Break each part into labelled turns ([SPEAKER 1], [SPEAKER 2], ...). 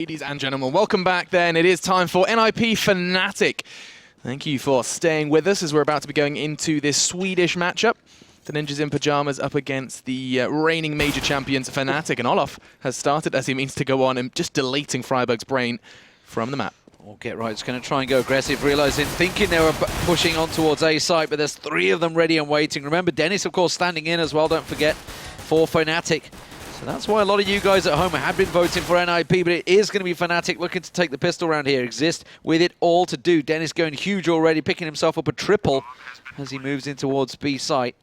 [SPEAKER 1] Ladies and gentlemen, welcome back then. It is time for NiP Fnatic. Thank you for staying with us as we're about to be going into this Swedish matchup. The Ninjas in Pyjamas up against the reigning major champions Fnatic, and Olof has started as he means to go on and just deleting Freiburg's brain from the map.
[SPEAKER 2] Oh, get right, it's going to try and go aggressive, thinking they were pushing on towards A site, but there's three of them ready and waiting. Remember, Dennis, of course, standing in as well, don't forget, for Fnatic. So that's why a lot of you guys at home have been voting for NiP, but it is going to be Fnatic looking to take the pistol round here. Exist with it all to do. Dennis going huge already, picking himself up a triple as he moves in towards B site.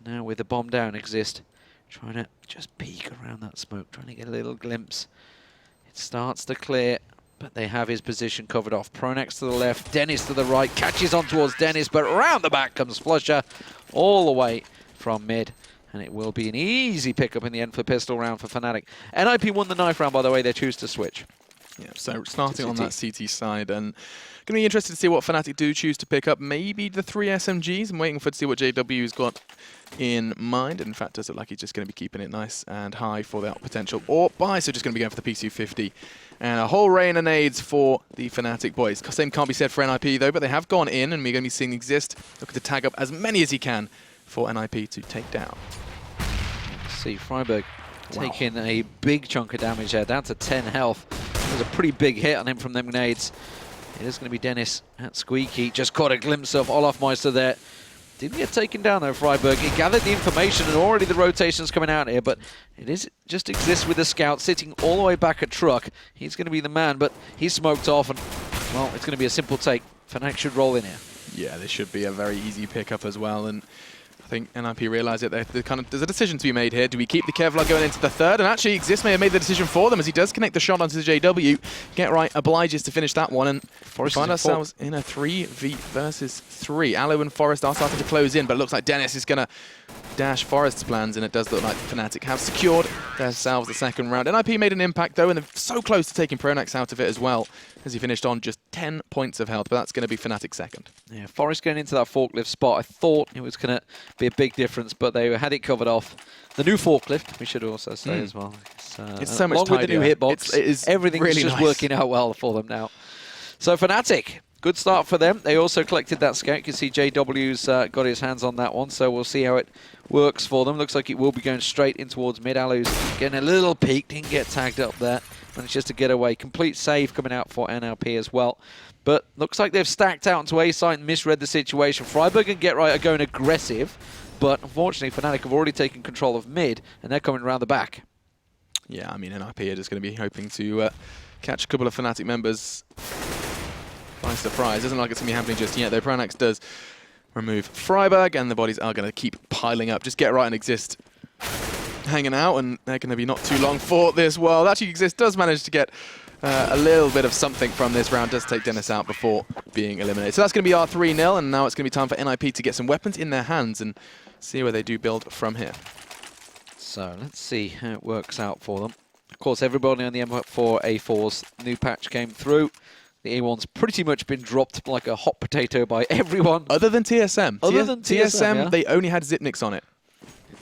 [SPEAKER 2] Now with the bomb down, Exist trying to just peek around that smoke, trying to get a little glimpse. It starts to clear, but they have his position covered off. Pronax to the left, Dennis to the right, catches on towards Dennis, but around the back comes Flusher all the way from mid. And it will be an easy pickup in the end for pistol round for Fnatic. NiP won the knife round, by the way. They choose to switch.
[SPEAKER 1] Yeah, so starting on that CT side, and going to be interested to see what Fnatic do choose to pick up. Maybe the 3 SMGs. I'm waiting for to see what JW's got in mind. In fact, does it look like he's just going to be keeping it nice and high for that potential AWP buy. So just going to be going for the P250. And a whole rain of nades for the Fnatic boys. Same can't be said for NiP though, but they have gone in, and we're going to be seeing Exist looking to tag up as many as he can for NiP to take down.
[SPEAKER 2] See Freiburg taking a big chunk of damage there, down to 10 health. It was a pretty big hit on him from them grenades. It is going to be Dennis at Squeaky. Just caught a glimpse of Olafmeister there. Didn't get taken down though, Freiburg. He gathered the information and already the rotation's coming out here, but it is just Exists with the scout sitting all the way back at truck. He's going to be the man, but he's smoked off, and well, it's going to be a simple take. Fnatic should roll in here. Yeah,
[SPEAKER 1] this should be a very easy pickup as well, and I think NiP realise it. There's a decision to be made here. Do we keep the Kevlar going into the third? And actually, Exist may have made the decision for them as he does connect the shot onto the JW. Get right obliges to finish that one, and we find ourselves in a 3v versus 3. Aloe and Forest are starting to close in, but it looks like Dennis is going to dash Forest's plans, and it does look like Fnatic have secured themselves the second round. NiP made an impact though, and they're so close to taking Pronax out of it as well, as he finished on just 10 points of health, but that's going to be Fnatic second.
[SPEAKER 2] Yeah, Forest going into that forklift spot, I thought it was going to be a big difference, but they had it covered off. The new forklift, we should also say as well.
[SPEAKER 1] It's so much
[SPEAKER 2] along with the new hitbox, everything's
[SPEAKER 1] really
[SPEAKER 2] just
[SPEAKER 1] nice.
[SPEAKER 2] working out well for them now. So Fnatic, good start for them. They also collected that scout. You can see JW's got his hands on that one, so we'll see how it works for them. Looks like it will be going straight in towards mid. Aloe's getting a little peek, didn't get tagged up there. Managed just to get away. Complete save coming out for NLP as well. But looks like they've stacked out into A site and misread the situation. Freiburg and Get Right are going aggressive, but unfortunately Fnatic have already taken control of mid, and they're coming around the back.
[SPEAKER 1] Yeah, I mean, NiP are just going to be hoping to catch a couple of Fnatic members by surprise. Doesn't look like it's going to be happening just yet, though. Pronax does remove Freiburg, and the bodies are going to keep piling up. Just Get Right and Exist hanging out, and they're going to be not too long for this world. Actually, Exist does manage to get a little bit of something from this round, does take Dennis out before being eliminated. So that's going to be our 3-0, and now it's going to be time for NiP to get some weapons in their hands and see where they do build from here.
[SPEAKER 2] So let's see how it works out for them. Of course, everybody on the M4 A4's new patch came through. The A1's pretty much been dropped like a hot potato by everyone.
[SPEAKER 1] Other than TSM.
[SPEAKER 2] Other than TSM, yeah?
[SPEAKER 1] They only had Zipniks on it.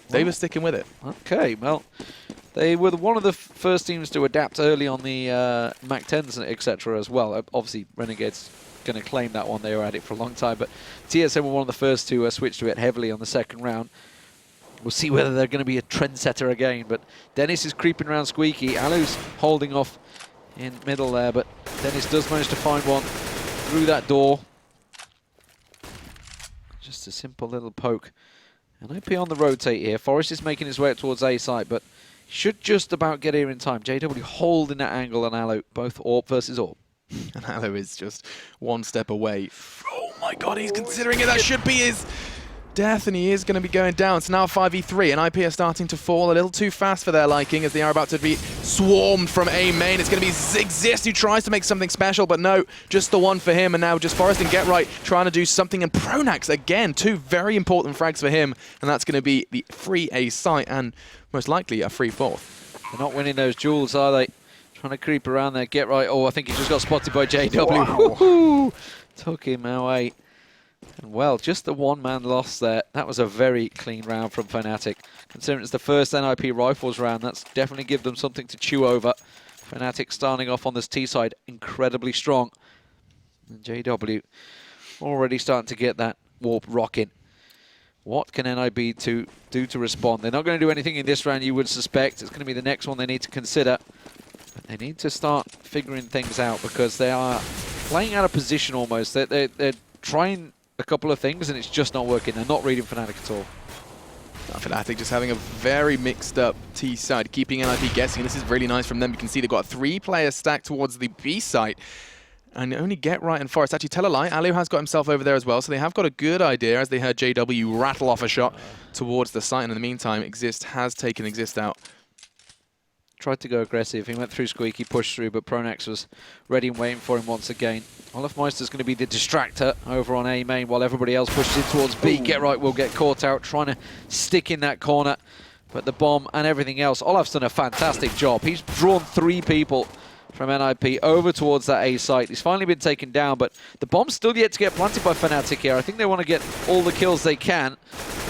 [SPEAKER 1] They were sticking with it.
[SPEAKER 2] Okay, well, they were one of the first teams to adapt early on the Mac 10s, etc. as well. Obviously, Renegade's going to claim that one. They were at it for a long time, but TSM were one of the first to switch to it heavily on the second round. We'll see whether they're going to be a trendsetter again, but Dennis is creeping around Squeaky. Aloe's holding off in middle there, but Dennis does manage to find one through that door. Just a simple little poke. And NiP on the rotate here. Forest is making his way up towards A site, but should just about get here in time. JW holding that angle on Aloe, both AWP versus AWP.
[SPEAKER 1] And Aloe is just one step away. Oh my god, he's considering it. That should be his death, and he is going to be going down. It's now 5v3, and NiP are starting to fall a little too fast for their liking as they are about to be swarmed from A main. It's going to be Exist who tries to make something special, but no, just the one for him, and now just Forest and Get Right trying to do something, and Pronax again, two very important frags for him, and that's going to be the free A site, and most likely a free fourth.
[SPEAKER 2] They're not winning those duels, are they? Trying to creep around there. Get Right. Oh, I think he just got spotted by JW. Wow. Took him away. And well, just the one-man loss there. That was a very clean round from Fnatic. Considering it's the first NiP Rifles round, that's definitely give them something to chew over. Fnatic starting off on this T side incredibly strong. And JW already starting to get that warp rocking. What can NiP do to respond? They're not going to do anything in this round, you would suspect. It's going to be the next one they need to consider. But they need to start figuring things out because they are playing out of position almost. They're trying a couple of things and it's just not working. They're not reading Fnatic at all.
[SPEAKER 1] Fnatic just having a very mixed up T side, keeping NiP guessing. This is really nice from them. You can see they've got 3 players stacked towards the B side. And only Get Right and Forest. Actually, tell a lie, Alu has got himself over there as well, so they have got a good idea as they heard JW rattle off a shot towards the site. And in the meantime, Exist has taken Exist out.
[SPEAKER 2] Tried to go aggressive. He went through Squeaky, pushed through, but Pronax was ready and waiting for him once again. Olafmeister's going to be the distractor over on A main while everybody else pushes in towards B. Ooh. Get Right will get caught out, trying to stick in that corner. But the bomb and everything else, Olaf's done a fantastic job. He's drawn 3 people from NiP over towards that A site. He's finally been taken down, but the bomb's still yet to get planted by Fnatic here. I think they want to get all the kills they can.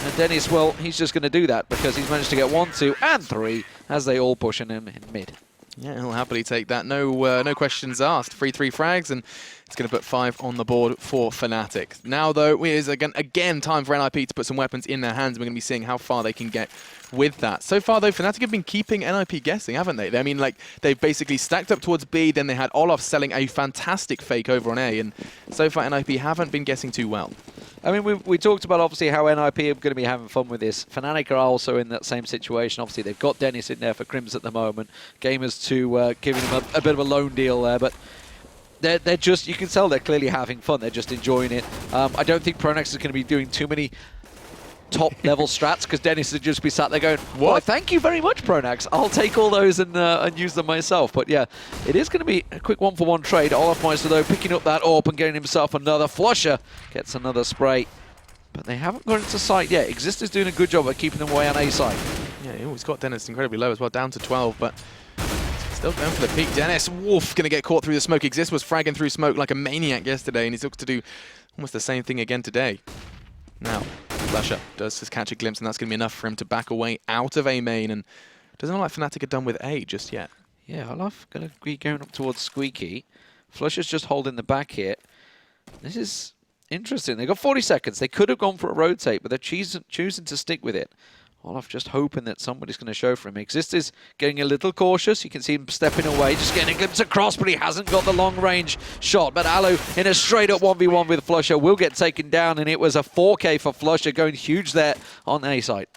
[SPEAKER 2] And Dennis, well, he's just going to do that because he's managed to get 1, 2, and 3 as they all push him in mid.
[SPEAKER 1] Yeah, he'll happily take that. No questions asked. 3 frags, and it's going to put 5 on the board for Fnatic. Now, though, it is again time for NiP to put some weapons in their hands. We're going to be seeing how far they can get with that. So far, though, Fnatic have been keeping NiP guessing, haven't they? I mean, like, they've basically stacked up towards B, then they had Olaf selling a fantastic fake over on A, and so far NiP haven't been guessing too well.
[SPEAKER 2] I mean, we talked about, obviously, how NiP are going to be having fun with this. Fnatic are also in that same situation. Obviously, they've got Dennis in there for Crims at the moment. Gamers to giving him a bit of a loan deal there, but they're just, you can tell they're clearly having fun. They're just enjoying it. I don't think Pronax is going to be doing too many top-level strats because Dennis would just be sat there going, "What? Well, thank you very much, Pronax. I'll take all those and use them myself." But yeah, it is going to be a quick 1-for-1 trade. Olafmeister, though, picking up that AWP and getting himself another flusher. Gets another spray. But they haven't got into sight yet. Exist is doing a good job at keeping them away on A side.
[SPEAKER 1] Yeah, he's got Dennis incredibly low as well, down to 12, but still going for the peak. Dennis, Wolf, going to get caught through the smoke. Exist was fragging through smoke like a maniac yesterday, and he's looking to do almost the same thing again today. Now, Flusher does just catch a glimpse, and that's going to be enough for him to back away out of A main, and doesn't look like Fnatic are done with A just yet.
[SPEAKER 2] Yeah, Olaf going to be going up towards Squeaky. Flusher's just holding the back here. This is interesting. They've got 40 seconds. They could have gone for a rotate, but they're choosing to stick with it. Olaf just hoping that somebody's going to show for him. Exist is getting a little cautious. You can see him stepping away, just getting a glimpse across, but he hasn't got the long-range shot. But Alu in a straight-up 1v1 with Flusher will get taken down, and it was a 4K for Flusher, going huge there on A side.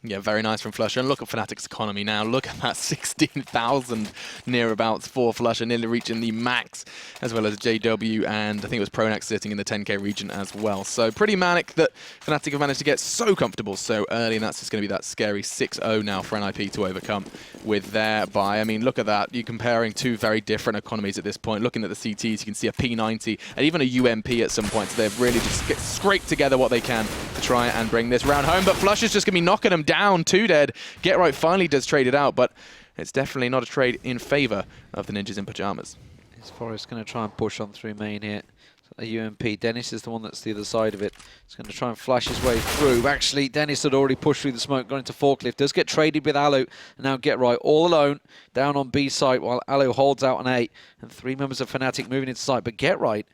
[SPEAKER 1] Yeah, very nice from Flusher. And look at Fnatic's economy now. Look at that 16,000 nearabouts for Flusher, nearly reaching the max, as well as JW, and I think it was Pronax sitting in the 10k region as well. So pretty manic that Fnatic have managed to get so comfortable so early, and that's just going to be that scary 6-0 now for NiP to overcome with their buy. I mean, look at that. You're comparing 2 very different economies at this point. Looking at the CTs, you can see a P90 and even a UMP at some point. So they've really just scraped together what they can to try and bring this round home. But Flusher's just going to be knocking them down, 2 dead. Get Right finally does trade it out, but it's definitely not a trade in favor of the Ninjas in Pajamas.
[SPEAKER 2] Is Forrest going to try and push on through main here? So a UMP. Dennis is the one that's the other side of it. He's going to try and flash his way through. Actually, Dennis had already pushed through the smoke, gone into Forklift. Does get traded with Alu, and now Get Right all alone down on B site while Alu holds out on A, and 3 members of Fnatic moving into site. But Get Right,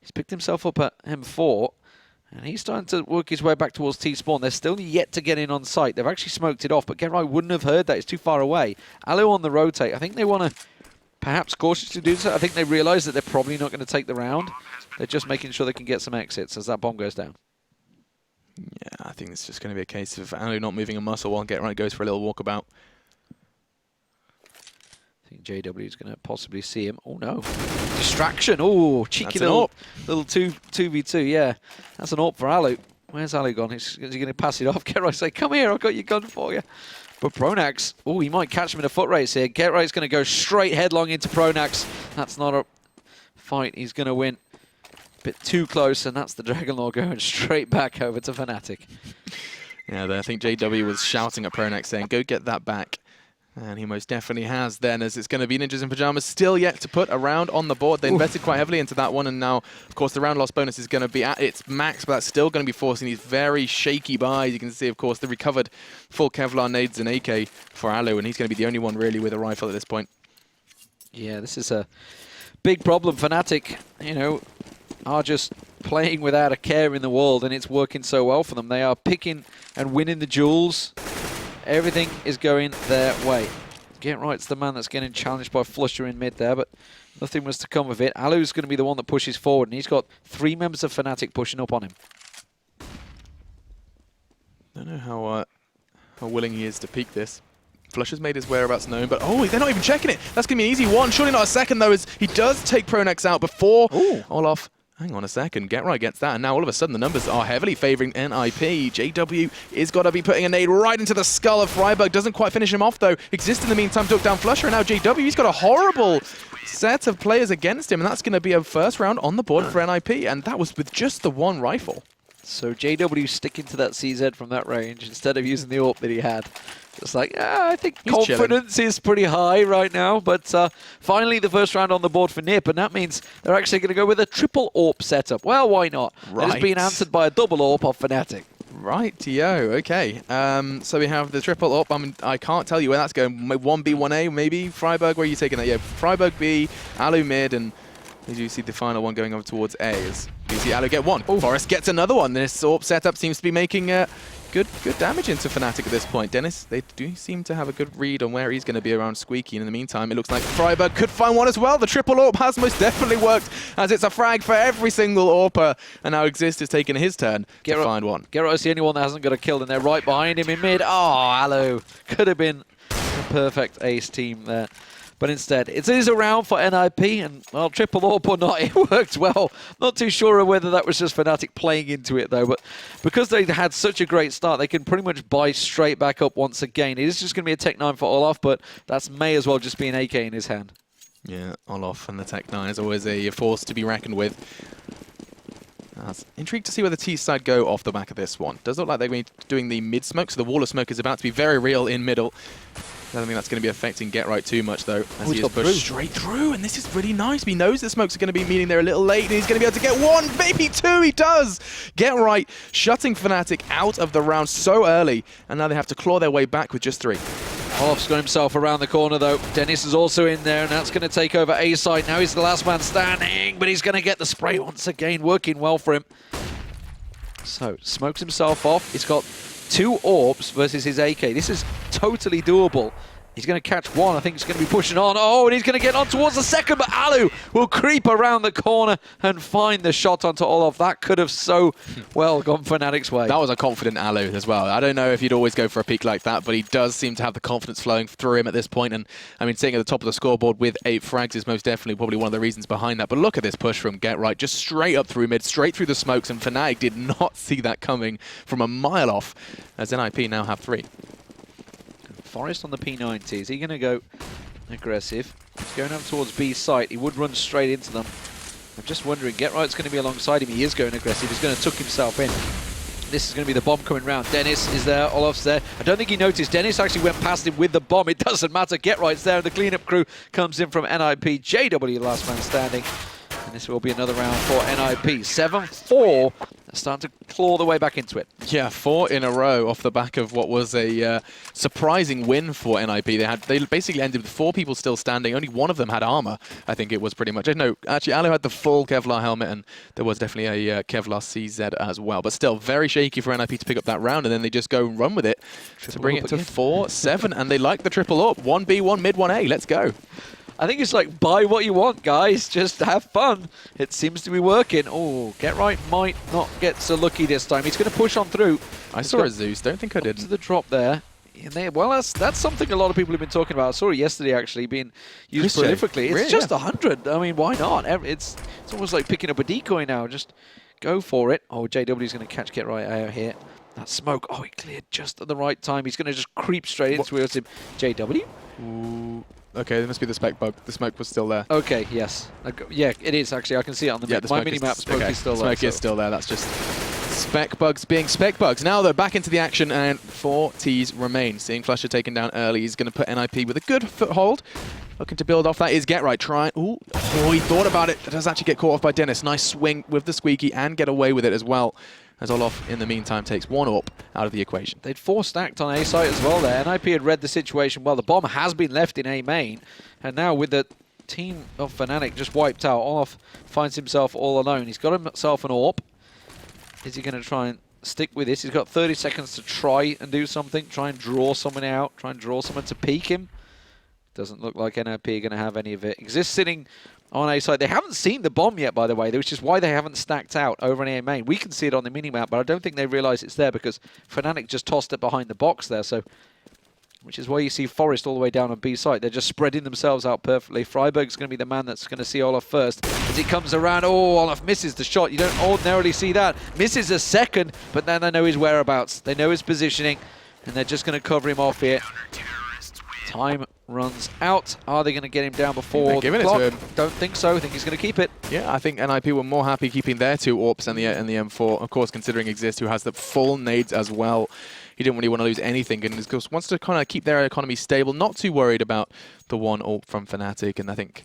[SPEAKER 2] he's picked himself up at M4. And he's starting to work his way back towards T-Spawn. They're still yet to get in on site. They've actually smoked it off, but Get Right wouldn't have heard that. It's too far away. Alu on the rotate. I think they want to perhaps cautiously do so. I think they realise that they're probably not going to take the round. They're just making sure they can get some exits as that bomb goes down.
[SPEAKER 1] Yeah, I think it's just going to be a case of Alu not moving a muscle while Get Right goes for a little walkabout.
[SPEAKER 2] I think JW is going to possibly see him. Oh, no. Distraction. Oh, cheeky little 2v2. Yeah, that's an AWP for Alu. Where's Alu gone? Is he going to pass it off? Get Right say, come here, I've got your gun for you. But Pronax, oh, he might catch him in a foot race here. Get Right's going to go straight headlong into Pronax. That's not a fight he's going to win. A bit too close, and that's the Dragonlord going straight back over to Fnatic.
[SPEAKER 1] Yeah, I think JW was shouting at Pronax saying, go get that back. And he most definitely has then, as it's going to be Ninjas in Pajamas still yet to put a round on the board. They invested quite heavily into that one, and now, of course, the round loss bonus is going to be at its max, but that's still going to be forcing these very shaky buys. You can see, of course, the recovered full Kevlar nades and AK for Alu, and he's going to be the only one really with a rifle at this point.
[SPEAKER 2] Yeah, this is a big problem. Fnatic, you know, are just playing without a care in the world, and it's working so well for them. They are picking and winning the duels. Everything is going their way. Get Right's the man that's getting challenged by Flusher in mid there, but nothing was to come of it. Alu's going to be the one that pushes forward, and he's got 3 members of Fnatic pushing up on him.
[SPEAKER 1] I don't know how willing he is to peek this. Flusher's made his whereabouts known, but oh, they're not even checking it. That's going to be an easy one. Surely not a second, though, as he does take Pronex out before Olaf. Hang on a second. Get Right gets that, and now all of a sudden the numbers are heavily favouring NiP. JW is got to be putting a nade right into the skull of Freiburg. Doesn't quite finish him off, though. Exist in the meantime, took down Flusher, and now JW, he's got a horrible set of players against him, and that's going to be a first round on the board for NiP, and that was with just the one rifle. So
[SPEAKER 2] JW sticking to that CZ from that range instead of using the AWP that he had. Just like, I think confidence is pretty high right now, but finally the first round on the board for NiP, and that means they're actually going to go with a triple AWP setup. Well, why not?
[SPEAKER 1] Right.
[SPEAKER 2] It's been answered by a double AWP off Fnatic.
[SPEAKER 1] Right, yo, okay. So we have the triple AWP. I mean, I can't tell you where that's going. 1B, 1A, maybe? Freiburg, where are you taking that? Yeah, Freiburg B, Alu mid, and as you see the final one going over towards A. As you see Alu get one. Forest gets another one. This AWP setup seems to be making good damage into Fnatic at this point. Dennis, they do seem to have a good read on where he's going to be around Squeaky. And in the meantime, it looks like Freiburg could find one as well. The triple AWP has most definitely worked, as it's a frag for every single AWPer. And now Exist is taking his turn to find one.
[SPEAKER 2] Gerart's the only one that hasn't got a kill, and they're right behind him in mid. Oh, Alu. Could have been a perfect ace team there. But instead, it is a round for NiP, and, well, triple AWP or not, it worked well. Not too sure of whether that was just Fnatic playing into it, though. But because they had such a great start, they can pretty much buy straight back up once again. It is just going to be a Tech 9 for Olaf, but that may as well just be an AK in his hand.
[SPEAKER 1] Yeah, Olaf and the Tech 9 is always a force to be reckoned with. I was intrigued to see where the T side go off the back of this one. Does look like they're going to be doing the mid smoke, so the wall of smoke is about to be very real in middle. I don't think that's going to be affecting Get Right too much, though, as he is pushed straight through, and this is really nice. He knows the smokes are going to be meeting there a little late, and he's going to be able to get one, maybe two, he does! Get Right, shutting Fnatic out of the round so early, and now they have to claw their way back with just 3.
[SPEAKER 2] Olaf's got himself around the corner, though. Dennis is also in there, and that's going to take over A side. Now he's the last man standing, but he's going to get the spray once again, working well for him. So, smokes himself off. He's got 2 AWPs versus his AK. This is totally doable. He's going to catch one. I think he's going to be pushing on. Oh, and he's going to get on towards the second, but Alu will creep around the corner and find the shot onto Olaf. That could have so well gone Fnatic's way.
[SPEAKER 1] That was a confident Alu as well. I don't know if you'd always go for a peak like that, but he does seem to have the confidence flowing through him at this point. And I mean, sitting at the top of the scoreboard with 8 frags is most definitely probably one of the reasons behind that. But look at this push from Get Right, just straight up through mid, straight through the smokes, and Fnatic did not see that coming from a mile off, as NiP now have 3.
[SPEAKER 2] Forest on the P90. Is he going to go aggressive? He's going up towards B site. He would run straight into them. I'm just wondering, Get Right's going to be alongside him. He is going aggressive. He's going to tuck himself in. This is going to be the bomb coming round. Dennis is there. Olaf's there. I don't think he noticed. Dennis actually went past him with the bomb. It doesn't matter. Get Right's there. And the cleanup crew comes in from NiP. JW, last man standing. And this will be another round for NiP. 7-4. They're starting to claw their way back into it.
[SPEAKER 1] Yeah, 4 in a row off the back of what was a surprising win for NiP. They basically ended with 4 people still standing. Only one of them had armor, I think it was pretty much. No, actually, Alu had the full Kevlar helmet, and there was definitely a Kevlar CZ as well. But still, very shaky for NiP to pick up that round, and then they just go and run with it to bring it to 4-7. And they like the triple up. 1B, 1 mid, 1A. Let's go.
[SPEAKER 2] I think it's like, buy what you want, guys. Just have fun. It seems to be working. Oh, Get Right might not get so lucky this time. He's going to push on through.
[SPEAKER 1] I saw a Zeus. Don't think I did.
[SPEAKER 2] To the drop there. And well, that's something a lot of people have been talking about. I saw it yesterday, actually, being used prolifically. It's really? Just 100. I mean, why not? It's almost like picking up a decoy now. Just go for it. Oh, JW is going to catch Get Right out here. That smoke. Oh, he cleared just at the right time. He's going to just creep straight into him. JW.
[SPEAKER 1] Ooh. Okay, there must be the spec bug. The smoke was still there.
[SPEAKER 2] Okay, yes. Yeah, it is actually. I can see it on the map. My mini-map smoke is still there.
[SPEAKER 1] Smoke is still there. That's just spec bugs being spec bugs. Now they're back into the action, and 4 Ts remain. Seeing Flusher taken down early, he's going to put NiP with a good foothold. Looking to build off that is Get Right. Trying. Ooh, he thought about it. It does actually get caught off by Dennis. Nice swing with the Squeaky and get away with it as well. As Olaf, in the meantime, takes 1 up out of the equation.
[SPEAKER 2] They'd 4 stacked on A site as well there. NiP had read the situation well. The bomb has been left in A main. And now with the team of Fnatic just wiped out. Olaf finds himself all alone. He's got himself an AWP. Is he going to try and stick with this? He's got 30 seconds to try and do something, try and draw someone out, try and draw someone to peek him. Doesn't look like NiP are going to have any of it. Exist sitting on A side. They haven't seen the bomb yet, by the way, which is why they haven't stacked out over an A main. We can see it on the mini-map, but I don't think they realise it's there because Fnatic just tossed it behind the box there. So, which is why you see Forest all the way down on B side. They're just spreading themselves out perfectly. Freiberg's going to be the man that's going to see Olaf first. As he comes around, oh, Olaf misses the shot. You don't ordinarily see that. Misses a second, but then they know his whereabouts. They know his positioning, and they're just going to cover him off here. Time runs out. Are they going to get him down before the
[SPEAKER 1] giving
[SPEAKER 2] clock?
[SPEAKER 1] it to him.
[SPEAKER 2] Don't think so. I think he's going to keep it.
[SPEAKER 1] Yeah, I think NiP were more happy keeping their 2 AWPs and the M4. Of course, considering Exist, who has the full nades as well. He didn't really want to lose anything, and of course wants to kind of keep their economy stable. Not too worried about the 1 AWP from Fnatic, and I think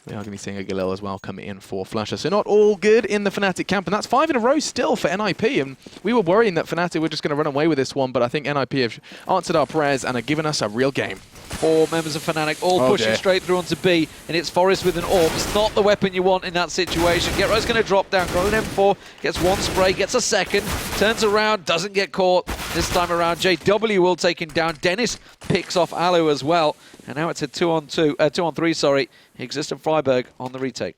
[SPEAKER 1] we are going to be seeing a Galil as well come in for Flusher. So not all good in the Fnatic camp, and that's 5 in a row still for NiP. And we were worrying that Fnatic were just going to run away with this one, but I think NiP have answered our prayers and have given us a real game.
[SPEAKER 2] 4 members of Fnatic all pushing straight through onto B, and it's Forest with an AWP. It's not the weapon you want in that situation. GeT_Right's going to drop down, got an M4, gets 1 spray, gets a second, turns around, doesn't get caught. This time around, JW will take him down. Dennis picks off Alu as well, and now it's a 2-on-3, sorry. Exist and Freiberg on the retake.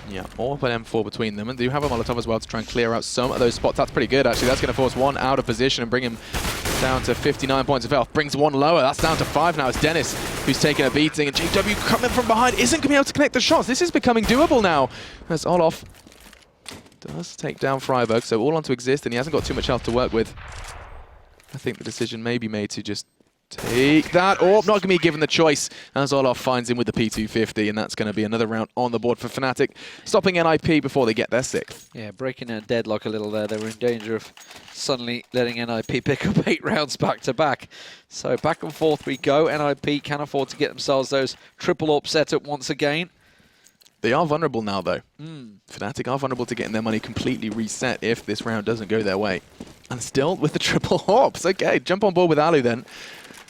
[SPEAKER 1] Yeah, AWP and M4 between them, and they do have a Molotov as well to try and clear out some of those spots. That's pretty good, actually. That's going to force 1 out of position and bring him down to 59 points of health. Brings 1 lower. That's down to 5 now. It's Dennis who's taking a beating, and JW coming from behind isn't going to be able to connect the shots. This is becoming doable now, as Olaf does take down Freiberg, so all onto Exist, and he hasn't got too much health to work with. I think the decision may be made to just take that AWP, not going to be given the choice, as Olaf finds him with the P250, and that's going to be another round on the board for Fnatic, stopping NiP before they get their 6th.
[SPEAKER 2] Yeah, breaking a deadlock a little there. They were in danger of suddenly letting NiP pick up 8 rounds back to back. So back and forth we go. NiP can afford to get themselves those triple AWP set up once again.
[SPEAKER 1] They are vulnerable now, though. Fnatic are vulnerable to getting their money completely reset if this round doesn't go their way. And still with the triple AWPs. Okay, jump on board with Alu then,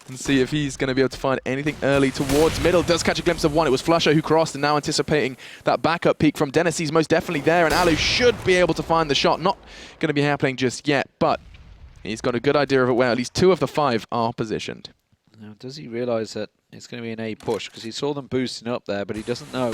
[SPEAKER 1] and see if he's going to be able to find anything early towards middle. Does catch a glimpse of 1. It was Flusher who crossed, and now anticipating that backup peek from Dennis. He's most definitely there, and Alu should be able to find the shot. Not going to be happening just yet, but he's got a good idea of where at least 2 of the 5 are positioned.
[SPEAKER 2] Now, does he realise that it's going to be an A push? Because he saw them boosting up there, but he doesn't know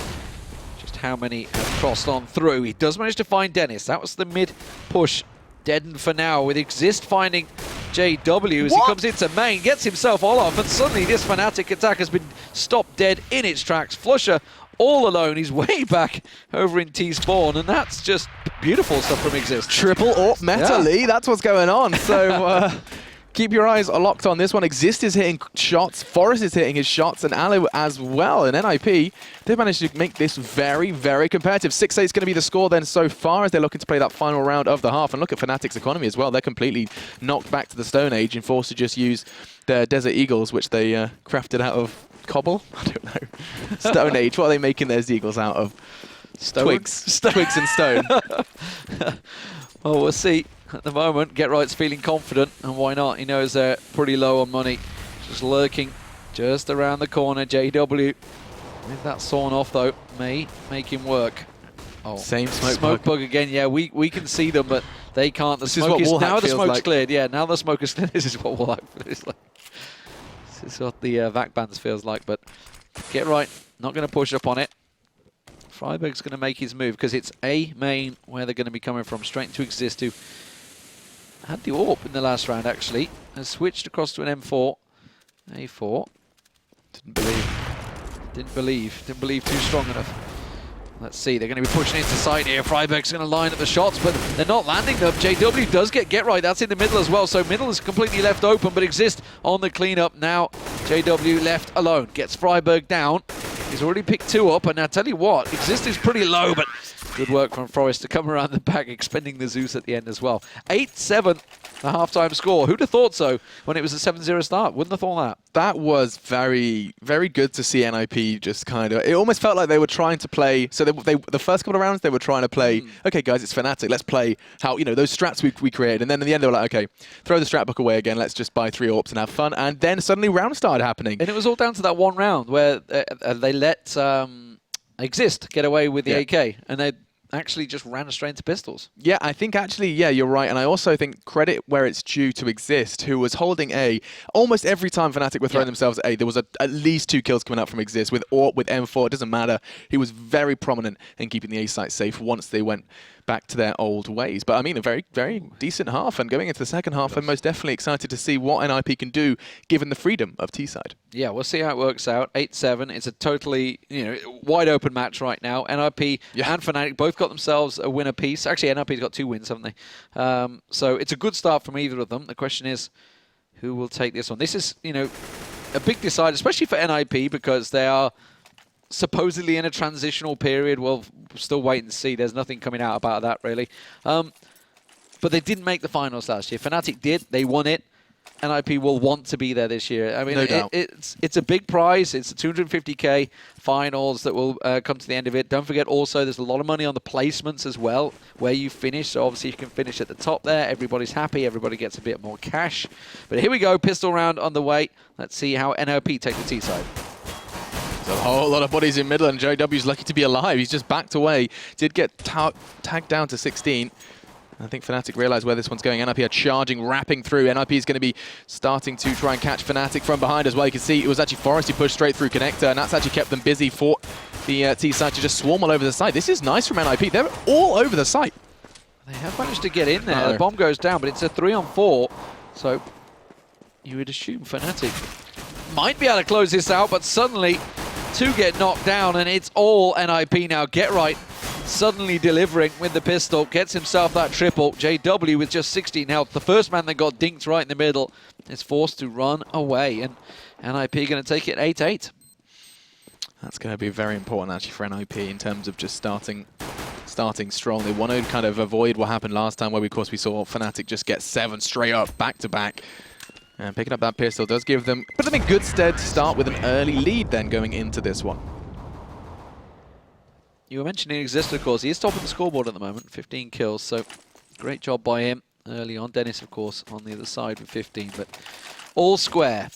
[SPEAKER 2] just how many have crossed on through. He does manage to find Dennis. That was the mid push. Deadened for now, with Exist finding JW as he comes into main, gets himself all off, and suddenly this Fnatic attack has been stopped dead in its tracks. Flusher all alone, he's way back over in T-spawn, and that's just beautiful stuff from Exist.
[SPEAKER 1] Triple AWP meta, Lee, that's what's going on. So keep your eyes locked on this one. Exist is hitting shots, Forest is hitting his shots, and Alu as well. And NiP, they've managed to make this very, very competitive. 6-8 is going to be the score then so far as they're looking to play that final round of the half. And look at Fnatic's economy as well. They're completely knocked back to the Stone Age and forced to just use their Desert Eagles, which they crafted out of cobble? I don't know. Stone Age. What are they making those Eagles out of?
[SPEAKER 2] Stone?
[SPEAKER 1] Twigs. Twigs and stone.
[SPEAKER 2] Well, we'll see. At the moment, GeT_Right's feeling confident, and why not? He knows they're pretty low on money. Just lurking just around the corner. JW, with that sawn off though, may make him work. Oh,
[SPEAKER 1] same smoke
[SPEAKER 2] bug again. Yeah, we can see them, but they can't. The
[SPEAKER 1] this
[SPEAKER 2] smoke
[SPEAKER 1] is what
[SPEAKER 2] now the smoke's
[SPEAKER 1] like.
[SPEAKER 2] cleared. Yeah, now the smoke is cleared. This is what Wallhack feels like. This is what the VAC bands feels like. But GeT_Right not going to push up on it. Freiberg's going to make his move because it's A main where they're going to be coming from. Straight to Exist, who had the AWP in the last round actually, has switched across to an M4. A4. Didn't believe too strong enough. Let's see, they're going to be pushing into side here. Freiberg's going to line up the shots, but they're not landing them. JW does get GeT_Right, that's in the middle as well, so middle is completely left open, but Exist on the cleanup. Now JW left alone, gets Freiberg down. He's already picked 2 up, and I tell you what, Exist is pretty low, but Good work from Forest to come around the back, expending the Zeus at the end as well. 8-7, the halftime score. Who'd have thought so when it was a 7-0 start? Wouldn't have thought that.
[SPEAKER 1] That was very, very good to see NiP just kind of... It almost felt like they were trying to play... So the first couple of rounds, they were trying to play, okay, guys, it's Fnatic. Let's play how, you know, those strats we created. And then in the end, they were like, okay, throw the strat book away again. Let's just buy 3 AWPs and have fun. And then suddenly rounds started happening.
[SPEAKER 2] And it was all down to that one round where they let Exist get away with the AK. And they actually just ran straight into pistols.
[SPEAKER 1] Yeah, I think actually, yeah, you're right. And I also think credit where it's due to Exist, who was holding A. Almost every time Fnatic were throwing themselves at A, there was at least 2 kills coming out from Exist. With AWP, with M4, it doesn't matter. He was very prominent in keeping the A site safe once they went back to their old ways. But I mean, a very, very decent half. And going into the second half, I'm most definitely excited to see what NiP can do given the freedom of T-side.
[SPEAKER 2] Yeah, we'll see how it works out. 8-7. It's a totally, you know, wide open match right now. NiP and Fnatic both got themselves a win apiece. Actually, NiP's got 2 wins, haven't they? So it's a good start from either of them. The question is, who will take this one? This is, you know, a big decider, especially for NiP, because they are supposedly in a transitional period. We'll still wait and see. There's nothing coming out about that, really. But they didn't make the finals last year. Fnatic did. They won it. NiP will want to be there this year. I mean, it's a big prize. It's a 250k finals that will come to the end of it. Don't forget also there's a lot of money on the placements as well, where you finish. So obviously you can finish at the top there. Everybody's happy. Everybody gets a bit more cash. But here we go. Pistol round on the way. Let's see how NiP take the T side.
[SPEAKER 1] There's a whole lot of bodies in middle, and JW's lucky to be alive. He's just backed away. Did get tagged down to 16. I think Fnatic realized where this one's going. NiP are charging, wrapping through. NiP is going to be starting to try and catch Fnatic from behind as well. You can see it was actually Forest who pushed straight through Connector, and that's actually kept them busy for the T-side to just swarm all over the site. This is nice from NiP. They're all over the site.
[SPEAKER 2] They have managed to get in there. The bomb goes down, but it's a 3-on-4. So you would assume Fnatic might be able to close this out, but suddenly 2 get knocked down, and it's all NiP now. Get right. Suddenly delivering with the pistol, gets himself that triple. JW with just 16 health. The first man that got dinked right in the middle is forced to run away, and NiP going to take it 8-8.
[SPEAKER 1] That's going to be very important actually for NiP in terms of just starting strong. They want to kind of avoid what happened last time, where of course we saw Fnatic just get 7 straight up back to back. And picking up that pistol does give them, put them in good stead to start with an early lead then going into this one.
[SPEAKER 2] You were mentioning Exist, of course. He is top of the scoreboard at the moment, 15 kills, so great job by him early on. Dennis, of course, on the other side with 15, but all square.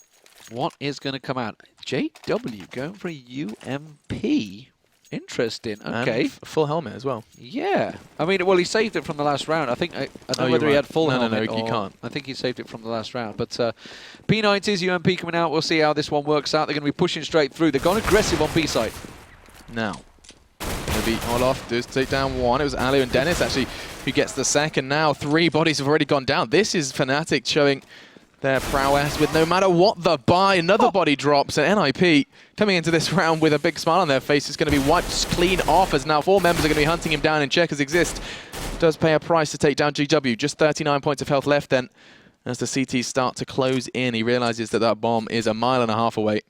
[SPEAKER 2] What is going to come out? JW going for a UMP. Interesting. Okay.
[SPEAKER 1] And full helmet as well.
[SPEAKER 2] Yeah. I mean, well, he saved it from the last round. I think, I don't know whether he had full helmet.
[SPEAKER 1] No, you can't.
[SPEAKER 2] I think he saved it from the last round. But P90's UMP coming out. We'll see how this one works out. They're going to be pushing straight through. They've gone aggressive on B side.
[SPEAKER 1] Now. Going to be Olaf, does take down 1. It was Alu and Dennis actually who gets the second now. 3 bodies have already gone down. This is Fnatic showing their prowess with no matter what the buy. Another body drops, and NiP coming into this round with a big smile on their face. It's going to be wiped clean off as now 4 members are going to be hunting him down, and Checkers Exist does pay a price to take down GW. Just 39 points of health left then as the CTs start to close in. He realizes that that bomb is 1.5 miles away.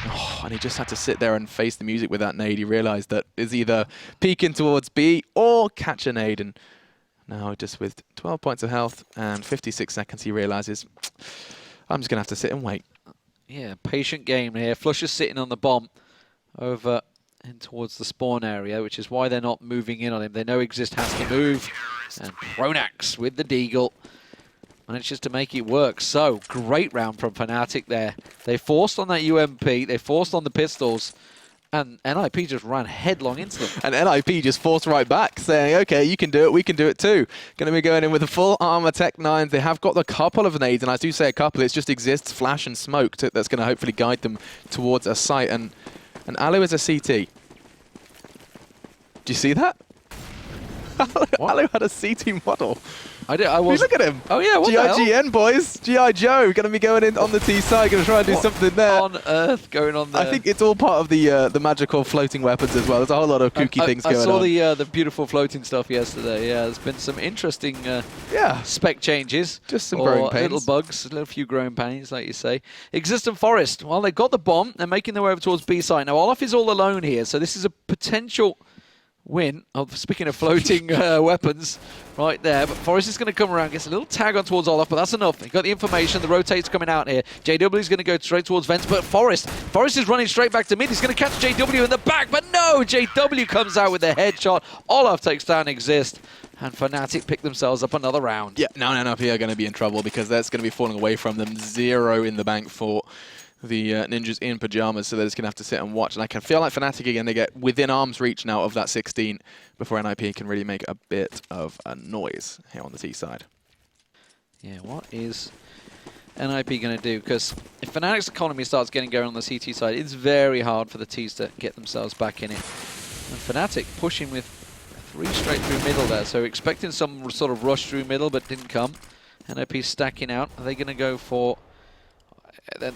[SPEAKER 1] Oh, and he just had to sit there and face the music with that nade. He realized that it's either peeking towards B or catch a nade. And now just with 12 points of health and 56 seconds, he realizes, I'm just going to have to sit and wait.
[SPEAKER 2] Yeah, patient game here. Flush is sitting on the bomb over in towards the spawn area, which is why they're not moving in on him. They know Exist has to move. And Pronax with the deagle manages to make it work. So, great round from Fnatic there. They forced on that UMP, they forced on the pistols, and NiP just ran headlong into them. And
[SPEAKER 1] NiP just forced right back, saying, okay, you can do it, we can do it too. Going to be going in with the full armor Tech 9s. They have got a couple of nades, and I do say a couple, it's just Exists, Flash and Smoke that's going to hopefully guide them towards a site. And Alu is a CT. Do you see that? Alu had a CT model.
[SPEAKER 2] I was.
[SPEAKER 1] Look at him.
[SPEAKER 2] Oh yeah, what
[SPEAKER 1] GIGN boys. G.I. Joe going to be going in on the T side, going to try and do something there.
[SPEAKER 2] On earth going on there?
[SPEAKER 1] I think it's all part of the magical floating weapons as well. There's a whole lot of kooky things going on.
[SPEAKER 2] I saw the beautiful floating stuff yesterday. Yeah, there's been some interesting spec changes.
[SPEAKER 1] Just some growing pains.
[SPEAKER 2] Little bugs, a few growing pains, like you say. Exist and Forest. Well, they've got the bomb. They're making their way over towards B side. Now, Olaf is all alone here, so this is a potential win. Speaking of floating weapons, right there. But Forest is going to come around, gets a little tag on towards Olaf, but that's enough. He got the information. The rotate's coming out here. JW is going to go straight towards Vents, but Forest is running straight back to mid. He's going to catch JW in the back, but no! JW comes out with a headshot. Olaf takes down Exist, and Fnatic pick themselves up another round.
[SPEAKER 1] Yeah, now NiP are going to be in trouble because that's going to be falling away from them. 0 in the bank for the Ninjas in pajamas, so they're just going to have to sit and watch. And I can feel like Fnatic are going to get within arm's reach now of that 16 before NiP can really make a bit of a noise here on the T side.
[SPEAKER 2] Yeah, what is NiP going to do? Because if Fnatic's economy starts getting going on the CT side, it's very hard for the Ts to get themselves back in it. And Fnatic pushing with 3 straight through middle there, so expecting some sort of rush through middle, but didn't come. NiP stacking out. Are they going to go for... Then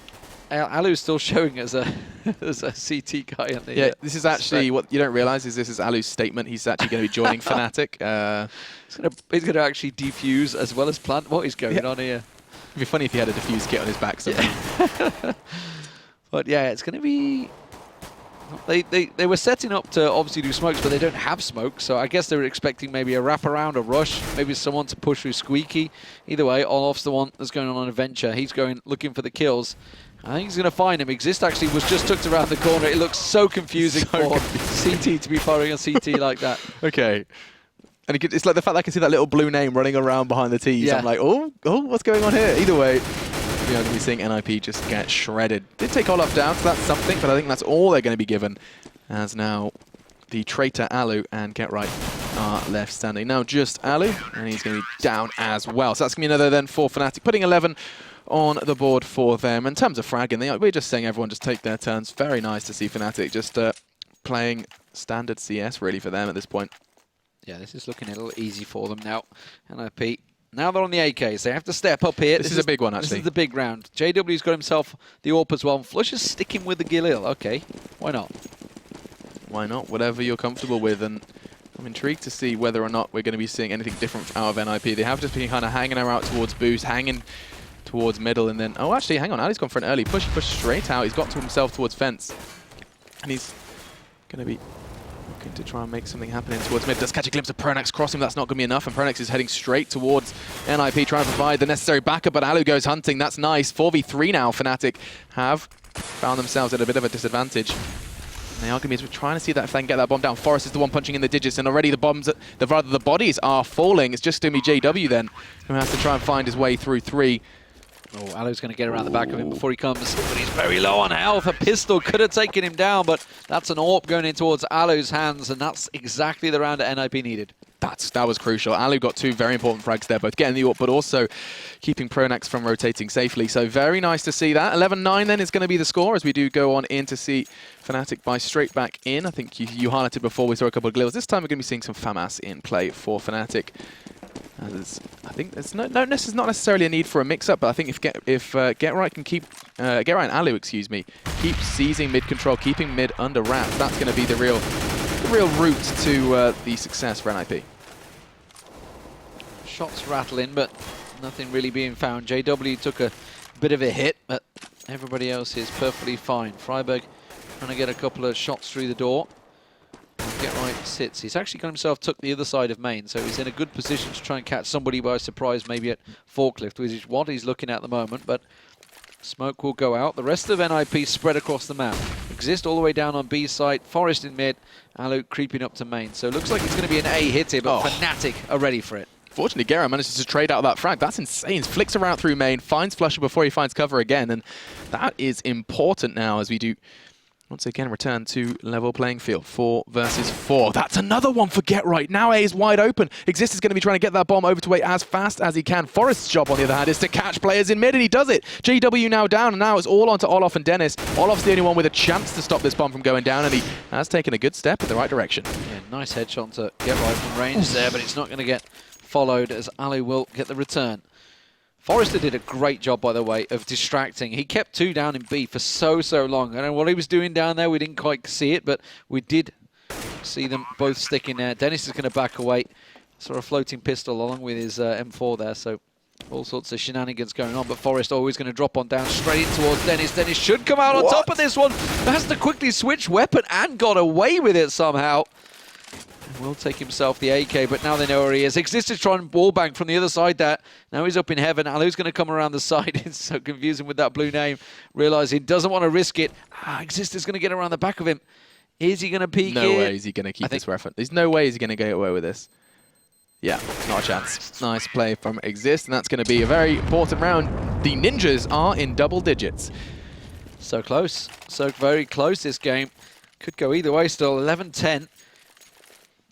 [SPEAKER 2] Alu's still showing as a as a CT guy on the...
[SPEAKER 1] Yeah, this is actually what you don't realize is this is Alu's statement. He's actually going to be joining Fnatic.
[SPEAKER 2] He's going to actually defuse as well as plant. What is going on here?
[SPEAKER 1] It'd be funny if he had a defuse kit on his back somehow.
[SPEAKER 2] Yeah. But yeah, it's going to be... They were setting up to obviously do smokes, but they don't have smoke, so I guess they were expecting maybe a wraparound, a rush, maybe someone to push through Squeaky. Either way, Olaf's the one that's going on an adventure. He's going looking for the kills. I think he's going to find him. Exist actually was just tucked around the corner. It looks so confusing for CT to be firing on CT like that.
[SPEAKER 1] Okay. And it's like the fact that I can see that little blue name running around behind the T's. Yeah. I'm like, oh, what's going on here? Either way, we are going to be seeing NiP just get shredded. Did take Olaf down, so that's something, but I think that's all they're going to be given. As now the traitor Alu and Get Right are left standing. Now just Alu, and he's going to be down as well. So that's going to be another then for Fnatic, putting 11 on the board for them. In terms of fragging, we're just saying everyone just take their turns. Very nice to see Fnatic just playing standard CS really for them at this point.
[SPEAKER 2] Yeah, this is looking a little easy for them now. NiP, now they're on the AKs. They have to step up here.
[SPEAKER 1] This is a big one, actually.
[SPEAKER 2] This is the big round. JW's got himself the AWP as well. Flush is sticking with the Galil. Okay, why not?
[SPEAKER 1] Why not? Whatever you're comfortable with. And I'm intrigued to see whether or not we're going to be seeing anything different out of NiP. They have just been kind of hanging out towards boost, hanging towards middle, and then... Oh, actually, hang on. Ali's gone for an early push. He pushed straight out. He's got to himself towards fence. And he's going to be looking to try and make something happen in towards mid. Does catch a glimpse of Pronax crossing, but that's not going to be enough. And Pronax is heading straight towards NiP, trying to provide the necessary backup, but Alu goes hunting. That's nice. 4v3 now. Fnatic have found themselves at a bit of a disadvantage. And they are going to be trying to see that if they can get that bomb down. Forest is the one punching in the digits, and already the bombs, the bodies are falling. It's just going to be JW then who has to try and find his way through 3.
[SPEAKER 2] Oh, Alu's going to get around the back of him before he comes, but he's very low on health. A pistol could have taken him down, but that's an AWP going in towards Alu's hands, and that's exactly the round that NiP needed. That
[SPEAKER 1] was crucial. Alu got 2 very important frags there, both getting the AWP, but also keeping Pronax from rotating safely. So very nice to see that. 11-9 then is going to be the score as we do go on in to see Fnatic buy straight back in. I think you highlighted before we saw a couple of grills. This time we're going to be seeing some FAMAS in play for Fnatic. I think there's this is not necessarily a need for a mix-up, but I think if Get Right can keep Get Right and Alu, excuse me, keep seizing mid control, keeping mid under wraps, that's going to be the real route to the success for NiP.
[SPEAKER 2] Shots rattling, but nothing really being found. JW took a bit of a hit, but everybody else is perfectly fine. Freiberg trying to get a couple of shots through the door. Get Right sits. He's actually got himself took the other side of main, so he's in a good position to try and catch somebody by surprise, maybe at Forklift, which is what he's looking at the moment, but smoke will go out. The rest of NiP spread across the map. Exist all the way down on B site, Forest in mid, Alu creeping up to main. So it looks like it's going to be an A hit here, but Fnatic are ready for it.
[SPEAKER 1] Fortunately, Gera manages to trade out that frag. That's insane. Flicks around through main, finds Flusher before he finds cover again, and that is important now as we do once again return to level playing field. 4 versus 4. That's another one for Get Right. Now A is wide open. Exist is going to be trying to get that bomb over to A as fast as he can. Forest's job, on the other hand, is to catch players in mid, and he does it. JW now down, and now it's all onto Olaf and Dennis. Olaf's the only one with a chance to stop this bomb from going down, and he has taken a good step in the right direction.
[SPEAKER 2] Yeah, nice headshot to Get Right from range there, but it's not going to get followed as Alu will get the return. Forrester did a great job, by the way, of distracting. He kept 2 down in B for so long. I don't know what he was doing down there. We didn't quite see it, but we did see them both sticking there. Dennis is going to back away. Sort of floating pistol along with his M4 there, so all sorts of shenanigans going on, but Forrest always going to drop on down straight in towards Dennis. Dennis should come out on top of this one. Has to quickly switch weapon and got away with it somehow. Will take himself the AK, but now they know where he is. Exist is trying to wallbang from the other side there. Now he's up in heaven. Alu's going to come around the side. It's so confusing with that blue name. Realising he doesn't want to risk it. Exist is going to get around the back of him. Is he going to peek
[SPEAKER 1] No
[SPEAKER 2] it?
[SPEAKER 1] way is he going to keep this reference. There's no way he's going to get away with this. Yeah, not a chance. Nice play from Exist, and that's going to be a very important round. The Ninjas are in double digits.
[SPEAKER 2] So close. So very close this game. Could go either way still. 11-10.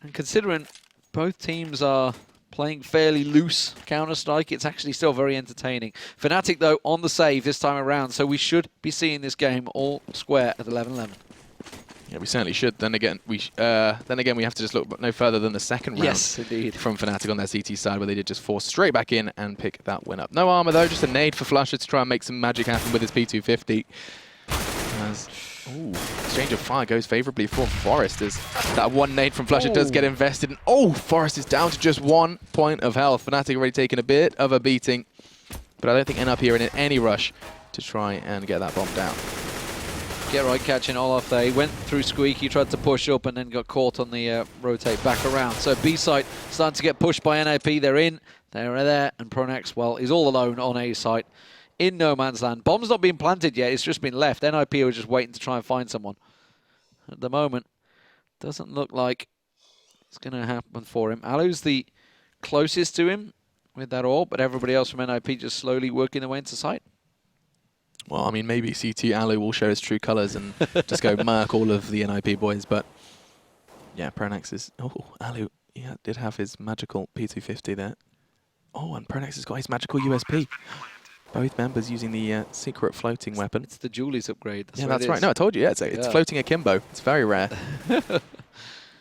[SPEAKER 2] And considering both teams are playing fairly loose Counterstrike, it's actually still very entertaining. Fnatic, though, on the save this time around, so we should be seeing this game all square at 11-11.
[SPEAKER 1] Yeah, we certainly should. Then again, we have to just look no further than the second round.
[SPEAKER 2] Yes, indeed.
[SPEAKER 1] From Fnatic on their CT side, where they did just force straight back in and pick that win up. No armor though, just a nade for Flusher to try and make some magic happen with his P250. As exchange of fire goes favorably for Forest, as that one nade from Flusher does get invested. And Forest is down to just 1 point of health. Fnatic already taken a bit of a beating, but I don't think NiP are in any rush to try and get that bomb down.
[SPEAKER 2] Get right catching Olaf there. He went through Squeaky, tried to push up and then got caught on the rotate back around. So B site starting to get pushed by NiP. They're in, they're there, and Pronax, well, he's all alone on A site in no man's land. Bomb's not being planted yet, it's just been left. NiP are just waiting to try and find someone. At the moment, doesn't look like it's going to happen for him. Alu's the closest to him with that orb, but everybody else from NiP just slowly working their way into sight.
[SPEAKER 1] Well, I mean, maybe CT Alu will show his true colours and just go murk all of the NiP boys, but yeah, Pronax is... Alu, yeah, did have his magical P250 there. And Pronax has got his magical USP. Both members using the secret floating weapon.
[SPEAKER 2] It's the Julie's upgrade.
[SPEAKER 1] That's right. No, I told you, it's floating akimbo. It's very rare.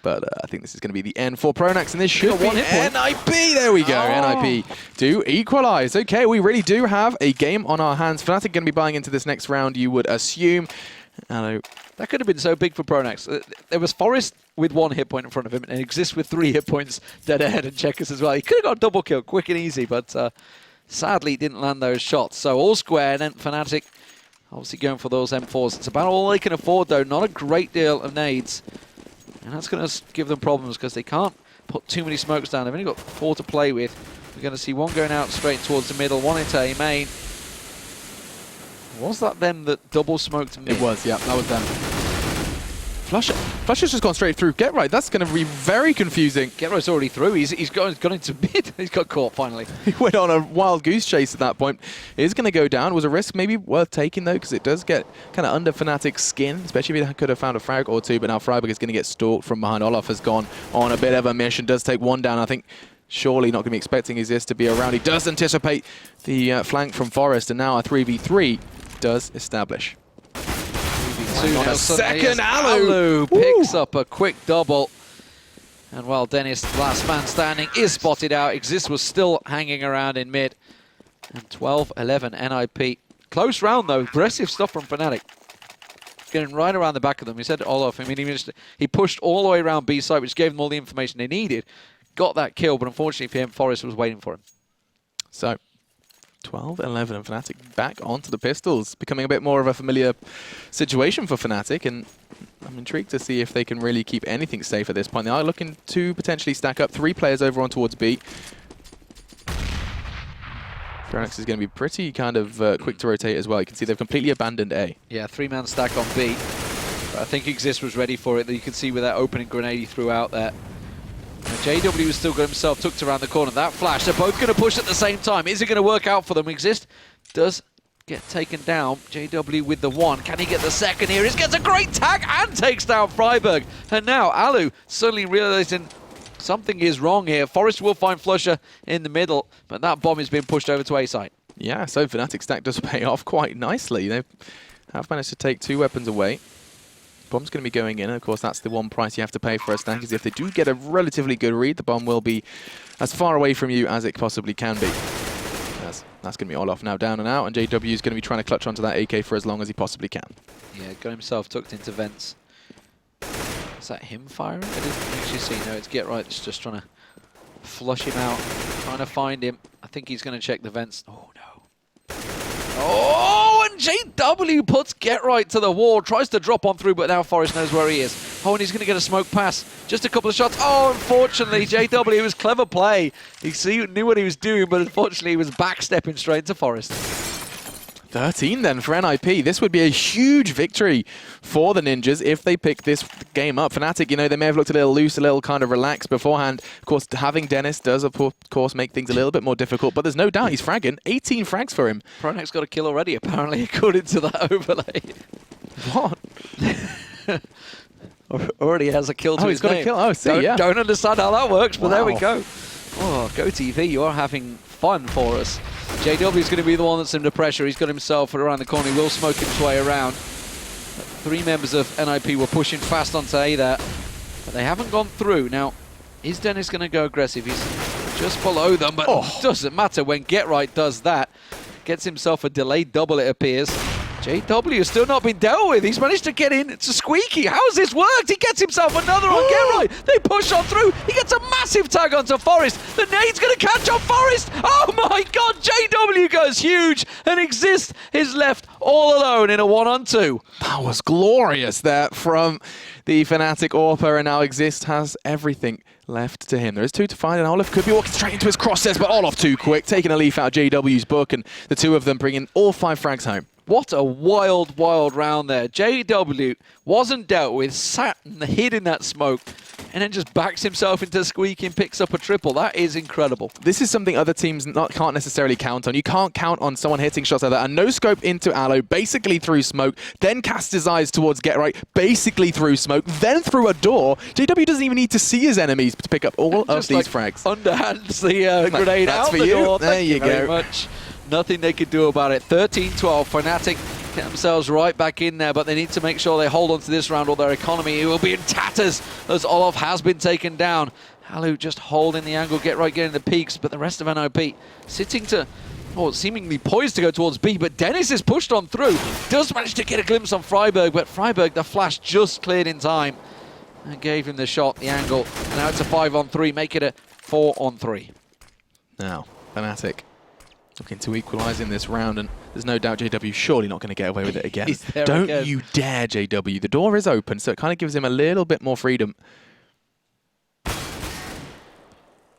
[SPEAKER 1] But I think this is going to be the end for Pronax, and this should be NiP. There we go. NiP do equalize. Okay, we really do have a game on our hands. Fnatic going to be buying into this next round, you would assume.
[SPEAKER 2] That could have been so big for Pronax. There was Forest with 1 hit point in front of him, and Exist with 3 hit points dead ahead, and Checkers as well. He could have got a double kill, quick and easy, but sadly didn't land those shots. So all square, and then Fnatic obviously going for those M4s. It's about all they can afford, though. Not a great deal of nades. And that's going to give them problems because they can't put too many smokes down. They've only got 4 to play with. We're going to see one going out straight towards the middle, one into A main. Was that them that double smoked mid?
[SPEAKER 1] It was, yeah, that was them. Flusher's just gone straight through. Get right, that's going to be very confusing.
[SPEAKER 2] Get right's already through. He's gone into mid. He's got caught finally.
[SPEAKER 1] He went on a wild goose chase at that point. It is going to go down. It was a risk maybe worth taking though, because it does get kind of under Fnatic's skin, especially if he could have found a frag or two. But now Freiburg is going to get stalked from behind. Olaf has gone on a bit of a mission. Does take one down. I think surely not going to be expecting Exist to be around. He does anticipate the flank from Forest, and now a 3v3 does establish.
[SPEAKER 2] On
[SPEAKER 1] a second, Alu
[SPEAKER 2] picks up a quick double. And while Dennis, last man standing, is spotted out, Exist was still hanging around in mid. And 12-11 NiP. Close round though, aggressive stuff from Fnatic. Getting right around the back of them. He said to Olaf, I mean, he pushed all the way around B side, which gave them all the information they needed. Got that kill, but unfortunately for him, Forrest was waiting for him.
[SPEAKER 1] So 12-11 and Fnatic back onto the pistols, becoming a bit more of a familiar situation for Fnatic, and I'm intrigued to see if they can really keep anything safe at this point. They are looking to potentially stack up 3 players over on towards B. Pronax is going to be pretty kind of quick to rotate as well. You can see they've completely abandoned A.
[SPEAKER 2] Yeah, 3-man stack on B. But I think Exist was ready for it. You can see with that opening grenade he threw out there. JW has still got himself tucked around the corner. That flash, they're both going to push at the same time. Is it going to work out for them? Exist does get taken down. JW with the 1. Can he get the second here? He gets a great tag and takes down Freiburg. And now Alu suddenly realizing something is wrong here. Forrest will find Flusher in the middle, but that bomb is being pushed over to A site.
[SPEAKER 1] Yeah, so Fnatic stack does pay off quite nicely. They have managed to take 2 weapons away. Bomb's going to be going in, and of course that's the one price you have to pay for a stack, is if they do get a relatively good read, the bomb will be as far away from you as it possibly can be. That's going to be Olaf now down and out, and JW is going to be trying to clutch onto that AK for as long as he possibly can.
[SPEAKER 2] Yeah, got himself tucked into vents. Is that him firing? I didn't actually see. No, it's Get Right. It's just trying to flush him out, trying to find him. I think he's going to check the vents. Oh, no. Oh, and JW puts Get Right to the wall, tries to drop on through, but now Forrest knows where he is. Oh, and he's going to get a smoke pass. Just a couple of shots. Oh, unfortunately, JW, it was clever play. He knew what he was doing, but unfortunately, he was backstepping straight into Forest.
[SPEAKER 1] 13 then for NiP. This would be a huge victory for the Ninjas if they pick this game up. Fnatic, you know, they may have looked a little loose, a little kind of relaxed beforehand. Of course, having Dennis does, of course, make things a little bit more difficult, but there's no doubt he's fragging. 18 frags for him.
[SPEAKER 2] Pronak's got a kill already, apparently, according to that overlay.
[SPEAKER 1] What?
[SPEAKER 2] Already has a kill to his
[SPEAKER 1] he's got
[SPEAKER 2] name.
[SPEAKER 1] a kill. Oh, see, yeah.
[SPEAKER 2] Don't understand how that works, but there we
[SPEAKER 1] Wow.
[SPEAKER 2] go. Oh, GoTV, you are having fun for us. JW is going to be the one that's under pressure. He's got himself around the corner. He will smoke his way around. 3 members of NiP were pushing fast onto A there, but they haven't gone through. Now, is Dennis going to go aggressive? He's just below them, but it doesn't matter when Get Right does that. Gets himself a delayed double, it appears. JW has still not been dealt with. He's managed to get in to Squeaky. How has this worked? He gets himself another on Get Right. They push on through. He gets a massive tag onto Forest. The nade's going to catch on Forest. Oh my God, JW goes huge, and Exist is left all alone in a 1-on-2.
[SPEAKER 1] That was glorious there from the Fnatic AWPer, and now Exist has everything left to him. There is 2 to find, and Olaf could be walking straight into his crosshairs, but Olaf too quick, taking a leaf out of JW's book, and the 2 of them bringing all 5 frags home.
[SPEAKER 2] What a wild, wild round there. JW wasn't dealt with, sat and hid in that smoke, and then just backs himself into Squeak and picks up a triple. That is incredible.
[SPEAKER 1] This is something other teams can't necessarily count on. You can't count on someone hitting shots like that. And no scope into Aloe, basically through smoke, then casts his eyes towards Get Right, basically through smoke, then through a door. JW doesn't even need to see his enemies to pick up all of these frags.
[SPEAKER 2] Underhands the grenade
[SPEAKER 1] That's
[SPEAKER 2] out
[SPEAKER 1] for
[SPEAKER 2] the
[SPEAKER 1] you.
[SPEAKER 2] door.
[SPEAKER 1] There
[SPEAKER 2] Thank
[SPEAKER 1] you
[SPEAKER 2] very
[SPEAKER 1] go.
[SPEAKER 2] much. Nothing they could do about it. 13-12. Fnatic get themselves right back in there, but they need to make sure they hold on to this round or their economy will be in tatters as Olaf has been taken down. Halu just holding the angle, Get Right getting the peaks, but the rest of NiP sitting to, seemingly poised to go towards B, but Dennis is pushed on through. Does manage to get a glimpse on Freiberg, but Freiberg, the flash just cleared in time and gave him the shot, the angle. And now it's a 5-on-3, make it a 4-on-3.
[SPEAKER 1] Now, Fnatic looking to equalise in this round, and there's no doubt JW surely not going to get away with it again. Don't you dare, JW. The door is open, so it kind of gives him a little bit more freedom.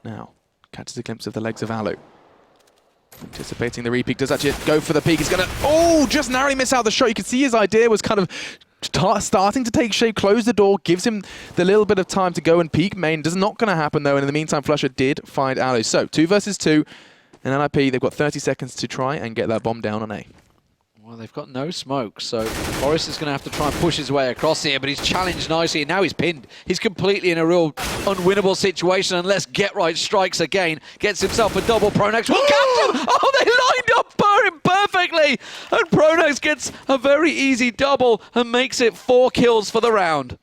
[SPEAKER 1] Now, catches a glimpse of the legs of Alu. Anticipating the re-peek, does actually go for the peek. He's going to, just narrowly miss out the shot. You can see his idea was kind of starting to take shape, close the door, gives him the little bit of time to go and peek main. Does not going to happen though, and in the meantime, Flusher did find Alu. So, 2 versus 2. And NiP, they've got 30 seconds to try and get that bomb down on A.
[SPEAKER 2] Well, they've got no smoke, so Forrest is going to have to try and push his way across here, but he's challenged nicely, and now he's pinned. He's completely in a real unwinnable situation unless Get Right strikes again, gets himself a double. Pronax will catch him! Oh, they lined up for him perfectly! And Pronax gets a very easy double and makes it 4 kills for the round.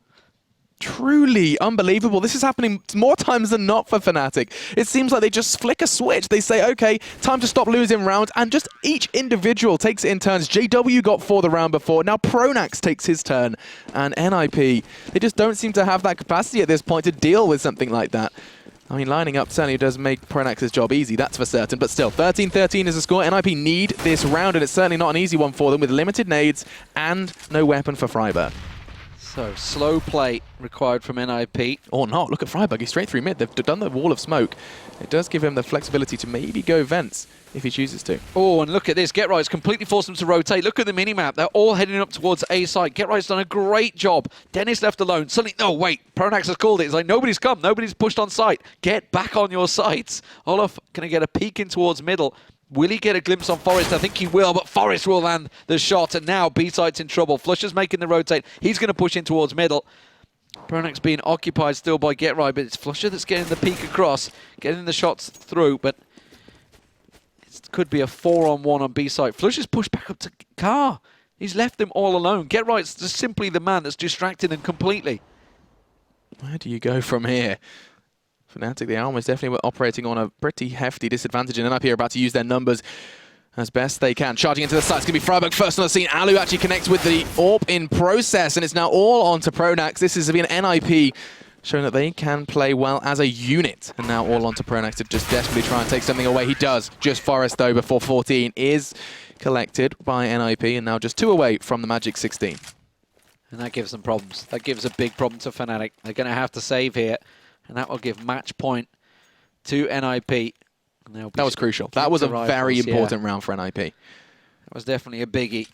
[SPEAKER 1] Truly unbelievable. This is happening more times than not for Fnatic. It seems like they just flick a switch. They say, okay, time to stop losing rounds, and just each individual takes it in turns. JW got 4 the round before. Now Pronax takes his turn, and NiP, they just don't seem to have that capacity at this point to deal with something like that. I mean, lining up certainly does make Pronax's job easy, that's for certain, but still, 13-13 is the score. NiP need this round, and it's certainly not an easy one for them with limited nades and no weapon for Freiberg.
[SPEAKER 2] So, slow play required from NiP.
[SPEAKER 1] Or not. Look at Freiberg. He's straight through mid. They've done the wall of smoke. It does give him the flexibility to maybe go vents if he chooses to.
[SPEAKER 2] Oh, and look at this. Get Right's completely forced them to rotate. Look at the minimap. They're all heading up towards A side. Get Right's done a great job. Dennis left alone. Suddenly, no, wait. Pronax has called it. It's like, nobody's come. Nobody's pushed on site. Get back on your sites. Olaf going to get a peek in towards middle. Will he get a glimpse on Forest? I think he will, but Forest will land the shot, and now B-site's in trouble. Flusher's making the rotate. He's going to push in towards middle. Pronax being occupied still by Get Right, but it's Flusher that's getting the peek across, getting the shots through, but it could be a 4-on-1 on B-site. Flusher's pushed back up to Carr. He's left them all alone. Get Right's just simply the man that's distracted them completely.
[SPEAKER 1] Where do you go from here? Fnatic, they are almost definitely operating on a pretty hefty disadvantage, and NiP are about to use their numbers as best they can. Charging into the site, it's going to be Freiberg first on the scene. Alu actually connects with the AWP in process, and it's now all on to Pronax. This is being NiP showing that they can play well as a unit, and now all on to Pronax to just desperately try and take something away. He does. Just Forest, though, before 14 is collected by NiP, and now just 2 away from the Magic 16.
[SPEAKER 2] And that gives them problems. That gives a big problem to Fnatic. They're going to have to save here, and that will give match point to NiP.
[SPEAKER 1] That was crucial. That was a very important round for NiP.
[SPEAKER 2] That was definitely a biggie.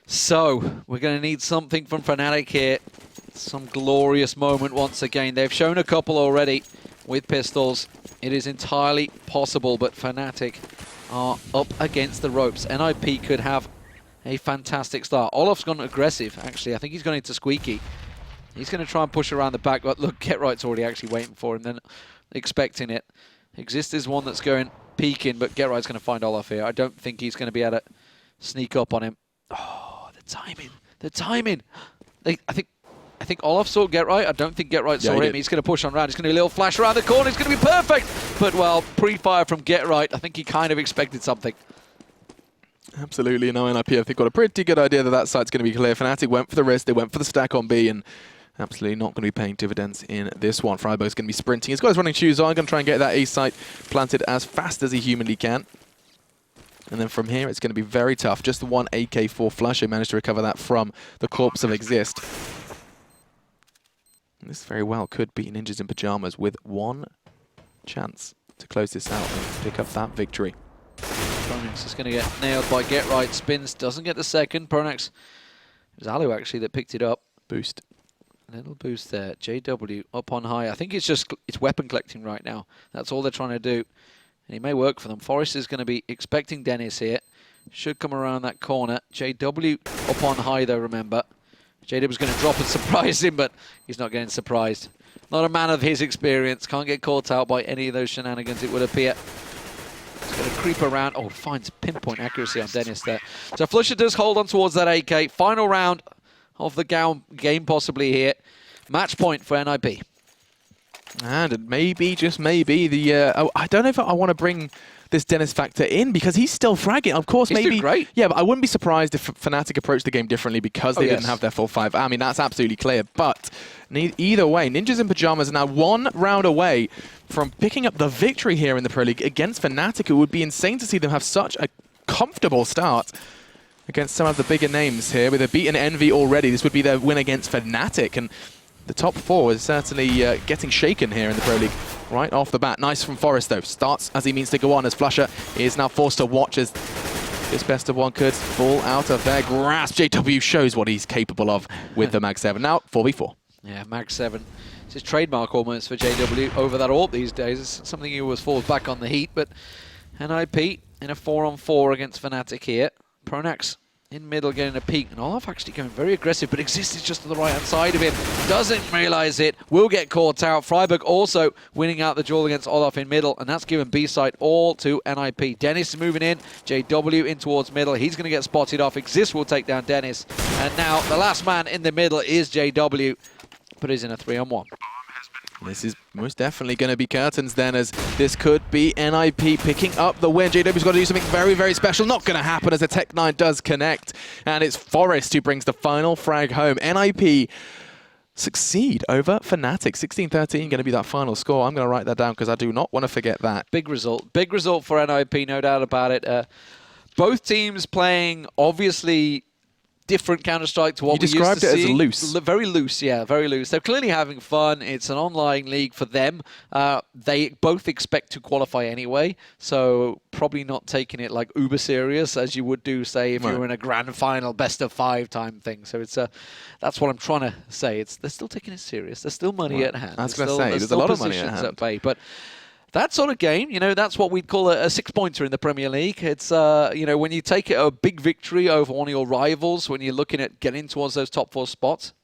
[SPEAKER 2] So, we're going to need something from Fnatic here. Some glorious moment once again. They've shown a couple already with pistols. It is entirely possible, but Fnatic are up against the ropes. NiP could have a fantastic start. Olaf's gone aggressive, actually. I think he's gone into Squeaky. He's going to try and push around the back, but look, GetRight's already actually waiting for him, then expecting it. Exist is one that's going peeking, but GetRight's going to find Olaf here. I don't think he's going to be able to sneak up on him. Oh, the timing. The timing. I think Olaf saw GetRight. I don't think GetRight saw him. He's going to push on round. It's going to be a little flash around the corner. It's going to be perfect. But, well, pre-fire from GetRight. I think he kind of expected something.
[SPEAKER 1] Absolutely. No, NiP, I think, got a pretty good idea that that site's going to be clear. Fnatic went for the risk. They went for the stack on B, and absolutely not going to be paying dividends in this one. Freiburg's going to be sprinting. He's got his running shoes on. Going to try and get that A site planted as fast as he humanly can. And then from here, it's going to be very tough. Just the one AK-4 flush. He managed to recover that from the corpse of Exist. And this very well could be Ninjas in Pyjamas with one chance to close this out and pick up that victory.
[SPEAKER 2] Pronax is going to get nailed by GetRight. Spins, doesn't get the second. Pronax, it was Alu actually that picked it up.
[SPEAKER 1] Boost.
[SPEAKER 2] A little boost there. JW up on high. I think it's weapon collecting right now. That's all they're trying to do. And it may work for them. Forrest is going to be expecting Dennis here. Should come around that corner. JW up on high though, remember. JW's going to drop and surprise him, but he's not getting surprised. Not a man of his experience. Can't get caught out by any of those shenanigans, it would appear. He's going to creep around. Oh, finds pinpoint accuracy on Dennis there. So Flusher does hold on towards that AK. Final round of the game possibly here. Match point for NiP.
[SPEAKER 1] And maybe, just maybe, the... I don't know if I want to bring this Dennis factor in, because he's still fragging. Of course,
[SPEAKER 2] he's
[SPEAKER 1] maybe...
[SPEAKER 2] doing great.
[SPEAKER 1] Yeah, but I wouldn't be surprised if Fnatic approached the game differently because they didn't have their full 5. I mean, that's absolutely clear. But either way, Ninjas in Pyjamas are now one round away from picking up the victory here in the Pro League against Fnatic. It would be insane to see them have such a comfortable start against some of the bigger names here. With a beaten Envy already, this would be their win against Fnatic. And the top 4 is certainly getting shaken here in the Pro League right off the bat. Nice from Forrest, though. Starts as he means to go on, as Flusher is now forced to watch as this best of one could fall out of their grasp. JW shows what he's capable of with the Mag 7. Now, 4v4.
[SPEAKER 2] Yeah, Mag 7. It's his trademark almost for JW over that AWP these days. It's something he always falls back on the heat, but NiP in a 4-on-4 against Fnatic here. Pronax in middle getting a peek, and Olaf actually going very aggressive, but Exist is just to the right-hand side of him. Doesn't realize it, will get caught out. Freiburg also winning out the duel against Olaf in middle, and that's given B-side all to NiP. Dennis is moving in, JW in towards middle. He's going to get spotted off. Exist will take down Dennis, and now the last man in the middle is JW, but he's in a 3-on-1.
[SPEAKER 1] This is most definitely going to be curtains then, as this could be NiP picking up the win. JW's got to do something very, very special. Not going to happen as the Tech-9 does connect. And it's Forrest who brings the final frag home. NiP succeed over Fnatic. 16-13 going to be that final score. I'm going to write that down because I do not want to forget that.
[SPEAKER 2] Big result. Big result for NiP, no doubt about it. Both teams playing, obviously, different Counterstrike to what we used to see. You described it as loose. Very loose, yeah, very loose. They're clearly having fun. It's an online league for them. They both expect to qualify anyway, so probably not taking it like uber serious as you would do, say, if you were in a grand final best of 5 time thing. So it's that's what I'm trying to say. They're still taking it serious. There's still money at hand.
[SPEAKER 1] I was going to say, there's a lot of money at hand.
[SPEAKER 2] At play, but that sort of game, that's what we'd call a 6-pointer in the Premier League. It's, when you take a big victory over one of your rivals, when you're looking at getting towards those top 4 spots,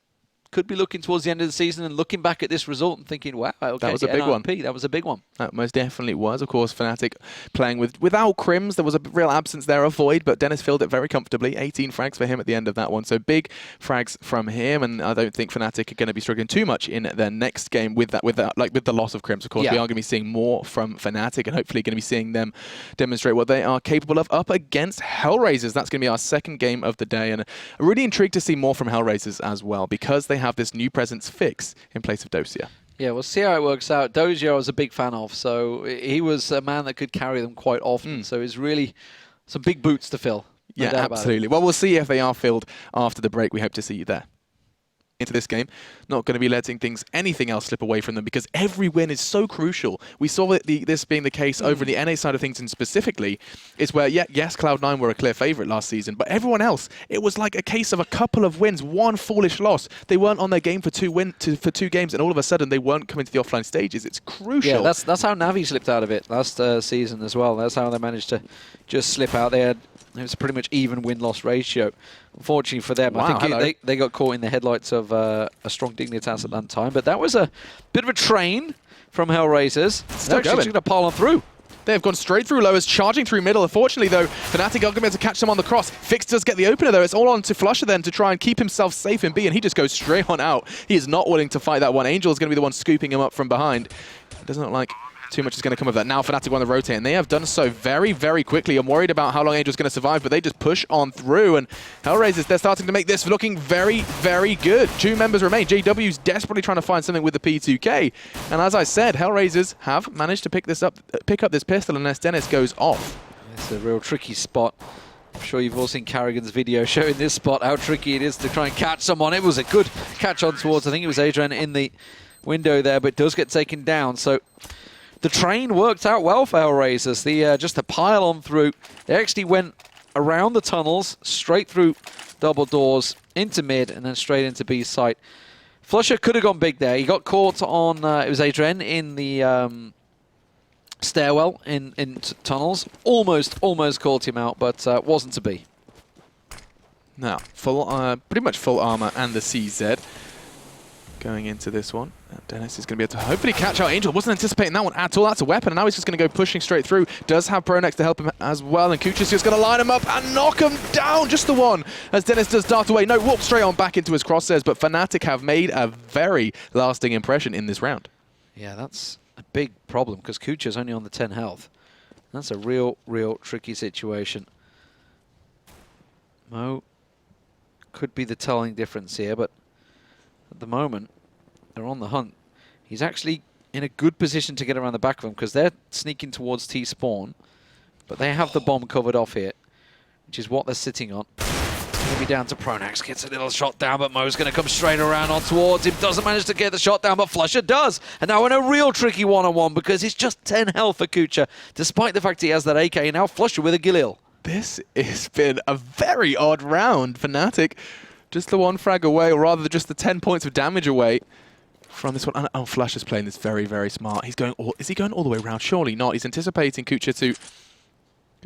[SPEAKER 2] could be looking towards the end of the season and looking back at this result and thinking, wow, okay,
[SPEAKER 1] that was a big one.
[SPEAKER 2] That was a big one.
[SPEAKER 1] That most definitely was. Of course, Fnatic playing without Crims. There was a real absence there of Void, but Dennis filled it very comfortably. 18 frags for him at the end of that one. So big frags from him, and I don't think Fnatic are going to be struggling too much in their next game with the loss of Crims. Of course, we are going to be seeing more from Fnatic, and hopefully going to be seeing them demonstrate what they are capable of up against Hellraisers. That's going to be our second game of the day, and I'm really intrigued to see more from Hellraisers as well, because they have this new presence fix in place of Dosia.
[SPEAKER 2] Yeah, we'll see how it works out. Dozier I was a big fan of, so he was a man that could carry them quite often. So it's really some big boots to fill.
[SPEAKER 1] Yeah, absolutely. Well, we'll see if they are filled after the break. We hope to see you there. into this game, not going to be letting anything else slip away from them, because every win is so crucial. We saw that this being the case over the NA side of things, and specifically is where, yes, Cloud9 were a clear favourite last season, but everyone else, it was like a case of a couple of wins, one foolish loss. They weren't on their game for two games, and all of a sudden they weren't coming to the offline stages. It's crucial.
[SPEAKER 2] Yeah, that's how Navi slipped out of it last season as well. That's how they managed to just slip out. It was a pretty much even win-loss ratio. Unfortunately for them,
[SPEAKER 1] wow,
[SPEAKER 2] I think they got caught in the headlights of a strong Dignitas at that time. But that was a bit of a train from Hellraisers. They're actually going to pile on through.
[SPEAKER 1] They've gone straight through lowers, charging through middle. Unfortunately, though, Fnatic are going to be able to catch them on the cross. Fix does get the opener, though. It's all on to Flusher then to try and keep himself safe in B, and he just goes straight on out. He is not willing to fight that one. Angel is going to be the one scooping him up from behind. It doesn't look like too much is going to come of that. Now Fnatic want to rotate, and they have done so very, very quickly. I'm worried about how long Angel's going to survive, but they just push on through, and Hellraisers, they're starting to make this looking very, very good. 2 members remain. JW's desperately trying to find something with the P2K, and as I said, Hellraisers have managed to pick up this pistol unless Dennis goes off.
[SPEAKER 2] It's a real tricky spot. I'm sure you've all seen Carrigan's video showing this spot, how tricky it is to try and catch someone. It was a good catch on towards, I think it was Adrian in the window there, but does get taken down, so the train worked out well for Hellraisers. Just a pile on through. They actually went around the tunnels, straight through double doors, into mid, and then straight into B site. Flusher could have gone big there. He got caught on, it was Adrian, in the stairwell in tunnels. Almost caught him out, but wasn't to be.
[SPEAKER 1] Now, pretty much full armor and the CZ going into this one. And Dennis is going to be able to hopefully catch out Angel. Wasn't anticipating that one at all. That's a weapon, and now he's just going to go pushing straight through. Does have Pronex to help him as well, and Kucha's just going to line him up and knock him down. Just the one, as Dennis does dart away. No, walk straight on back into his crosshairs, but Fnatic have made a very lasting impression in this round.
[SPEAKER 2] Yeah, that's a big problem, because Kucha's only on the 10 health. That's a real tricky situation. Mo could be the telling difference here, but at the moment, they're on the hunt. He's actually in a good position to get around the back of them, because they're sneaking towards T-spawn, but they have the bomb covered off here, which is what they're sitting on. It's going to be down to Pronax. Gets a little shot down, but Mo's going to come straight around on towards him. Doesn't manage to get the shot down, but Flusher does. And now in a real tricky one-on-one, because it's just 10 health for Kucha, despite the fact he has that AK. Now Flusher with a Galil.
[SPEAKER 1] This has been a very odd round for Fnatic. Just the one frag away, or rather just the 10 points of damage away from this one. Oh, Flash is playing this very, very smart. He's going is he going all the way around? Surely not. He's anticipating Kucha to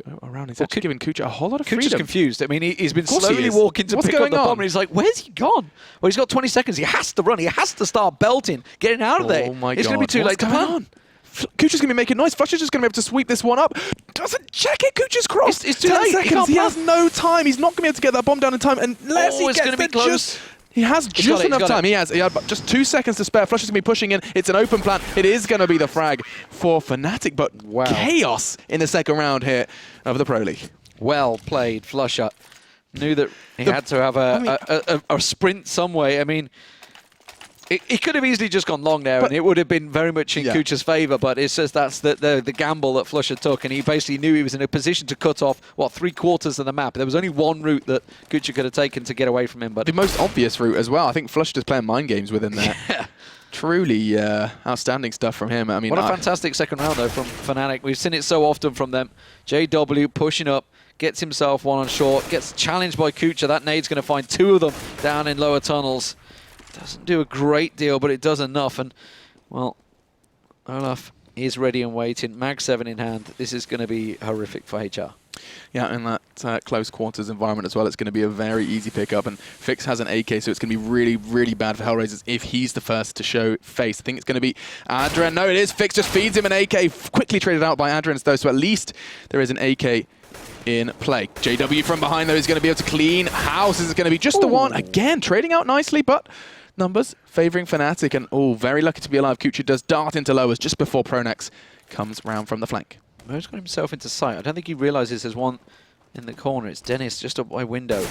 [SPEAKER 1] go around. He's actually giving Kucha a whole lot of freedom.
[SPEAKER 2] Kucha's confused. I mean, he's been slowly walking to pick up the bomb, and he's like, where's he gone? Well, he's got 20 seconds. He has to run. He has to start belting, getting out of there.
[SPEAKER 1] Oh my God.
[SPEAKER 2] It's going to be too late to plan.
[SPEAKER 1] Kucha's going to be making noise. Flusher's just going to be able to sweep this one up. Doesn't check it. Kucha's crossed.
[SPEAKER 2] It's too
[SPEAKER 1] 10
[SPEAKER 2] late.
[SPEAKER 1] seconds. He has no time. He's not going to be able to get that bomb down in time unless he gets
[SPEAKER 2] be close.
[SPEAKER 1] He has just enough time. He had just 2 seconds to spare. Flusher's going to be pushing in. It's an open plant. It is going to be the frag for Fnatic, but chaos in the second round here of the Pro League.
[SPEAKER 2] Well played, Flusher. Knew that he had to have a sprint some way. I mean, he could have easily just gone long there, and it would have been very much in Kucha's favour, but it's just that's the gamble that Flusher took, and he basically knew he was in a position to cut off, what, 3/4 of the map. There was only one route that Kucha could have taken to get away from him. But
[SPEAKER 1] the most obvious route as well. I think Flusher just playing mind games with him there.
[SPEAKER 2] Yeah.
[SPEAKER 1] Truly outstanding stuff from him. I mean,
[SPEAKER 2] what a fantastic second round, though, from Fnatic. We've seen it so often from them. JW pushing up, gets himself one on short, gets challenged by Kucha. That nade's going to find 2 of them down in lower tunnels. Doesn't do a great deal, but it does enough. And, well, Olaf is ready and waiting. Mag 7 in hand. This is going to be horrific for HR.
[SPEAKER 1] Yeah, in that close quarters environment as well, it's going to be a very easy pickup. And Fix has an AK, so it's going to be really, really bad for Hellraisers if he's the first to show face. I think it's going to be Adrian. No, it is. Fix just feeds him an AK. Quickly traded out by Adrian, though, so at least there is an AK in play. JW from behind, though, is going to be able to clean house. This is going to be just the one. Again, trading out nicely, but numbers favouring Fnatic, and very lucky to be alive. Kucha does dart into lowers just before Pronex comes round from the flank.
[SPEAKER 2] Mo's got himself into sight. I don't think he realises there's one in the corner. It's Dennis just up by window.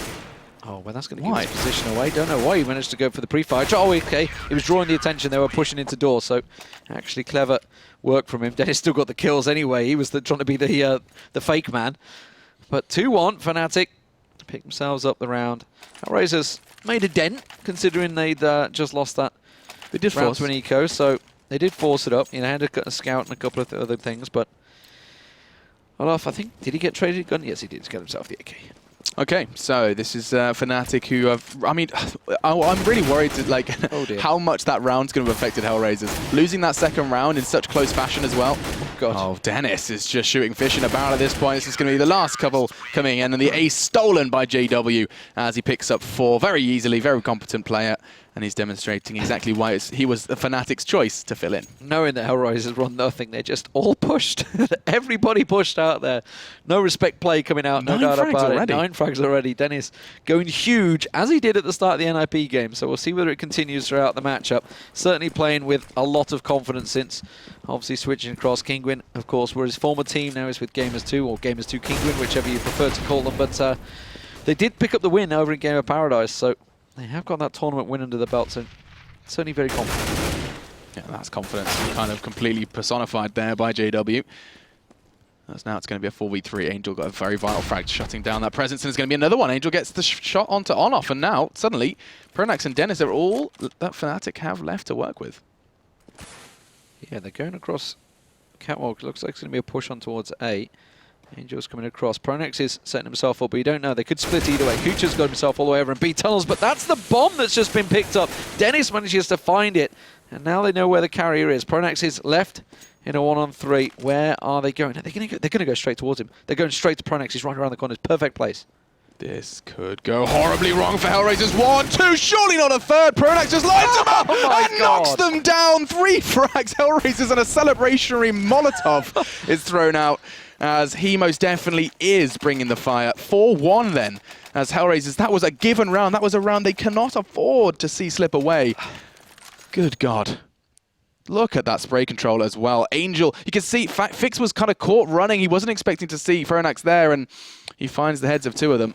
[SPEAKER 2] Oh, well, that's going to give his position away. Don't know why he managed to go for the pre-fire. Oh, okay. He was drawing the attention. They were pushing into door, so actually clever work from him. Dennis still got the kills anyway. He was trying to be the fake man. But 2-1, Fnatic. pick themselves up the round. Hellraisers made a dent, considering they'd just lost that round to an eco, so they did force it up. You know, had a scout and a couple of other things, but Olaf, I think, did he get traded gun? Yes, he did to get himself the AK.
[SPEAKER 1] Okay, so this is Fnatic, who have, I mean, I'm really worried like how much that round's going to have affected Hellraisers. Losing that second round in such close fashion as well.
[SPEAKER 2] God.
[SPEAKER 1] Oh, Dennis is just shooting fish in a barrel at this point. This is going to be the last couple coming in, and the ace stolen by JW as he picks up 4 very easily, very competent player. And he's demonstrating exactly why he was the Fnatic's choice to fill in.
[SPEAKER 2] Knowing that Hellraisers run nothing, they're just all pushed. Everybody pushed out there. No respect play coming out, no doubt about it. 9 frags already. Dennis going huge, as he did at the start of the NiP game. So we'll see whether it continues throughout the matchup. Certainly playing with a lot of confidence since obviously switching across. Kinguin, of course, were his former team. Now he's with Gamers 2, or Gamers 2 Kinguin, whichever you prefer to call them. But they did pick up the win over in Game of Paradise. So they have got that tournament win under the belt, so certainly very confident.
[SPEAKER 1] Yeah, that's confidence kind of completely personified there by JW. As now it's going to be a 4v3. Angel got a very vital frag shutting down that presence, and it's going to be another one. Angel gets the shot onto on-off, and now suddenly Pronax and Dennis are all that Fnatic have left to work with.
[SPEAKER 2] Yeah, they're going across catwalk. Looks like it's going to be a push on towards A. Angel's coming across. Pronax is setting himself up, but you don't know. They could split either way. Kucha's got himself all the way over in B tunnels, but that's the bomb that's just been picked up. Dennis manages to find it, and now they know where the carrier is. Pronax is left in a 1-on-3. Where are they going? They're going to go straight towards him. They're going straight to Pronax. He's right around the corner. It's perfect place.
[SPEAKER 1] This could go horribly wrong for Hellraisers. 1, 2, surely not a third. Pronax just lines them up and knocks them down. 3 frags. Hellraisers, and a celebrationary Molotov is thrown out, as he most definitely is bringing the fire. 4-1 then, as Hellraisers, that was a given round. That was a round they cannot afford to see slip away. Good God. Look at that spray control as well. Angel, you can see Fix was kind of caught running. He wasn't expecting to see Pronax there, and he finds the heads of 2 of them.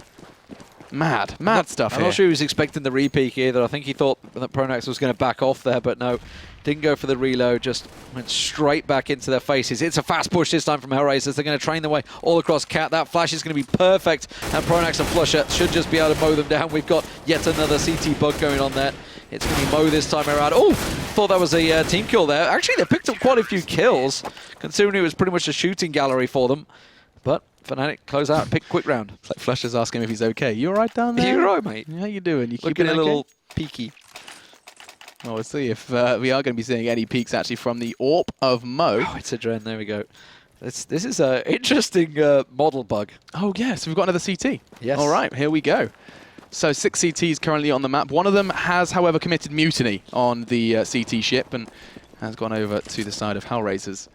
[SPEAKER 1] Mad stuff here.
[SPEAKER 2] I'm not sure he was expecting the repeak either. I think he thought that Pronax was going to back off there, but no. Didn't go for the reload, just went straight back into their faces. It's a fast push this time from Hellraisers. They're going to train their way all across Cat. That flash is going to be perfect, and Pronax and Flusher should just be able to mow them down. We've got yet another CT bug going on there. It's going to be Mo this time around. Oh, thought that was a team kill there. Actually, they picked up quite a few kills, considering it was pretty much a shooting gallery for them. But Fnatic close out, pick quick round.
[SPEAKER 1] It's like Flusher's asking if he's okay. You all right down there?
[SPEAKER 2] You're right, mate.
[SPEAKER 1] How you doing? You
[SPEAKER 2] looking
[SPEAKER 1] keeping
[SPEAKER 2] a little peaky.
[SPEAKER 1] Well, we'll see if we are going to be seeing any peaks actually from the AWP of Mo.
[SPEAKER 2] Oh, it's a Dren. There we go. This is an interesting model bug.
[SPEAKER 1] Oh, yes. We've got another CT.
[SPEAKER 2] Yes.
[SPEAKER 1] All right, here we go. So 6 CTs currently on the map. One of them has, however, committed mutiny on the CT ship and has gone over to the side of Hellraisers,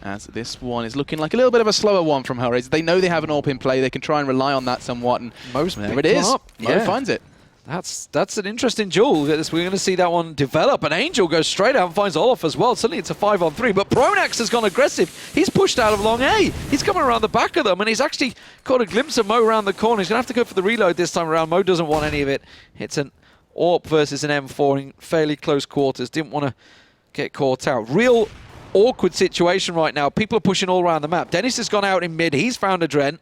[SPEAKER 1] as this one is looking like a little bit of a slower one from Hellraisers. They know they have an AWP in play. They can try and rely on that somewhat, and there it is. Mo finds it.
[SPEAKER 2] That's an interesting duel. We're going to see that one develop. And Angel goes straight out and finds Olaf as well. Suddenly it's a 5-on-3. But Pronax has gone aggressive. He's pushed out of long A. He's coming around the back of them, and he's actually caught a glimpse of Mo around the corner. He's going to have to go for the reload this time around. Mo doesn't want any of it. It's an AWP versus an M4 in fairly close quarters. Didn't want to get caught out. Real awkward situation right now. People are pushing all around the map. Dennis has gone out in mid. He's found a Dren.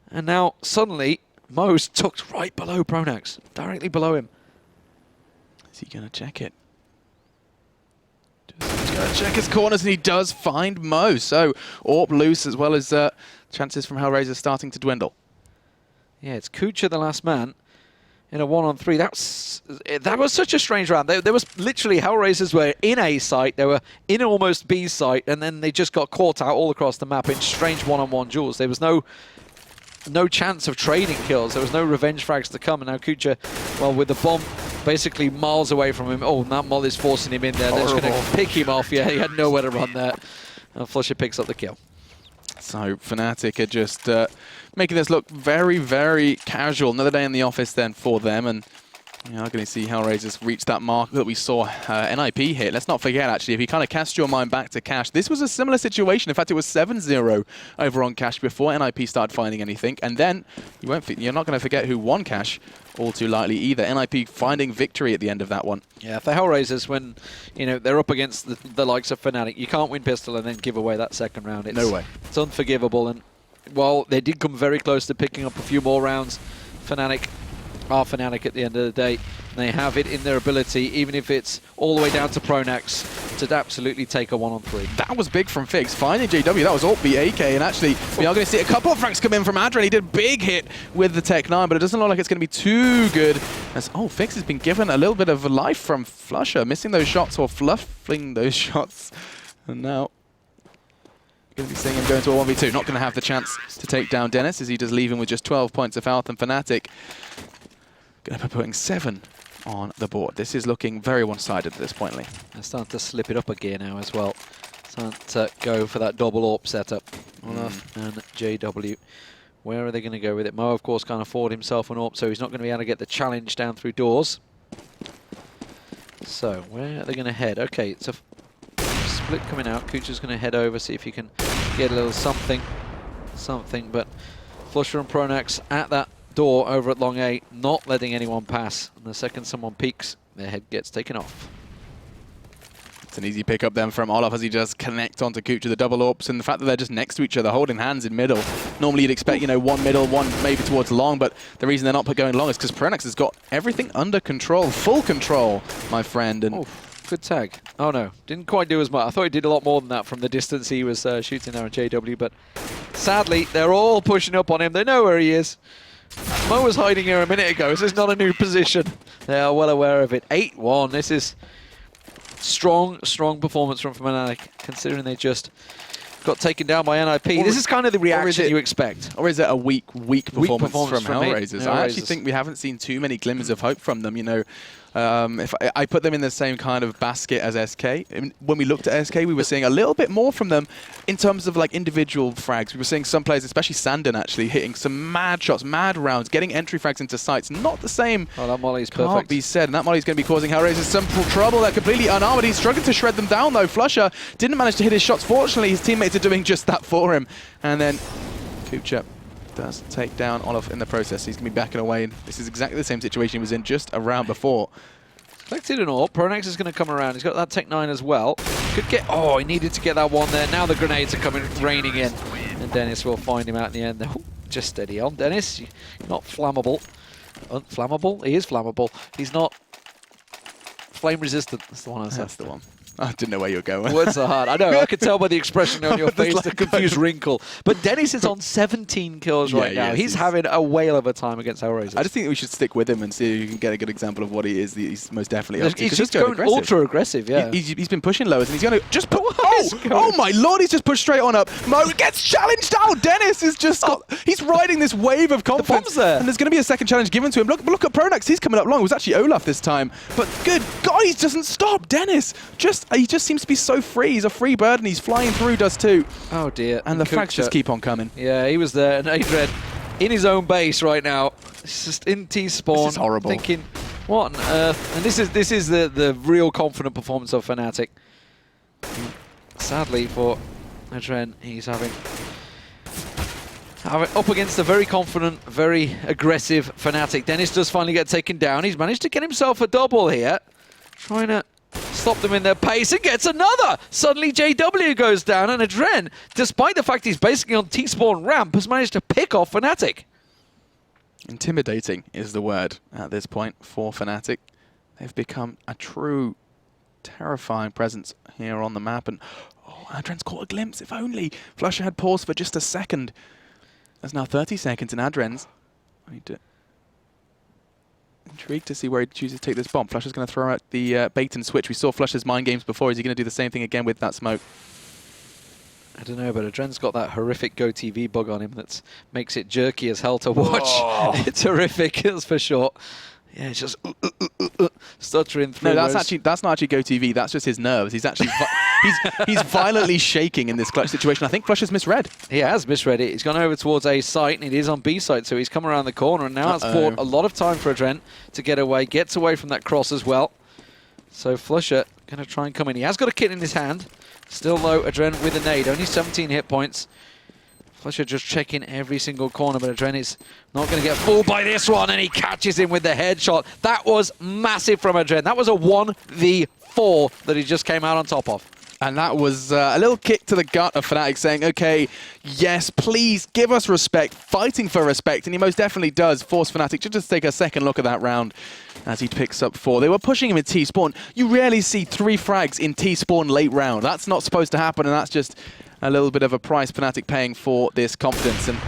[SPEAKER 2] And now suddenly Mo's tucked right below Pronax, directly below him.
[SPEAKER 1] Is he going to check it? Just going to check his corners, and he does find Mo. So AWP loose, as well as chances from Hellraiser starting to dwindle.
[SPEAKER 2] Yeah, it's Kucha, the last man, in a 1-on-3. That was such a strange round. There was literally Hellraisers were in A site, they were in almost B site, and then they just got caught out all across the map in strange 1-on-1 duels. There was no chance of trading kills. There was no revenge frags to come, and now Kucha, well, with the bomb basically miles away from him. Oh, that Moll is forcing him in there. They're just going to pick him off. Yeah, he had nowhere to run there. And Flusher picks up the kill.
[SPEAKER 1] So Fnatic are just making this look very, very casual. Another day in the office then for them, and you are going to see Hellraisers reach that mark that we saw NiP hit. Let's not forget, actually, if you kind of cast your mind back to Cash, this was a similar situation. In fact, it was 7-0 over on Cash before NiP started finding anything. And then you're not going to forget who won Cash all too lightly either. NiP finding victory at the end of that one.
[SPEAKER 2] Yeah, for Hellraisers, when they're up against the likes of Fnatic, you can't win pistol and then give away that second round.
[SPEAKER 1] No way.
[SPEAKER 2] It's unforgivable. And while they did come very close to picking up a few more rounds, Fnatic are Fnatic at the end of the day. They have it in their ability, even if it's all the way down to Pronax, to absolutely take a 1-on-3.
[SPEAKER 1] That was big from Figs. Finding JW, that was all AK, and actually we are going to see a couple of frags come in from Adren. He did a big hit with the Tech 9, but it doesn't look like it's going to be too good. As, Figs has been given a little bit of life from Flusher, missing those shots or fluffing those shots. And now going to be seeing him go into a 1v2. Not going to have the chance to take down Dennis, as he does leave him with just 12 points of health, and Fnatic going to be putting 7 on the board. This is looking very one-sided at this point, Lee.
[SPEAKER 2] They're starting to slip it up a gear now as well. Starting to go for that double AWP setup. Olaf and JW. Where are they going to go with it? Mo, of course, can't afford himself an AWP, so he's not going to be able to get the challenge down through doors. So, where are they going to head? Okay, it's a split coming out. Kucha's going to head over, see if he can get a little something. But Flusher and Pronax at that door over at long A, not letting anyone pass. And the second someone peeks, their head gets taken off.
[SPEAKER 1] It's an easy pick up then from Olaf as he just connect onto Kucha, the double AWPs, and the fact that they're just next to each other, holding hands in middle. Normally you'd expect, you know, one middle, one maybe towards long, but the reason they're not going long is because Pronax has got everything under control, full control, my friend. And
[SPEAKER 2] good tag. Oh no, didn't quite do as much. I thought he did a lot more than that from the distance he was shooting there on JW, but sadly, they're all pushing up on him. They know where he is. Mo was hiding here a minute ago. This is not a new position. They are well aware of it. 8-1. This is strong performance from Fnatic, considering they just got taken down by NiP. This is kind of the reaction you expect.
[SPEAKER 1] Or is it a weak performance from Hellraisers? I actually
[SPEAKER 2] Hellraisers.
[SPEAKER 1] think we haven't seen too many glimmers of hope from them, you know. If I put them in the same kind of basket as SK. When we looked at SK, we were seeing a little bit more from them in terms of like individual frags. We were seeing some players, especially Sandon, actually hitting some mad shots, mad rounds, getting entry frags into sites. Not the same.
[SPEAKER 2] Oh, that Molly's
[SPEAKER 1] Can't
[SPEAKER 2] perfect.
[SPEAKER 1] be said. And that Molly's going to be causing Hellraisers some trouble. They're completely unarmored. He's struggling to shred them down, though. Flusher didn't manage to hit his shots. Fortunately, his teammates are doing just that for him. And then Kucha does take down Olaf in the process. He's going to be backing away. And this is exactly the same situation he was in just a round before.
[SPEAKER 2] Collected and all. Pronax is going to come around. He's got that Tech 9 as well. Could get... Oh, he needed to get that one there. Now the grenades are coming, raining in. And Dennis will find him out in the end. Just steady on, Dennis. You're not flammable. Flammable? He is flammable. He's not flame resistant. That's the one I said.
[SPEAKER 1] That's the one. I didn't know where you were going.
[SPEAKER 2] Words are hard. I know. I could tell by the expression on your face,
[SPEAKER 1] like
[SPEAKER 2] the confused wrinkle. But Dennis is on 17 kills right now. He's having a whale of a time against Hellraisers.
[SPEAKER 1] I just think that we should stick with him and see if you can get a good example of what he is. He's most definitely up to.
[SPEAKER 2] He's just going ultra aggressive, yeah.
[SPEAKER 1] He's been pushing lowers, and he's going to just put... Oh my lord, he's just pushed straight on up. Mo gets challenged out. Dennis is just... He's riding this wave of confidence.
[SPEAKER 2] The bomb's there.
[SPEAKER 1] And there's going to be a second challenge given to him. Look at Pronax. He's coming up long. It was actually Olaf this time. But good God, he doesn't stop. Dennis, he just seems to be so free. He's a free bird, and he's flying through, does too.
[SPEAKER 2] Oh dear.
[SPEAKER 1] And the frags just keep on coming.
[SPEAKER 2] Yeah, he was there. And Adrian in his own base right now. He's just in T-spawn.
[SPEAKER 1] This is horrible.
[SPEAKER 2] Thinking, what on earth? And this is the real confident performance of Fnatic. Sadly for Adrian, he's having up against a very confident, very aggressive Fnatic. Dennis does finally get taken down. He's managed to get himself a double here. Trying to stop them in their pace and gets another. Suddenly JW goes down, and Adren, despite the fact he's basically on T-spawn ramp, has managed to pick off Fnatic.
[SPEAKER 1] Intimidating is the word at this point for Fnatic. They've become a true terrifying presence here on the map, and Adren's caught a glimpse. If only Flusher had paused for just a second. There's now 30 seconds in Adren's. I need to... Intrigued to see where he chooses to take this bomb. Flusher's going to throw out the bait and switch. We saw Flusher's mind games before. Is he going to do the same thing again with that smoke?
[SPEAKER 2] I don't know, but Adren's got that horrific Go TV bug on him that makes it jerky as hell to watch. It's horrific, that's for sure. Yeah, it's just stuttering through.
[SPEAKER 1] No, that's not actually Go TV. That's just his nerves. He's actually he's violently shaking in this clutch situation. I think Flusher's misread.
[SPEAKER 2] He has misread it. He's gone over towards A site, and it is on B site, so he's come around the corner, and now it's bought a lot of time for Adren to get away. Gets away from that cross as well. So Flusher going to try and come in. He has got a kit in his hand. Still low, Adren with a nade. Only 17 hit points. Flusher just checking every single corner, but Adren is not going to get fooled by this one, and he catches him with the headshot. That was massive from Adren. That was a 1v4 that he just came out on top of.
[SPEAKER 1] And that was a little kick to the gut of Fnatic saying, okay, yes, please give us respect, fighting for respect. And he most definitely does force Fnatic to just take a second look at that round as he picks up 4. They were pushing him in T-spawn. You rarely see 3 frags in T-spawn late round. That's not supposed to happen, and that's just a little bit of a price Fnatic paying for this confidence. And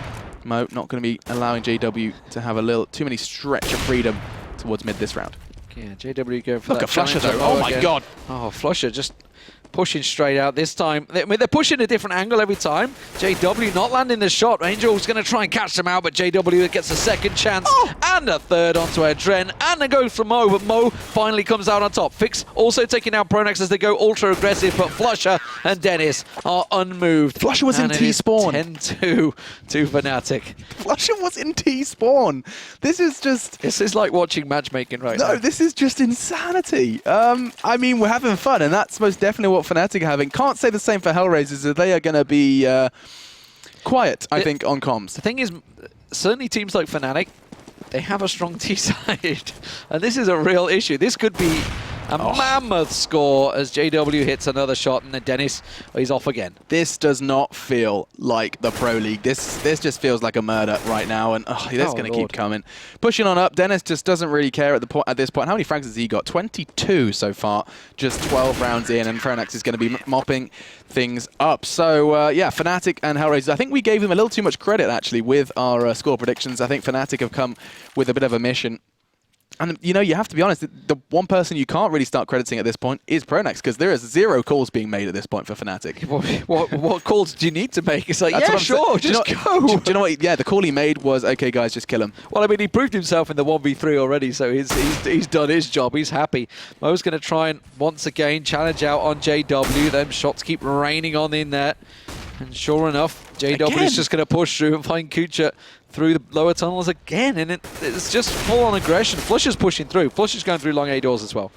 [SPEAKER 1] Mo not going to be allowing JW to have a little too many stretch of freedom towards mid this round.
[SPEAKER 2] Yeah, JW going for
[SPEAKER 1] Look
[SPEAKER 2] that
[SPEAKER 1] at Flusher
[SPEAKER 2] challenge
[SPEAKER 1] though. Oh my god.
[SPEAKER 2] Oh, Flusher just pushing straight out this time. I mean, they're pushing a different angle every time. JW not landing the shot. Angel's going to try and catch them out, but JW gets a second chance and a third onto Adren. And it goes for Mo, but Mo finally comes out on top. Fix also taking out Pronax as they go ultra aggressive, but Flusher and Dennis are unmoved.
[SPEAKER 1] Flusher was in T-spawn.
[SPEAKER 2] 10-2 to Fnatic.
[SPEAKER 1] Flusher was in T-spawn. This is
[SPEAKER 2] like watching matchmaking right now.
[SPEAKER 1] No, this is just insanity. I mean, we're having fun, and that's most definitely what Fnatic are having. Can't say the same for Hellraisers, as they are going to be quiet, I think, on comms.
[SPEAKER 2] The thing is, certainly teams like Fnatic, they have a strong T side, and this is a real issue. This could be a mammoth score as JW hits another shot, and then Dennis, he's off again.
[SPEAKER 1] This does not feel like the Pro League. This just feels like a murder right now, and that's going to keep coming. Pushing on up, Dennis just doesn't really care at this point. How many frags has he got? 22 so far, just 12 rounds in, and Pronax is going to be mopping things up. So, yeah, Fnatic and Hellraisers, I think we gave them a little too much credit, actually, with our score predictions. I think Fnatic have come with a bit of a mission. And, you know, you have to be honest, the one person you can't really start crediting at this point is Pronax, because there is 0 calls being made at this point for Fnatic.
[SPEAKER 2] What calls do you need to make? It's like, yeah, sure, just go.
[SPEAKER 1] Do you know what? Yeah, the call he made was, okay, guys, just kill him.
[SPEAKER 2] Well, I mean, he proved himself in the 1v3 already, so he's done his job. He's happy. Mo's going to try and, once again, challenge out on JW. Them shots keep raining on in there. And sure enough, JW is just going to push through and find Kucha through the lower tunnels again, and it's just full-on aggression. Flusher's pushing through. Flusher's going through long A doors as well.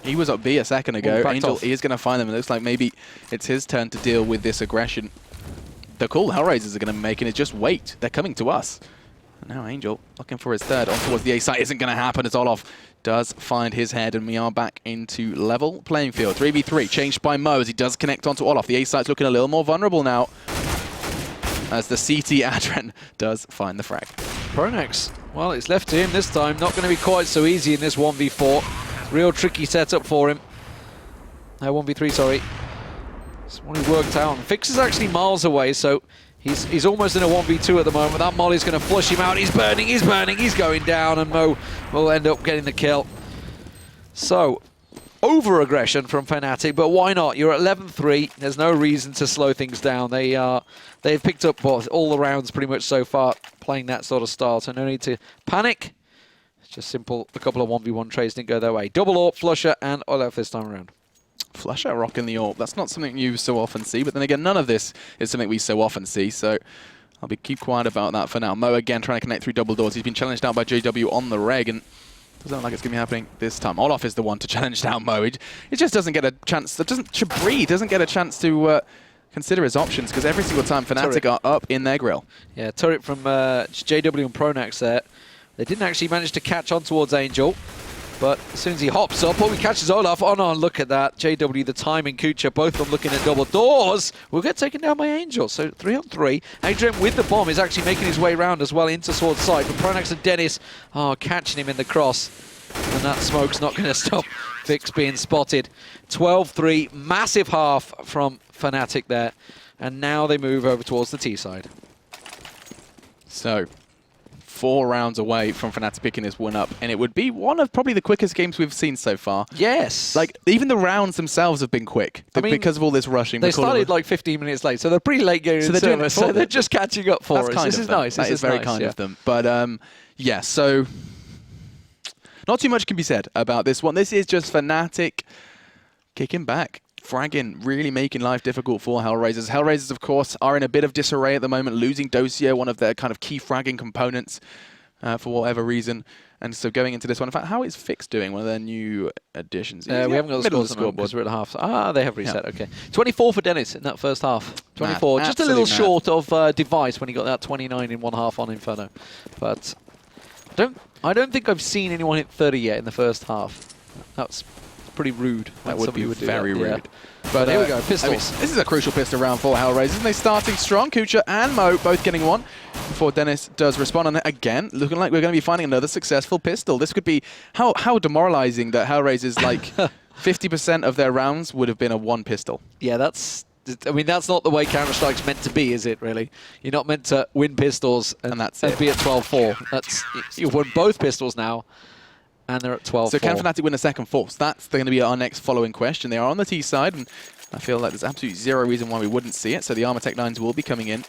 [SPEAKER 1] He was up B a second ago. Angel is going to find them. It looks like maybe it's his turn to deal with this aggression. The call Hellraisers are going to make, and it's just wait. They're coming to us. And now Angel looking for his third on towards the A site. Isn't going to happen as Olof does find his head, and we are back into level playing field. 3v3 changed by Mo as he does connect onto Olof. The A site's looking a little more vulnerable now, as the CT Adren does find the frag.
[SPEAKER 2] Pronax, well, it's left to him this time. Not going to be quite so easy in this 1v4. Real tricky setup for him. No, 1v3, sorry. It's one he worked out. Fix is actually miles away, so he's almost in a 1v2 at the moment. That molly's going to flush him out. He's burning, he's going down, and Mo will end up getting the kill. So, over-aggression from Fnatic, but why not? You're at 11-3. There's no reason to slow things down. They've picked up all the rounds pretty much so far, playing that sort of style, so no need to panic. It's just simple. A couple of 1v1 trades didn't go their way. Double AWP, Flusher, and Olaf this time around.
[SPEAKER 1] Flusher rocking the AWP. That's not something you so often see, but then again, none of this is something we so often see, so I'll keep quiet about that for now. Mo again trying to connect through double doors. He's been challenged out by JW on the reg, and doesn't look like it's going to be happening this time. Olaf is the one to challenge down Mo. It just doesn't get a chance. Chabri doesn't get a chance to consider his options, because every single time Fnatic are up in their grill. Yeah,
[SPEAKER 2] turret from JW and Pronax there. They didn't actually manage to catch on towards Angel, but as soon as he hops up, he catches Olaf. Oh no, look at that. JW, the timing, Kucha, both of them looking at double doors. Will get taken down by Angel. So 3-on-3. Adrian with the bomb is actually making his way around as well into Sword side. But Pronax and Dennis are catching him in the cross. And that smoke's not going to stop Fix being spotted. 12-3, massive half from Fnatic there. And now they move over towards the T side.
[SPEAKER 1] So 4 rounds away from Fnatic picking this one up, and it would be one of probably the quickest games we've seen so far.
[SPEAKER 2] Yes.
[SPEAKER 1] Like, even the rounds themselves have been quick, because of all this rushing.
[SPEAKER 2] They started like 15 minutes late, so they're pretty late getting in service, so they're just catching up for us. This is nice.
[SPEAKER 1] That is very kind of them. But, yeah, so not too much can be said about this one. This is just Fnatic kicking back. Fragging, really making life difficult for Hellraisers. Hellraisers, of course, are in a bit of disarray at the moment, losing Dosia, one of their kind of key fragging components, for whatever reason. And so going into this one, in fact, how is Fix doing? One of their new additions?
[SPEAKER 2] We haven't got the scoreboard because we're at half. Ah, they have reset, okay. 24 for Dennis in that first half. 24, just a little short of Device when he got that 29 in one half on Inferno. But I don't think I've seen anyone hit 30 yet in the first half. That's pretty rude.
[SPEAKER 1] That would be very rude.
[SPEAKER 2] But here we go, pistols.
[SPEAKER 1] I mean, this is a crucial pistol round for Hellraisers, and they're starting strong. Kucha and Mo both getting one before Dennis does respond. And again, looking like we're going to be finding another successful pistol. This could be how demoralizing that Hellraisers, like 50% of their rounds would have been a one pistol.
[SPEAKER 2] Yeah, that's not the way Counter-Strike's meant to be, is it, really? You're not meant to win pistols and
[SPEAKER 1] that's
[SPEAKER 2] and
[SPEAKER 1] it.
[SPEAKER 2] be at 12-4. You've won both pistols now, and they're at 12-4.
[SPEAKER 1] So can Fnatic win a second force? That's going to be our next following question. They are on the T side, and I feel like there's absolutely zero reason why we wouldn't see it. So the Armor Tech 9s will be coming in.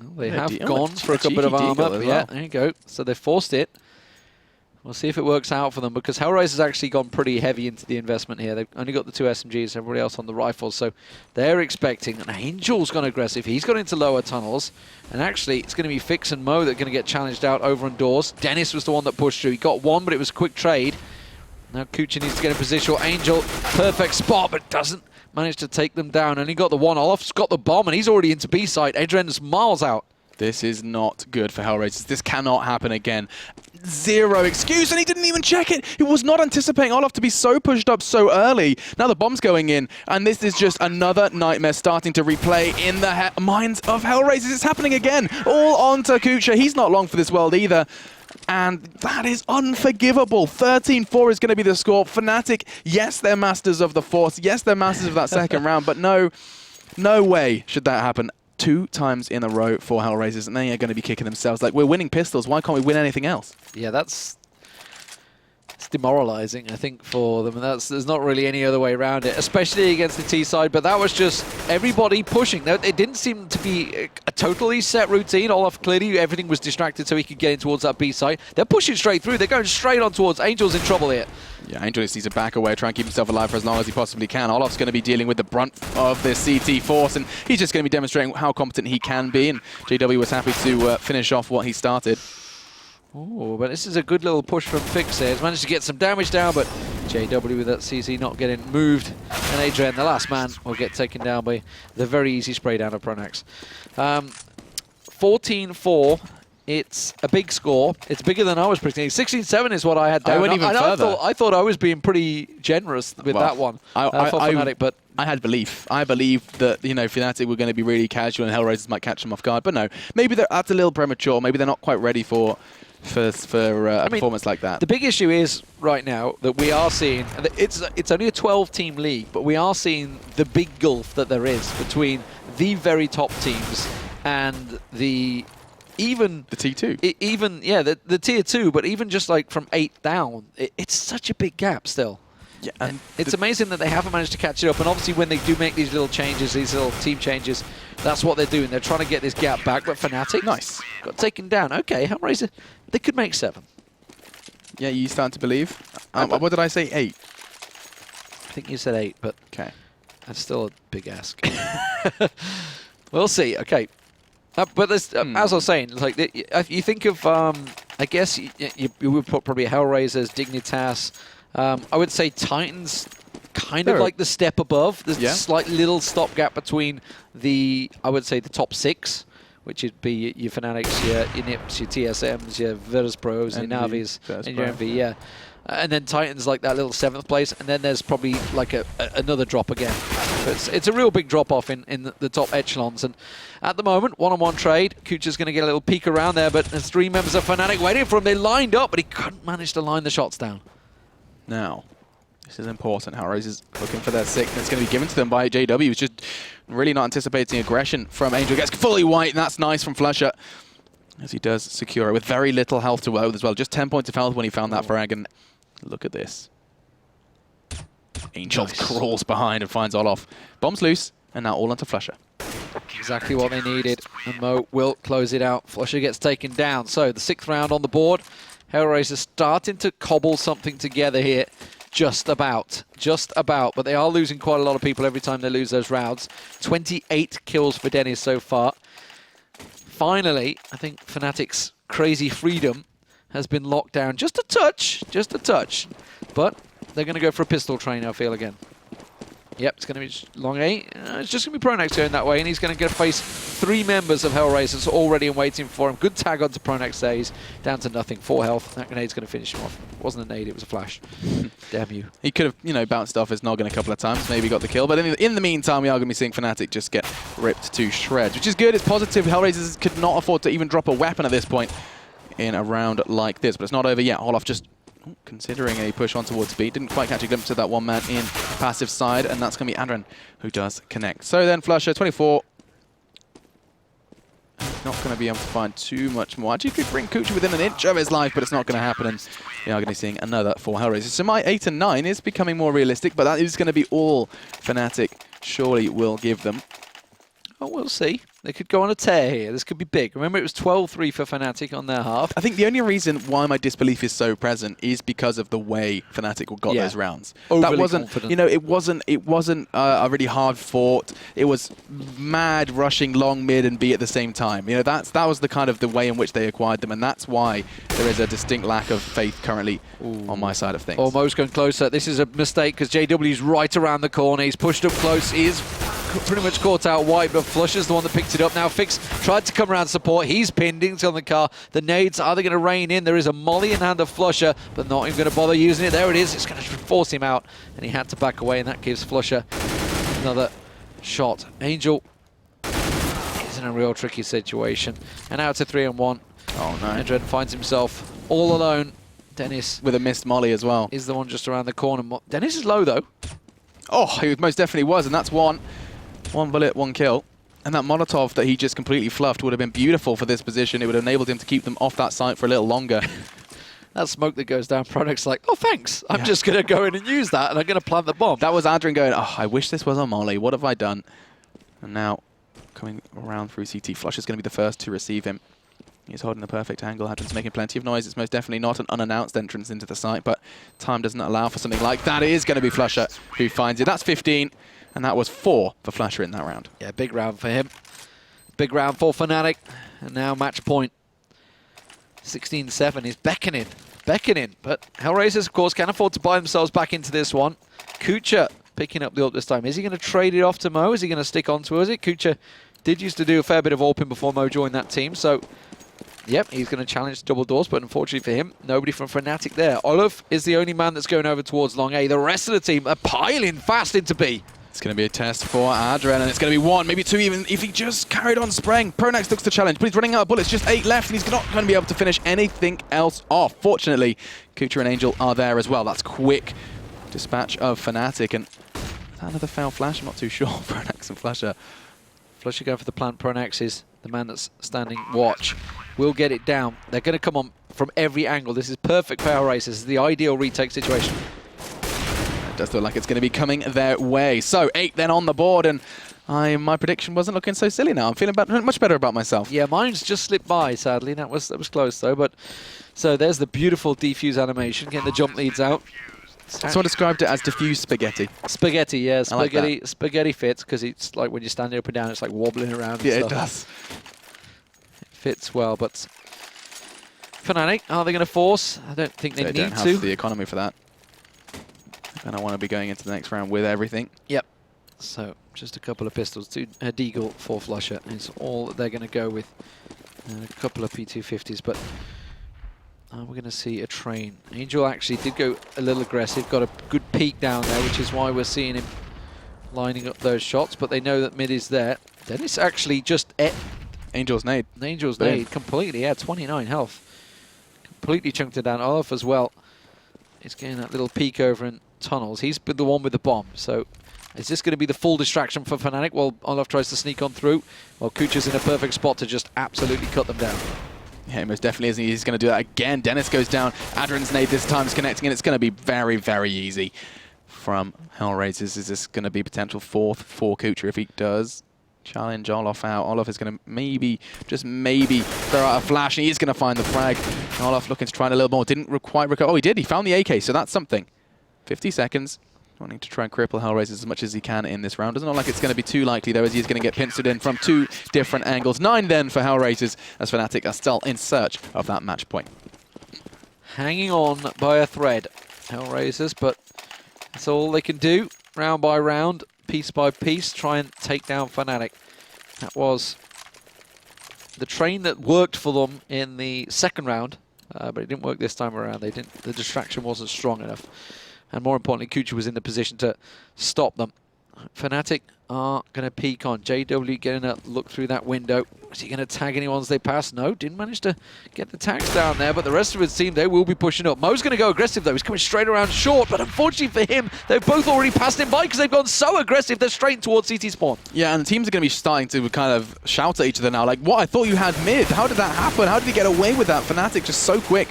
[SPEAKER 2] Well, they have gone for a couple of armor. Yeah, there you go. So they forced it. We'll see if it works out for them, because Hellraiser's actually gone pretty heavy into the investment here. They've only got the 2 SMGs, everybody else on the rifles, so they're expecting an Angel's gone aggressive. He's got into lower tunnels, and actually it's going to be Fix and Mo that are going to get challenged out over on doors. Dennis was the one that pushed through. He got one, but it was a quick trade. Now Kucha needs to get in position. Angel, perfect spot, but doesn't manage to take them down. Only got the one. Olaf's got the bomb, and he's already into B side. Adrian's miles out.
[SPEAKER 1] This is not good for Hellraisers. This cannot happen again. Zero excuse, and he didn't even check it. He was not anticipating Olaf to be so pushed up so early. Now the bomb's going in, and this is just another nightmare starting to replay in the minds of Hellraisers. It's happening again. All onto Kucha. He's not long for this world either. And that is unforgivable. 13-4 is going to be the score. Fnatic, yes, they're masters of the Force. Yes, they're masters of that second round, but no way should that happen. 2 times in a row for Hellraisers, and they are going to be kicking themselves. Like, we're winning pistols. Why can't we win anything else? Yeah,
[SPEAKER 2] it's demoralizing, I think, for them. And there's not really any other way around it, especially against the T side. But that was just everybody pushing. It didn't seem to be a totally set routine. Olaf, clearly, everything was distracted so he could get in towards that B side. They're pushing straight through. They're going straight on towards Angel's in trouble here.
[SPEAKER 1] Yeah, Angel needs to back away, try and keep himself alive for as long as he possibly can. Olaf's going to be dealing with the brunt of this CT force, and he's just going to be demonstrating how competent he can be, and JW was happy to finish off what he started.
[SPEAKER 2] Oh, but this is a good little push from Fix here. He's managed to get some damage down, but JW with that CC not getting moved, and Adrian, the last man, will get taken down by the very easy spray down of Pronax. 14-4. It's a big score. It's bigger than I was predicting. 16-7 is what I had down.
[SPEAKER 1] I went even further.
[SPEAKER 2] I thought I was being pretty generous with that one for Fnatic, but
[SPEAKER 1] I had belief. I believed that, you know, Fnatic were going to be really casual and Hellraisers might catch them off guard. But no, maybe that's a little premature. Maybe they're not quite ready for a performance like that.
[SPEAKER 2] The big issue is right now that we are seeing, it's only a 12-team league, but we are seeing the big gulf that there is between the very top teams and the
[SPEAKER 1] T2.
[SPEAKER 2] The tier 2, but even just like from 8 down, it's such a big gap still.
[SPEAKER 1] Yeah, and
[SPEAKER 2] it's amazing that they haven't managed to catch it up. And obviously when they do make these little changes, these little team changes, that's what they're doing. They're trying to get this gap back. But Fnatic got taken down. Okay, Hellraiser, they could make 7.
[SPEAKER 1] Yeah, you starting to believe? What did I say, 8?
[SPEAKER 2] I think you said 8, but
[SPEAKER 1] okay,
[SPEAKER 2] that's still a big ask. We'll see. Okay. But as I was saying, like you think of, I guess you would put probably Hellraisers, Dignitas. I would say Titans, kind of like the step above. There's a slight little stopgap between I would say the top 6, which would be your Fnatics, your NiPs, your TSMs, your Virtus.pros, your Navis, and your MV. Yeah. And then Titans like that little 7th place, and then there's probably like another drop again. It's a real big drop-off in the top echelons. And at the moment, one-on-one trade. Kucha's going to get a little peek around there, but there's 3 members of Fnatic waiting for him. They lined up, but he couldn't manage to line the shots down.
[SPEAKER 1] Now, this is important. Hellraiser's looking for their 6th, and it's going to be given to them by JW, who's just really not anticipating aggression from Angel. Gets fully white, and that's nice from Flusher, as he does secure it with very little health to work with as well. Just 10 points of health when he found that frag, and look at this. Angel crawls behind and finds Olaf. Bomb's loose, and now all onto Flusher.
[SPEAKER 2] Exactly what they needed, and Mo will close it out. Flusher gets taken down. So the 6th round on the board. Hellraiser starting to cobble something together here. Just about. But they are losing quite a lot of people every time they lose those rounds. 28 kills for Dennis so far. Finally, I think Fnatic's crazy freedom has been locked down just a touch. But they're going to go for a pistol train, I feel, again. Yep, it's going to be long A. It's just going to be Pronax going that way, and he's going to face 3 members of Hellraisers already and waiting for him. Good tag onto Pronax there. He's down to nothing, 4 health. That grenade's going to finish him off. It wasn't a nade, it was a flash. Damn you.
[SPEAKER 1] He could have, you know, bounced off his noggin a couple of times, maybe got the kill. But in the meantime, we are going to be seeing Fnatic just get ripped to shreds, which is good. It's positive. Hellraisers could not afford to even drop a weapon at this point in a round like this. But it's not over yet. Olaf just considering a push on towards B. Didn't quite catch a glimpse of that one man in passive side, and that's going to be Adren who does connect. So then Flusher, 24. Not going to be able to find too much more. Actually, could bring Kucha within an inch of his life, but it's not going to happen, and we are going to be seeing another 4 Hellraisers. So my 8 and 9 is becoming more realistic, but that is going to be all Fnatic surely will give them.
[SPEAKER 2] Oh, we'll see. They could go on a tear here. This could be big. Remember, it was 12-3 for Fnatic on their half.
[SPEAKER 1] I think the only reason why my disbelief is so present is because of the way Fnatic got those rounds.
[SPEAKER 2] Overly
[SPEAKER 1] that wasn't,
[SPEAKER 2] confident.
[SPEAKER 1] you know, it wasn't a really hard fought. It was mad rushing long mid and B at the same time. You know, that was the kind of the way in which they acquired them, and that's why there is a distinct lack of faith currently on my side of things.
[SPEAKER 2] Almost going closer. This is a mistake because JW's right around the corner. He's pushed up close. He is pretty much caught out wide, but Flusher's the one that picked it up. Now Fix tried to come around support. He's pinned. He's on the car. The nades are they going to rain in? There is a molly in hand of Flusher, but not even going to bother using it. There it is. It's going to force him out, and he had to back away, and that gives Flusher another shot. Angel is in a real tricky situation, and out to 3 and 1.
[SPEAKER 1] Oh no!
[SPEAKER 2] Adren finds himself all alone. Dennis
[SPEAKER 1] with a missed molly as well.
[SPEAKER 2] Is the one just around the corner. Dennis is low though.
[SPEAKER 1] Oh, he most definitely was, and that's one bullet, 1 kill. And that Molotov that he just completely fluffed would have been beautiful for this position. It would have enabled him to keep them off that site for a little longer.
[SPEAKER 2] That smoke that goes down, Product's like, oh, thanks. I'm just going to go in and use that, and I'm going to plant the bomb.
[SPEAKER 1] That was Adrian going, oh, I wish this was a molly. What have I done? And now, coming around through CT, Flush is going to be the first to receive him. He's holding the perfect angle. Adrian's making plenty of noise. It's most definitely not an unannounced entrance into the site, but time doesn't allow for something like that. It is going to be Flusher who finds it. That's 15, and that was 4 for Flusher in that round.
[SPEAKER 2] Yeah, big round for him. Big round for Fnatic. And now match point. 16-7 is beckoning. But Hellraisers, of course, can afford to buy themselves back into this one. Kucha picking up the ult this time. Is he going to trade it off to Mo? Is he going to stick on to us? Kucha did used to do a fair bit of AWPing before Mo joined that team, so yep, he's going to challenge double doors, but unfortunately for him, nobody from Fnatic there. Olaf is the only man that's going over towards long A. The rest of the team are piling fast into B.
[SPEAKER 1] It's going to be a test for Adren, and it's going to be 1, maybe 2 even, if he just carried on spraying. Pronax looks to challenge, but he's running out of bullets. Just 8 left, and he's not going to be able to finish anything else off. Fortunately, Kucha and Angel are there as well. That's quick dispatch of Fnatic, and is that another foul flash? I'm not too sure. Pronax and Flusher.
[SPEAKER 2] Flusher going for the plant. Pronax is the man that's standing watch. Will get it down. They're going to come on from every angle. This is perfect for Hellraisers. This is the ideal retake situation.
[SPEAKER 1] It does look like it's going to be coming their way. So 8 then on the board, and my prediction wasn't looking so silly now. I'm feeling much better about myself.
[SPEAKER 2] Yeah, mine's just slipped by, sadly. That was close though. But so there's the beautiful defuse animation, getting the jump leads out.
[SPEAKER 1] Someone described it as diffuse spaghetti.
[SPEAKER 2] Spaghetti, yeah, spaghetti.
[SPEAKER 1] Like
[SPEAKER 2] spaghetti fits because it's like when you're standing up and down, it's like wobbling around. And
[SPEAKER 1] yeah,
[SPEAKER 2] stuff.
[SPEAKER 1] It does.
[SPEAKER 2] It fits well, but Fnatic, are they going to force? I don't think they need to.
[SPEAKER 1] They don't have the economy for that. And I want to be going into the next round with everything.
[SPEAKER 2] Yep. So just a couple of pistols, 2 Deagle, 4 Flusher. It's all that they're going to go with. A couple of P250s, but we're going to see a train. Angel actually did go a little aggressive, got a good peek down there, which is why we're seeing him lining up those shots, but they know that mid is there. Dennis actually just
[SPEAKER 1] Angel's nade.
[SPEAKER 2] Angel's nade completely, yeah, 29 health. Completely chunked it down. Olaf as well. He's getting that little peek over in tunnels. He's been the one with the bomb, so is this going to be the full distraction for Fnatic while Olaf tries to sneak on through? Well, Kucha's in a perfect spot to just absolutely cut them down.
[SPEAKER 1] Yeah, most definitely isn't. He's going to do that again. Dennis goes down. Adren's nade this time is connecting, and it's going to be very, very easy from Hellraisers. Is this going to be potential 4th for Kucha if he does challenge Olaf out? Olaf is going to maybe, just maybe, throw out a flash, and he is going to find the frag. Olaf looking to try a little more. Didn't quite recover. Oh, he did. He found the AK, so that's something. 50 seconds. Wanting to try and cripple Hellraisers as much as he can in this round. Doesn't look like it's going to be too likely, though, as he's going to get pincered in from 2 different angles. 9 then for Hellraisers, as Fnatic are still in search of that match point.
[SPEAKER 2] Hanging on by a thread, Hellraisers, but that's all they can do. round by round, piece by piece, try and take down Fnatic. That was the train that worked for them in the second round, but it didn't work this time around. The distraction wasn't strong enough. And more importantly, Kucha was in the position to stop them. Fnatic are going to peek on. JW getting a look through that window. Is he going to tag anyone as they pass? No, didn't manage to get the tags down there, but the rest of his team, they will be pushing up. Mo's going to go aggressive, though. He's coming straight around short, but unfortunately for him, they've both already passed him by because they've gone so aggressive, they're straight towards CT spawn.
[SPEAKER 1] Yeah, and teams are going to be starting to kind of shout at each other now, like, what? I thought you had mid. How did that happen? How did he get away with that? Fnatic just so quick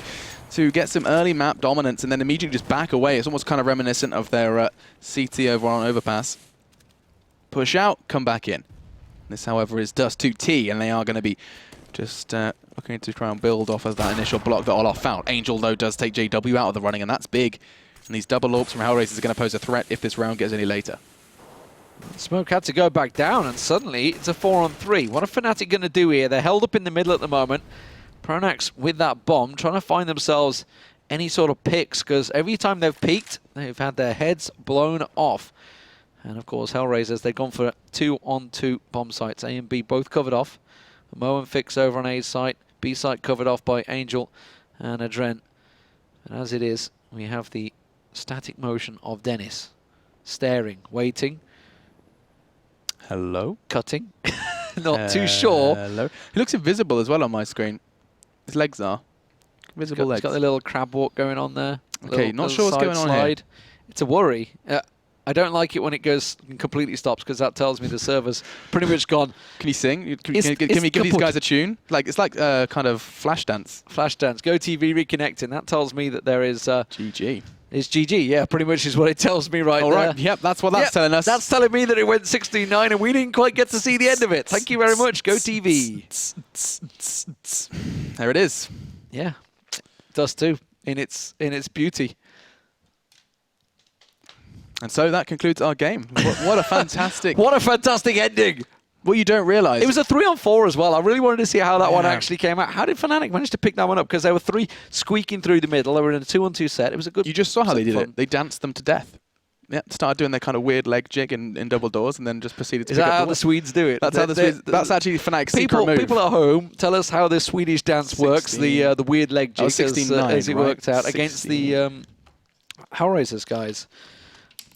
[SPEAKER 1] to get some early map dominance and then immediately just back away. It's almost kind of reminiscent of their CT over on Overpass. Push out, come back in. This, however, is Dust 2T, and they are going to be just looking to try and build off of that initial block that Olaf found. Angel, though, does take JW out of the running, and that's big. And these double orbs from Hellraisers are going to pose a threat if this round gets any later.
[SPEAKER 2] Smoke had to go back down, and suddenly it's a 4-on-3. What are Fnatic going to do here? They're held up in the middle at the moment. Pronax with that bomb, trying to find themselves any sort of picks, because every time they've peeked, they've had their heads blown off. And of course, Hellraisers, they've gone for 2-on-2 bomb sites. A and B both covered off. Mo and Fix over on A's site. B site covered off by Angel and Adren. And as it is, we have the static motion of Dennis. Staring, waiting.
[SPEAKER 1] Hello?
[SPEAKER 2] Cutting. Not too sure.
[SPEAKER 1] Hello? He looks invisible as well on my screen. His legs are. Invisible legs.
[SPEAKER 2] He's got the little crab walk going on there.
[SPEAKER 1] Okay, not sure what's going on here.
[SPEAKER 2] It's a worry. I don't like it when it goes and completely stops because that tells me the server's pretty much gone.
[SPEAKER 1] Can you sing? Can we give these guys a tune? Like it's like kind of flash dance.
[SPEAKER 2] Flash dance. Go TV reconnecting. That tells me that there is
[SPEAKER 1] GG.
[SPEAKER 2] It's GG. Yeah, pretty much is what it tells me right there.
[SPEAKER 1] All right. Yep, that's what that's telling us.
[SPEAKER 2] That's telling me that it went 16-9 and we didn't quite get to see the end of it. Thank you very much. Go TV.
[SPEAKER 1] There it is.
[SPEAKER 2] Yeah, Dust 2 in its beauty.
[SPEAKER 1] And so that concludes our game. What a fantastic...
[SPEAKER 2] What a fantastic ending.
[SPEAKER 1] What you don't realise...
[SPEAKER 2] It was a 3-on-4 as well. I really wanted to see how that one actually came out. How did Fnatic manage to pick that one up? Because there were 3 squeaking through the middle. They were in a 2-on-2 set. It was a good...
[SPEAKER 1] You just saw how they did it. They danced them to death. Yeah, started doing their kind of weird leg jig in double doors and then just proceeded to pick up the
[SPEAKER 2] Is that how the Swedes do it?
[SPEAKER 1] That's how the Swedes... That's actually Fnatic's secret move.
[SPEAKER 2] People at home, tell us how the Swedish dance works, the weird leg jig as it worked out against the Hellraisers guys.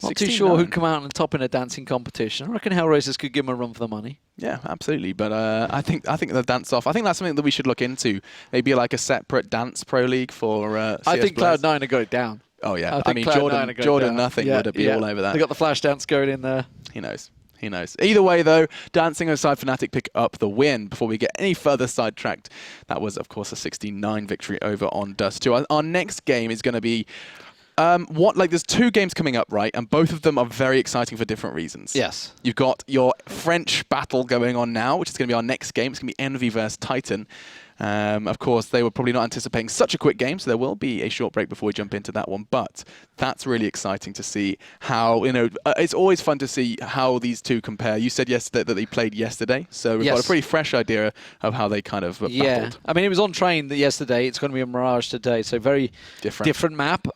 [SPEAKER 2] Not too sure who'd come out on top in a dancing competition. I reckon Hellraisers could give them a run for the money.
[SPEAKER 1] Yeah, absolutely. But I think the dance off. I think that's something that we should look into. Maybe like a separate dance pro league for.
[SPEAKER 2] I think Cloud9 have got it down.
[SPEAKER 1] Oh yeah, I mean Jordan nothing would be all over that.
[SPEAKER 2] They got the flash dance going in there.
[SPEAKER 1] He knows. He knows. Either way, though, dancing aside, Fnatic pick up the win. Before we get any further sidetracked, that was of course a 16-9 victory over on Dust 2. Our next game is going to be. There's 2 games coming up, right? And both of them are very exciting for different reasons.
[SPEAKER 2] Yes.
[SPEAKER 1] You've got your French battle going on now, which is going to be our next game. It's going to be Envy versus Titan. Of course, they were probably not anticipating such a quick game, so there will be a short break before we jump into that one. But that's really exciting to see how, it's always fun to see how these two compare. You said yesterday that they played yesterday, so we've got a pretty fresh idea of how they kind of battled.
[SPEAKER 2] I mean, it was on train yesterday. It's going to be a Mirage today, so very different map.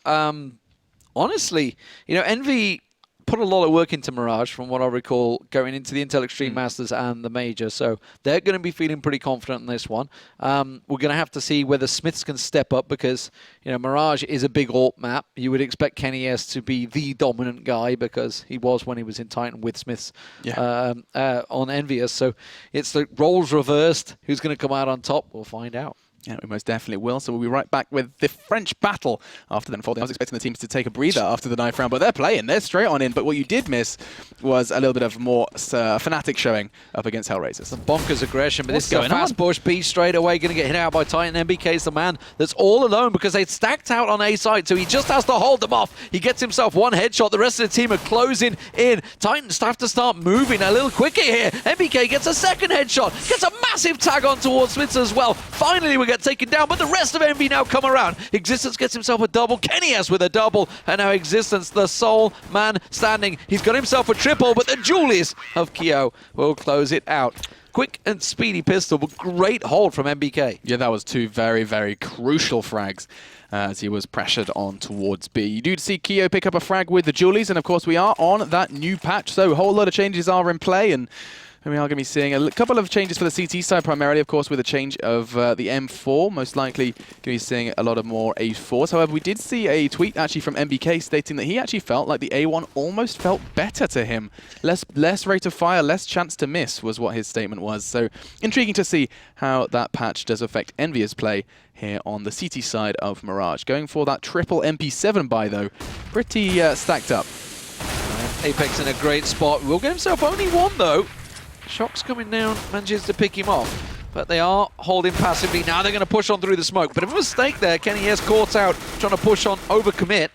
[SPEAKER 2] Honestly, Envy put a lot of work into Mirage, from what I recall, going into the Intel Extreme Masters and the Major. So they're going to be feeling pretty confident in this one. We're going to have to see whether Smiths can step up because, Mirage is a big AWP map. You would expect Kenny S to be the dominant guy because he was when he was in Titan with Smiths on Envious. So it's the roles reversed. Who's going to come out on top? We'll find out.
[SPEAKER 1] Yeah, we most definitely will. So we'll be right back with the French battle after then. I was expecting the teams to take a breather after the 9th round, but they're playing. They're straight on in. But what you did miss was a little bit of more Fnatic showing up against Hellraisers.
[SPEAKER 2] Some bonkers aggression, but this is a fast push. B straight away, going to get hit out by Titan. MBK's the man that's all alone because they stacked out on A side, so he just has to hold them off. He gets himself 1 headshot. The rest of the team are closing in. Titans have to start moving a little quicker here. MBK gets a 2nd headshot, gets a massive tag on towards Smiths as well. Finally, we get taken down, but the rest of Envy now come around. Existence gets himself a double. Kenny S with a double, and now Existence, the sole man standing. He's got himself a triple, but the Julius of Kyo will close it out. Quick and speedy pistol, but great hold from MBK.
[SPEAKER 1] Yeah, that was two very, very crucial frags as he was pressured on towards B. You do see Keo pick up a frag with the Julies, and of course we are on that new patch, so a whole lot of changes are in play, and we are going to be seeing a couple of changes for the CT side primarily, of course, with a change of the M4. Most likely going to be seeing a lot of more A4s. However, we did see a tweet actually from MBK stating that he actually felt like the A1 almost felt better to him. Less rate of fire, less chance to miss was what his statement was. So intriguing to see how that patch does affect Envy's play here on the CT side of Mirage. Going for that triple MP7 buy, though. Pretty stacked up.
[SPEAKER 2] Apex in a great spot. Will get himself only one, though. Shock's coming down, manages to pick him off, but they are holding passively. Now they're going to push on through the smoke. Bit of a mistake there. Kenny has caught out, trying to push on, overcommit.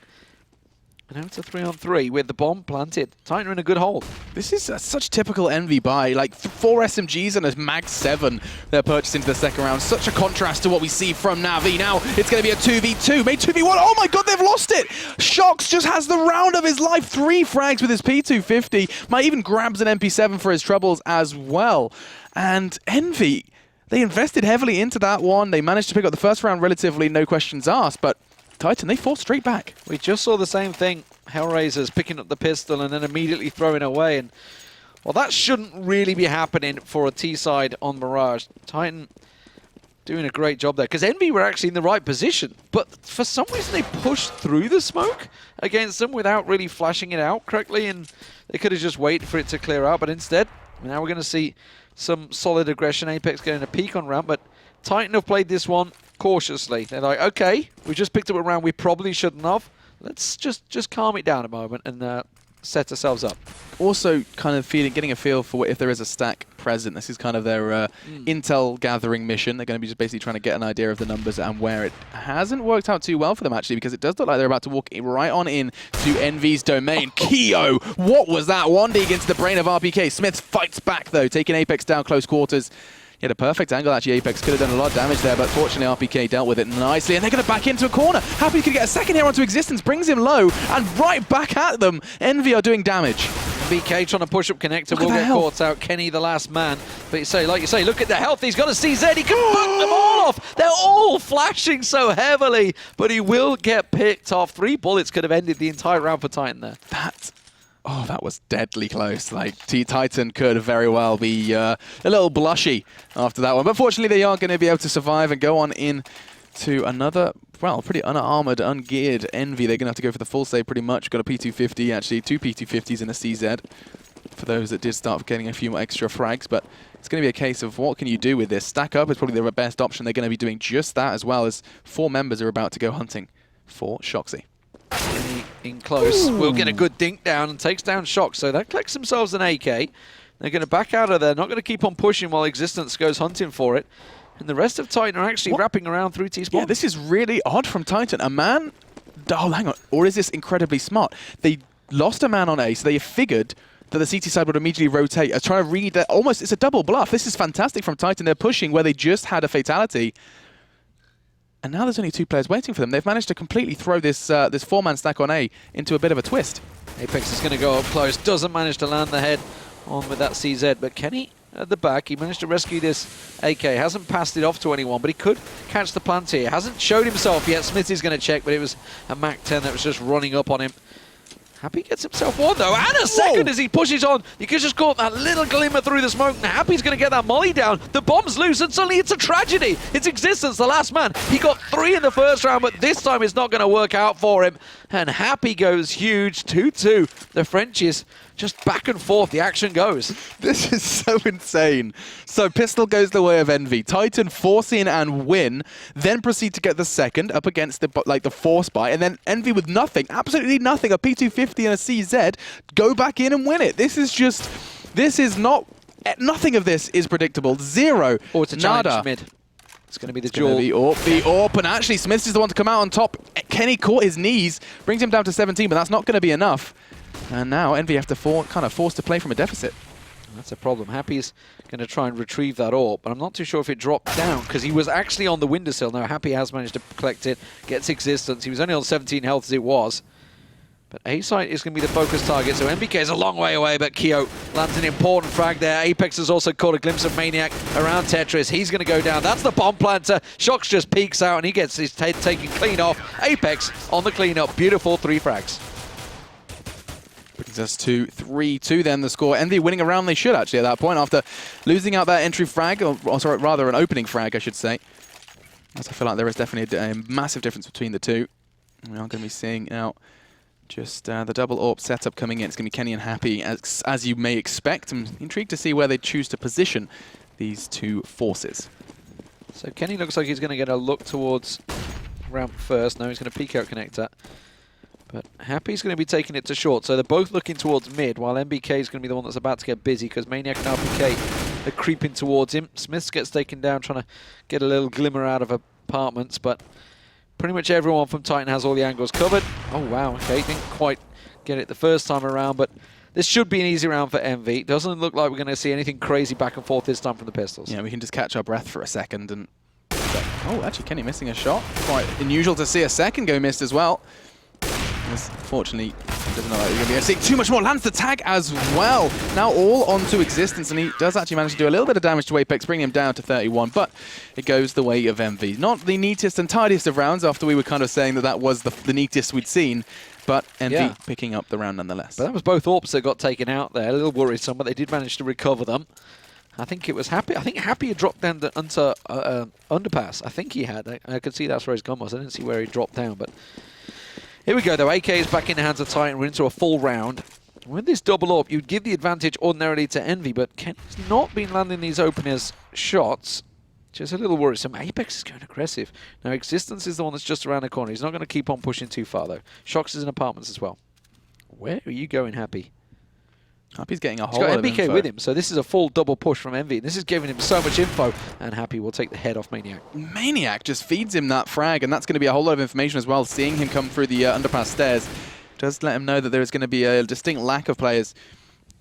[SPEAKER 2] And now it's a 3-on-3 with the bomb planted. Titan are in a good hold.
[SPEAKER 1] This is such typical Envy buy. Like 4 SMGs and a Mag 7 they're purchasing into the second round. Such a contrast to what we see from Na'Vi. Now it's going to be a 2v2. Made 2v1. Oh my god, they've lost it! Shox just has the round of his life. 3 frags with his P250. Might even grabs an MP7 for his troubles as well. And Envy, they invested heavily into that one. They managed to pick up the first round relatively no questions asked, but Titan, they fought straight back.
[SPEAKER 2] We just saw the same thing. Hellraisers picking up the pistol and then immediately throwing away. And well, that shouldn't really be happening for a T side on Mirage. Titan doing a great job there because Envy were actually in the right position, but for some reason they pushed through the smoke against them without really flashing it out correctly, and they could have just waited for it to clear out. But instead, now we're going to see some solid aggression. Apex getting a peek on ramp, but Titan have played this one cautiously. They're like, okay, we just picked up a round we probably shouldn't have. Let's just calm it down a moment and set ourselves up.
[SPEAKER 1] Also kind of getting a feel for if there is a stack present. This is kind of their intel gathering mission. They're going to be just basically trying to get an idea of the numbers and where it hasn't worked out too well for them, actually, because it does look like they're about to walk right on in to Envy's domain. Keo, what was that? 1D against the brain of RPK. Smith fights back, though, taking Apex down close quarters. He had a perfect angle, actually. Apex could have done a lot of damage there, but fortunately RPK dealt with it nicely, and they're going to back into a corner. Happy could get a second here onto Existence, brings him low, and right back at them. Envy are doing damage.
[SPEAKER 2] BK trying to push up connector, will get caught out. Kenny the last man. But like you say, look at the health. He's got a CZ. He can buck them all off. They're all flashing so heavily, but he will get picked off. 3 bullets could have ended the entire round for Titan there.
[SPEAKER 1] That was deadly close. Like, Titan could very well be a little blushy after that one. But fortunately, they are going to be able to survive and go on in to another, well, pretty unarmored, ungeared Envy. They're going to have to go for the full save pretty much. Got a P250, actually, 2 P250s and a CZ for those that did start getting a few more extra frags. But it's going to be a case of what can you do with this? Stack up is probably the best option. They're going to be doing just that, as well as 4 members are about to go hunting for Shoxy.
[SPEAKER 2] In close, will get a good dink down and takes down Shock. So that collects themselves an AK. They're going to back out of there, not going to keep on pushing while Existence goes hunting for it. And the rest of Titan are actually wrapping around through T-spawn.
[SPEAKER 1] Yeah, this is really odd from Titan. A man, oh, hang on, or is this incredibly smart? They lost a man on A, so they figured that the CT side would immediately rotate. I was trying to read that. Almost, it's a double bluff. This is fantastic from Titan. They're pushing where they just had a fatality. And now there's only 2 players waiting for them. They've managed to completely throw this 4-man stack on A into a bit of a twist.
[SPEAKER 2] Apex is going to go up close. Doesn't manage to land the head on with that CZ. But Kenny at the back, he managed to rescue this AK. Hasn't passed it off to anyone, but he could catch the plant here. Hasn't showed himself yet. Smithy's going to check, but it was a Mac 10 that was just running up on him. Happy gets himself one, though, and a second as he pushes on. You can just caught that little glimmer through the smoke. Now Happy's going to get that molly down. The bomb's loose, and suddenly it's a tragedy. It's Existence, the last man. He got 3 in the first round, but this time it's not going to work out for him. And Happy goes huge, 2-2. The Frenchies just back and forth. The action goes.
[SPEAKER 1] This is so insane. So Pistol goes the way of Envy. Titan force in and win, then proceed to get the second up against the force buy, and then Envy with nothing, absolutely nothing, a P250 and a CZ, go back in and win it. This is not, nothing of this is predictable. Zero.
[SPEAKER 2] Oh, it's a challenge mid. It's going to be the duel.
[SPEAKER 1] The AWP, and actually Smith is the one to come out on top. Kenny caught his knees, brings him down to 17, but that's not going to be enough. And now Envy have to kind of forced to play from a deficit.
[SPEAKER 2] That's a problem. Happy's going to try and retrieve that AWP, but I'm not too sure if it dropped down because he was actually on the windowsill. Now Happy has managed to collect it, gets Existence. He was only on 17 health as it was. But A site is going to be the focus target, so MBK is a long way away, but Keo Lands an important frag there. Apex has also caught a glimpse of Maniac around Tetris. He's going to go down. That's the bomb planter. Shox just peeks out and he gets his taken clean off. Apex on the cleanup. Beautiful 3 frags.
[SPEAKER 1] Brings us to 3-2 then, the score. Envy winning a round they should actually at that point after losing out that entry frag, or sorry, rather an opening frag I should say. As I feel like there is definitely a massive difference between the two. We are going to be seeing now just the double AWP setup coming in. It's going to be Kenny and Happy, as you may expect. I'm intrigued to see where they choose to position these two forces.
[SPEAKER 2] So Kenny looks like he's going to get a look towards ramp first. No, he's going to peek out connector. But Happy's going to be taking it to short. So they're both looking towards mid, while MBK is going to be the one that's about to get busy because Maniac and RPK are creeping towards him. Smiths gets taken down, trying to get a little glimmer out of apartments, but pretty much everyone from Titan has all the angles covered. Oh, wow. Okay, didn't quite get it the first time around, but this should be an easy round for Envy. Doesn't look like we're going to see anything crazy back and forth this time from the pistols.
[SPEAKER 1] Yeah, we can just catch our breath for a second. And oh, actually, Kenny missing a shot. Quite unusual to see a second go missed as well. Fortunately, doesn't look like he's going to be able to see too much more. Lands the tag as well. Now all onto Existence, and he does actually manage to do a little bit of damage to Apex, bringing him down to 31, but it goes the way of Envy. Not the neatest and tidiest of rounds after we were kind of saying that that was the neatest we'd seen, but Envy picking up the round nonetheless.
[SPEAKER 2] But that was both AWPs that got taken out there. A little worrisome, but they did manage to recover them. I think it was Happy. I think Happy had dropped down onto underpass. I think he had. I could see that's where his gun was. I didn't see where he dropped down, but here we go, though. AK is back in the hands of Titan. We're into a full round. With this double up, you'd give the advantage ordinarily to Envy, but Kenny's not been landing these openers shots. Just a little worrisome. Apex is going aggressive. Now, Existence is the one that's just around the corner. He's not going to keep on pushing too far, though. Shox is in apartments as well. Where are you going, Happy?
[SPEAKER 1] Happy's getting a whole lot of
[SPEAKER 2] MBK
[SPEAKER 1] info
[SPEAKER 2] with him, so this is a full double push from Envy. This is giving him so much info, and Happy will take the head off Maniac.
[SPEAKER 1] Maniac just feeds him that frag, and that's going to be a whole lot of information as well. Seeing him come through the underpass stairs does let him know that there is going to be a distinct lack of players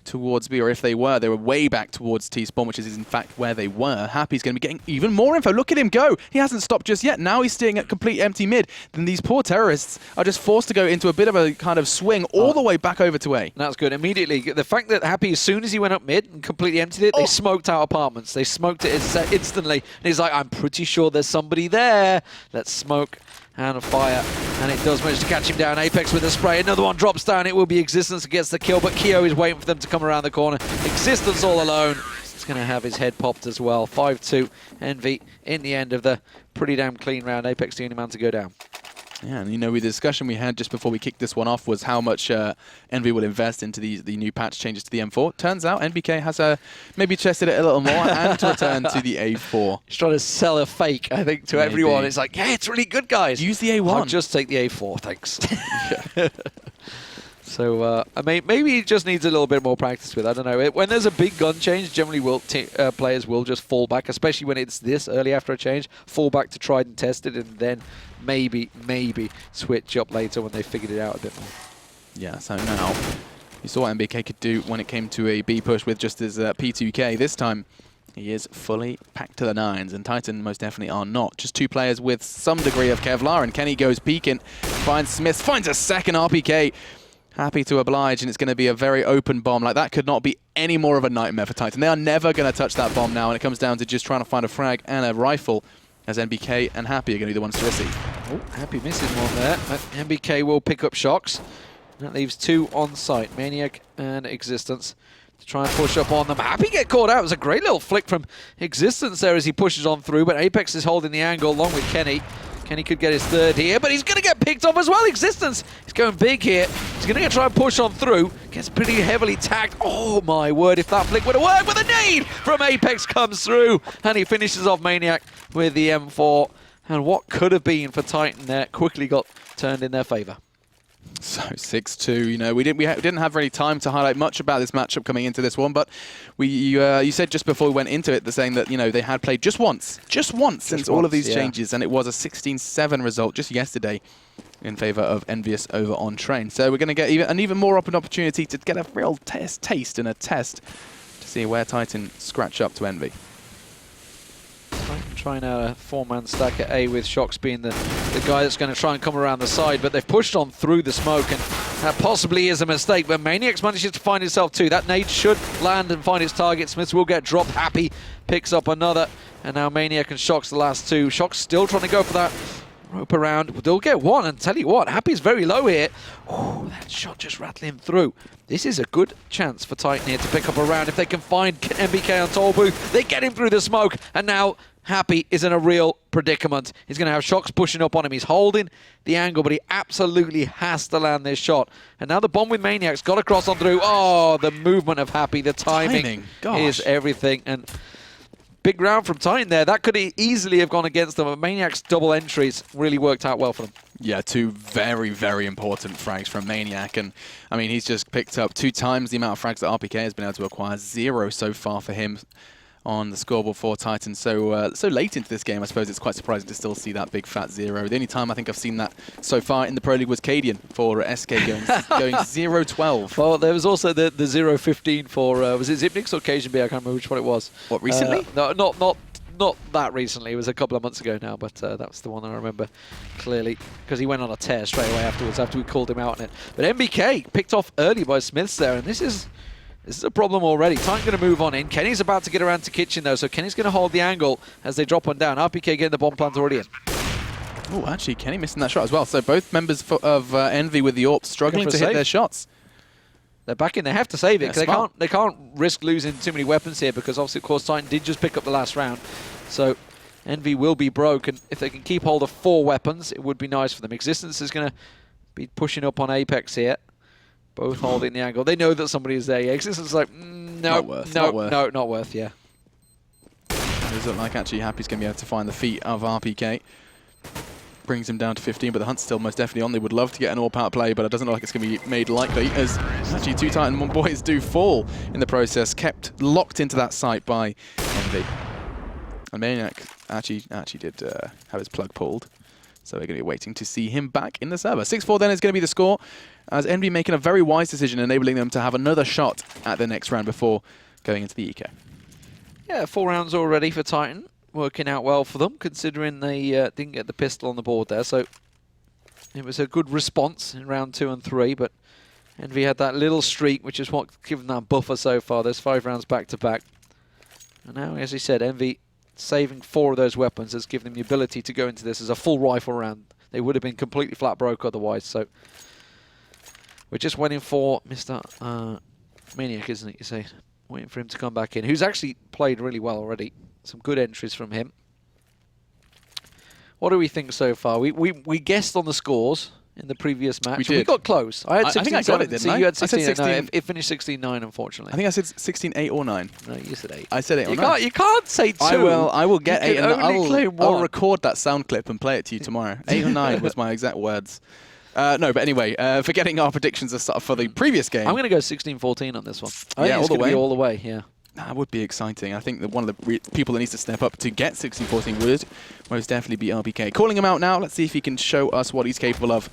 [SPEAKER 1] towards B, or if they were way back towards T-spawn, which is in fact where they were. Happy's going to be getting even more info. Look at him go. He hasn't stopped just yet. Now he's staying at complete empty mid. Then these poor terrorists are just forced to go into a bit of a kind of swing all the way back over to A.
[SPEAKER 2] That's good. Immediately, the fact that Happy, as soon as he went up mid and completely emptied it, they smoked out apartments. They smoked it instantly. And he's like, I'm pretty sure there's somebody there. Let's smoke and fire. And it does manage to catch him down. Apex with a spray. Another one drops down. It will be Existence that gets the kill, but Keo is waiting for them to come around the corner. Existence all alone. He's going to have his head popped as well. 5-2 Envy in the end of the pretty damn clean round. Apex the only man to go down.
[SPEAKER 1] Yeah, and you know, the discussion we had just before we kicked this one off was how much Envy will invest into the new patch changes to the M4. Turns out NBK has maybe tested it a little more and to return to the A4.
[SPEAKER 2] He's trying to sell a fake, I think, to everyone. It's like, yeah, it's really good, guys.
[SPEAKER 1] Use the A1.
[SPEAKER 2] I'll just take the A4, thanks. So maybe he just needs a little bit more practice with. I don't know. When there's a big gun change, generally players will just fall back, especially when it's this early after a change. Fall back to try and test it, and then maybe switch up later when they figured it out a bit more.
[SPEAKER 1] Yeah. So now you saw what NBK could do when it came to a B push with just his P2K. This time he is fully packed to the nines, and Titan most definitely are not. Just two players with some degree of Kevlar, and Kenny goes peeking, finds Smith, finds a second RPK. Happy to oblige, and it's going to be a very open bomb. Like, that could not be any more of a nightmare for Titan. They are never going to touch that bomb now, and it comes down to just trying to find a frag and a rifle, as NBK and Happy are going to be the ones to receive.
[SPEAKER 2] Oh, Happy missing one there. But NBK will pick up Shox. That leaves two on site, Maniac and Existence, to try and push up on them. Happy get caught out. It was a great little flick from Existence there as he pushes on through, but Apex is holding the angle along with Kenny. Kenny could get his third here, but he's going to get picked off as well. Existence, he's going big here. He's going to try and push on through. Gets pretty heavily tagged. Oh my word, if that flick would have worked, with a nade from Apex comes through. And he finishes off Maniac with the M4. And what could have been for Titan there quickly got turned in their favor.
[SPEAKER 1] So 6-2, you know, we didn't have really time to highlight much about this matchup coming into this one, but you said just before we went into it, saying that, you know, they had played just once since all of these changes, and it was a 16-7 result just yesterday in favor of Envious over on Train. So we're going to get an even more open opportunity to get a real taste and a test to see where Titan scratch up to Envy.
[SPEAKER 2] Trying out a four-man stack at A with Shox being the guy that's going to try and come around the side, but they've pushed on through the smoke, and That possibly is a mistake, but Maniac's manages to find himself too. That nade should land and find its target. Smiths will get dropped. Happy picks up another, and now Maniac and Shock's the last two. Shock's still trying to go for that rope around. They'll get one, and tell you what, Happy's very low here. Ooh, that shot just rattling through. This is a good chance for Titan here to pick up a round. If they can find MBK on Tollbooth, they get him through the smoke, and now Happy is in a real predicament. He's going to have Shocks pushing up on him. He's holding the angle, but he absolutely has to land this shot. And now the bomb with Maniac's got across on through. Oh, the movement of Happy, the timing is everything. And big round from Titan there. That could easily have gone against them, but Maniac's double entries really worked out well for them.
[SPEAKER 1] Yeah, two very, very important frags from Maniac. And, I mean, he's just picked up 2 times the amount of frags that RPK has been able to acquire. 0 so far for him on the scoreboard for Titan. So late into this game, I suppose it's quite surprising to still see that big fat 0. The only time I think I've seen that so far in the Pro League was Cadian for SK going 0-12.
[SPEAKER 2] Well, there was also the 0-15 for, was it Zipnix or KGB? I can't remember which one it was.
[SPEAKER 1] What, recently?
[SPEAKER 2] No, not that recently. It was a couple of months ago now, but that was the one I remember clearly, because he went on a tear straight away afterwards after we called him out on it. But MBK picked off early by Smiths there, and this is a problem already. Titan going to move on in. Kenny's about to get around to Kitchen, though, so Kenny's going to hold the angle as they drop one down. RPK getting the bomb plant already in.
[SPEAKER 1] Oh, actually, Kenny missing that shot as well. So both members of Envy with the AWP struggling to hit their shots.
[SPEAKER 2] They're back in. They have to save it, because they can't risk losing too many weapons here, because obviously, of course, Titan did just pick up the last round. So Envy will be broke, and if they can keep hold of 4 weapons, it would be nice for them. Existence is going to be pushing up on Apex here. Both holding the angle. They know that somebody is there. Yeah, Existence is like, no, not worth, yeah.
[SPEAKER 1] It does look like actually Happy's going to be able to find the feet of RPK. Brings him down to 15, but the hunt's still most definitely on. They would love to get an all-out play, but it doesn't look like it's going to be made likely, as actually 2 Titan boys do fall in the process, kept locked into that site by Envy. And Maniac actually did have his plug pulled, so we're going to be waiting to see him back in the server. 6-4 then is going to be the score, as Envy making a very wise decision, enabling them to have another shot at the next round before going into the eco.
[SPEAKER 2] Yeah, 4 rounds already for Titan. Working out well for them, considering they didn't get the pistol on the board there. So it was a good response in round 2 and 3, but Envy had that little streak, which is what given them that buffer so far. There's 5 rounds back to back. And now, as he said, Envy saving 4 of those weapons has given them the ability to go into this as a full rifle round. They would have been completely flat broke otherwise. So we're just waiting for Mr. Maniac, isn't it, you say? Waiting for him to come back in, who's actually played really well already. Some good entries from him. What do we think so far? We guessed on the scores in the previous match. We got close. I had 16-7.
[SPEAKER 1] I think I got it, didn't I?
[SPEAKER 2] You had 16. No, it finished 16-9, unfortunately.
[SPEAKER 1] I think I said 16-8 or 9.
[SPEAKER 2] No, you said 8.
[SPEAKER 1] I said 8 or 9.
[SPEAKER 2] You can't say 2.
[SPEAKER 1] I will get 8 and I'll record that sound clip and play it to you tomorrow. 8 or 9 was my exact words. No, but anyway, forgetting our predictions for the previous game.
[SPEAKER 2] I'm going to go 16-14 on this one.
[SPEAKER 1] Yeah, all the way.
[SPEAKER 2] All the way, yeah.
[SPEAKER 1] That would be exciting. I think that one of the people that needs to step up to get 16-14 would most definitely be RPK. Calling him out now. Let's see if he can show us what he's capable of.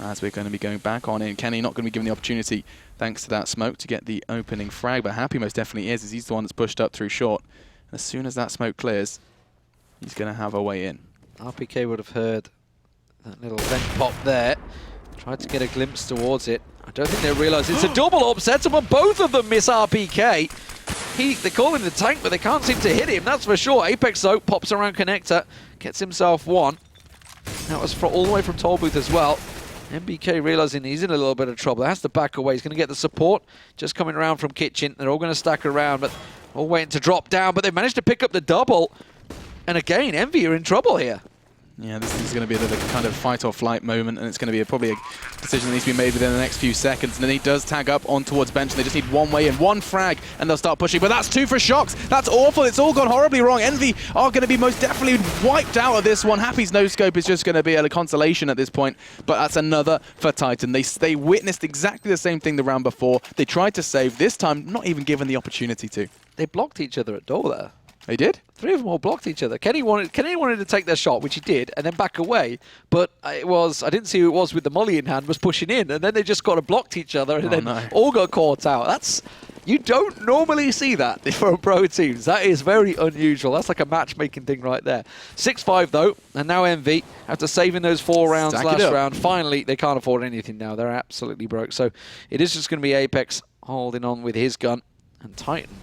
[SPEAKER 1] As we're going to be going back on in. Kenny not going to be given the opportunity, thanks to that smoke, to get the opening frag. But Happy most definitely is, as he's the one that's pushed up through short. And as soon as that smoke clears, he's going to have a way in.
[SPEAKER 2] RPK would have heard that little vent pop there. Tried to get a glimpse towards it. I don't think they realise it's a double upset, but both of them miss RPK. They call him the tank, but they can't seem to hit him, that's for sure. Apex, though, pops around connector, gets himself 1. That was all the way from Tollbooth as well. MBK realising he's in a little bit of trouble. Has to back away. He's going to get the support just coming around from Kitchen. They're all going to stack around, but all waiting to drop down. But they managed to pick up the double. And again, Envy are in trouble here. Yeah,
[SPEAKER 1] this is going to be the kind of fight or flight moment, and it's going to be probably a decision that needs to be made within the next few seconds. And then he does tag up on towards bench, and they just need one way in, one frag, and they'll start pushing. But that's 2 for Shocks. That's awful. It's all gone horribly wrong. Envy are going to be most definitely wiped out of this one. Happy's no-scope is just going to be a consolation at this point, but that's another for Titan. They witnessed exactly the same thing the round before. They tried to save, this time not even given the opportunity to.
[SPEAKER 2] They blocked each other at door there.
[SPEAKER 1] They did?
[SPEAKER 2] 3 of them all blocked each other. Kenny wanted to take their shot, which he did, and then back away. But I didn't see who it was with the molly in hand, was pushing in, and then they just got blocked each other, and then all got caught out. You don't normally see that from pro teams. That is very unusual. That's like a matchmaking thing right there. 6-5 though, and now Envy, after saving those 4 rounds last round, finally they can't afford anything now. They're absolutely broke. So it is just going to be Apex holding on with his gun, and Titan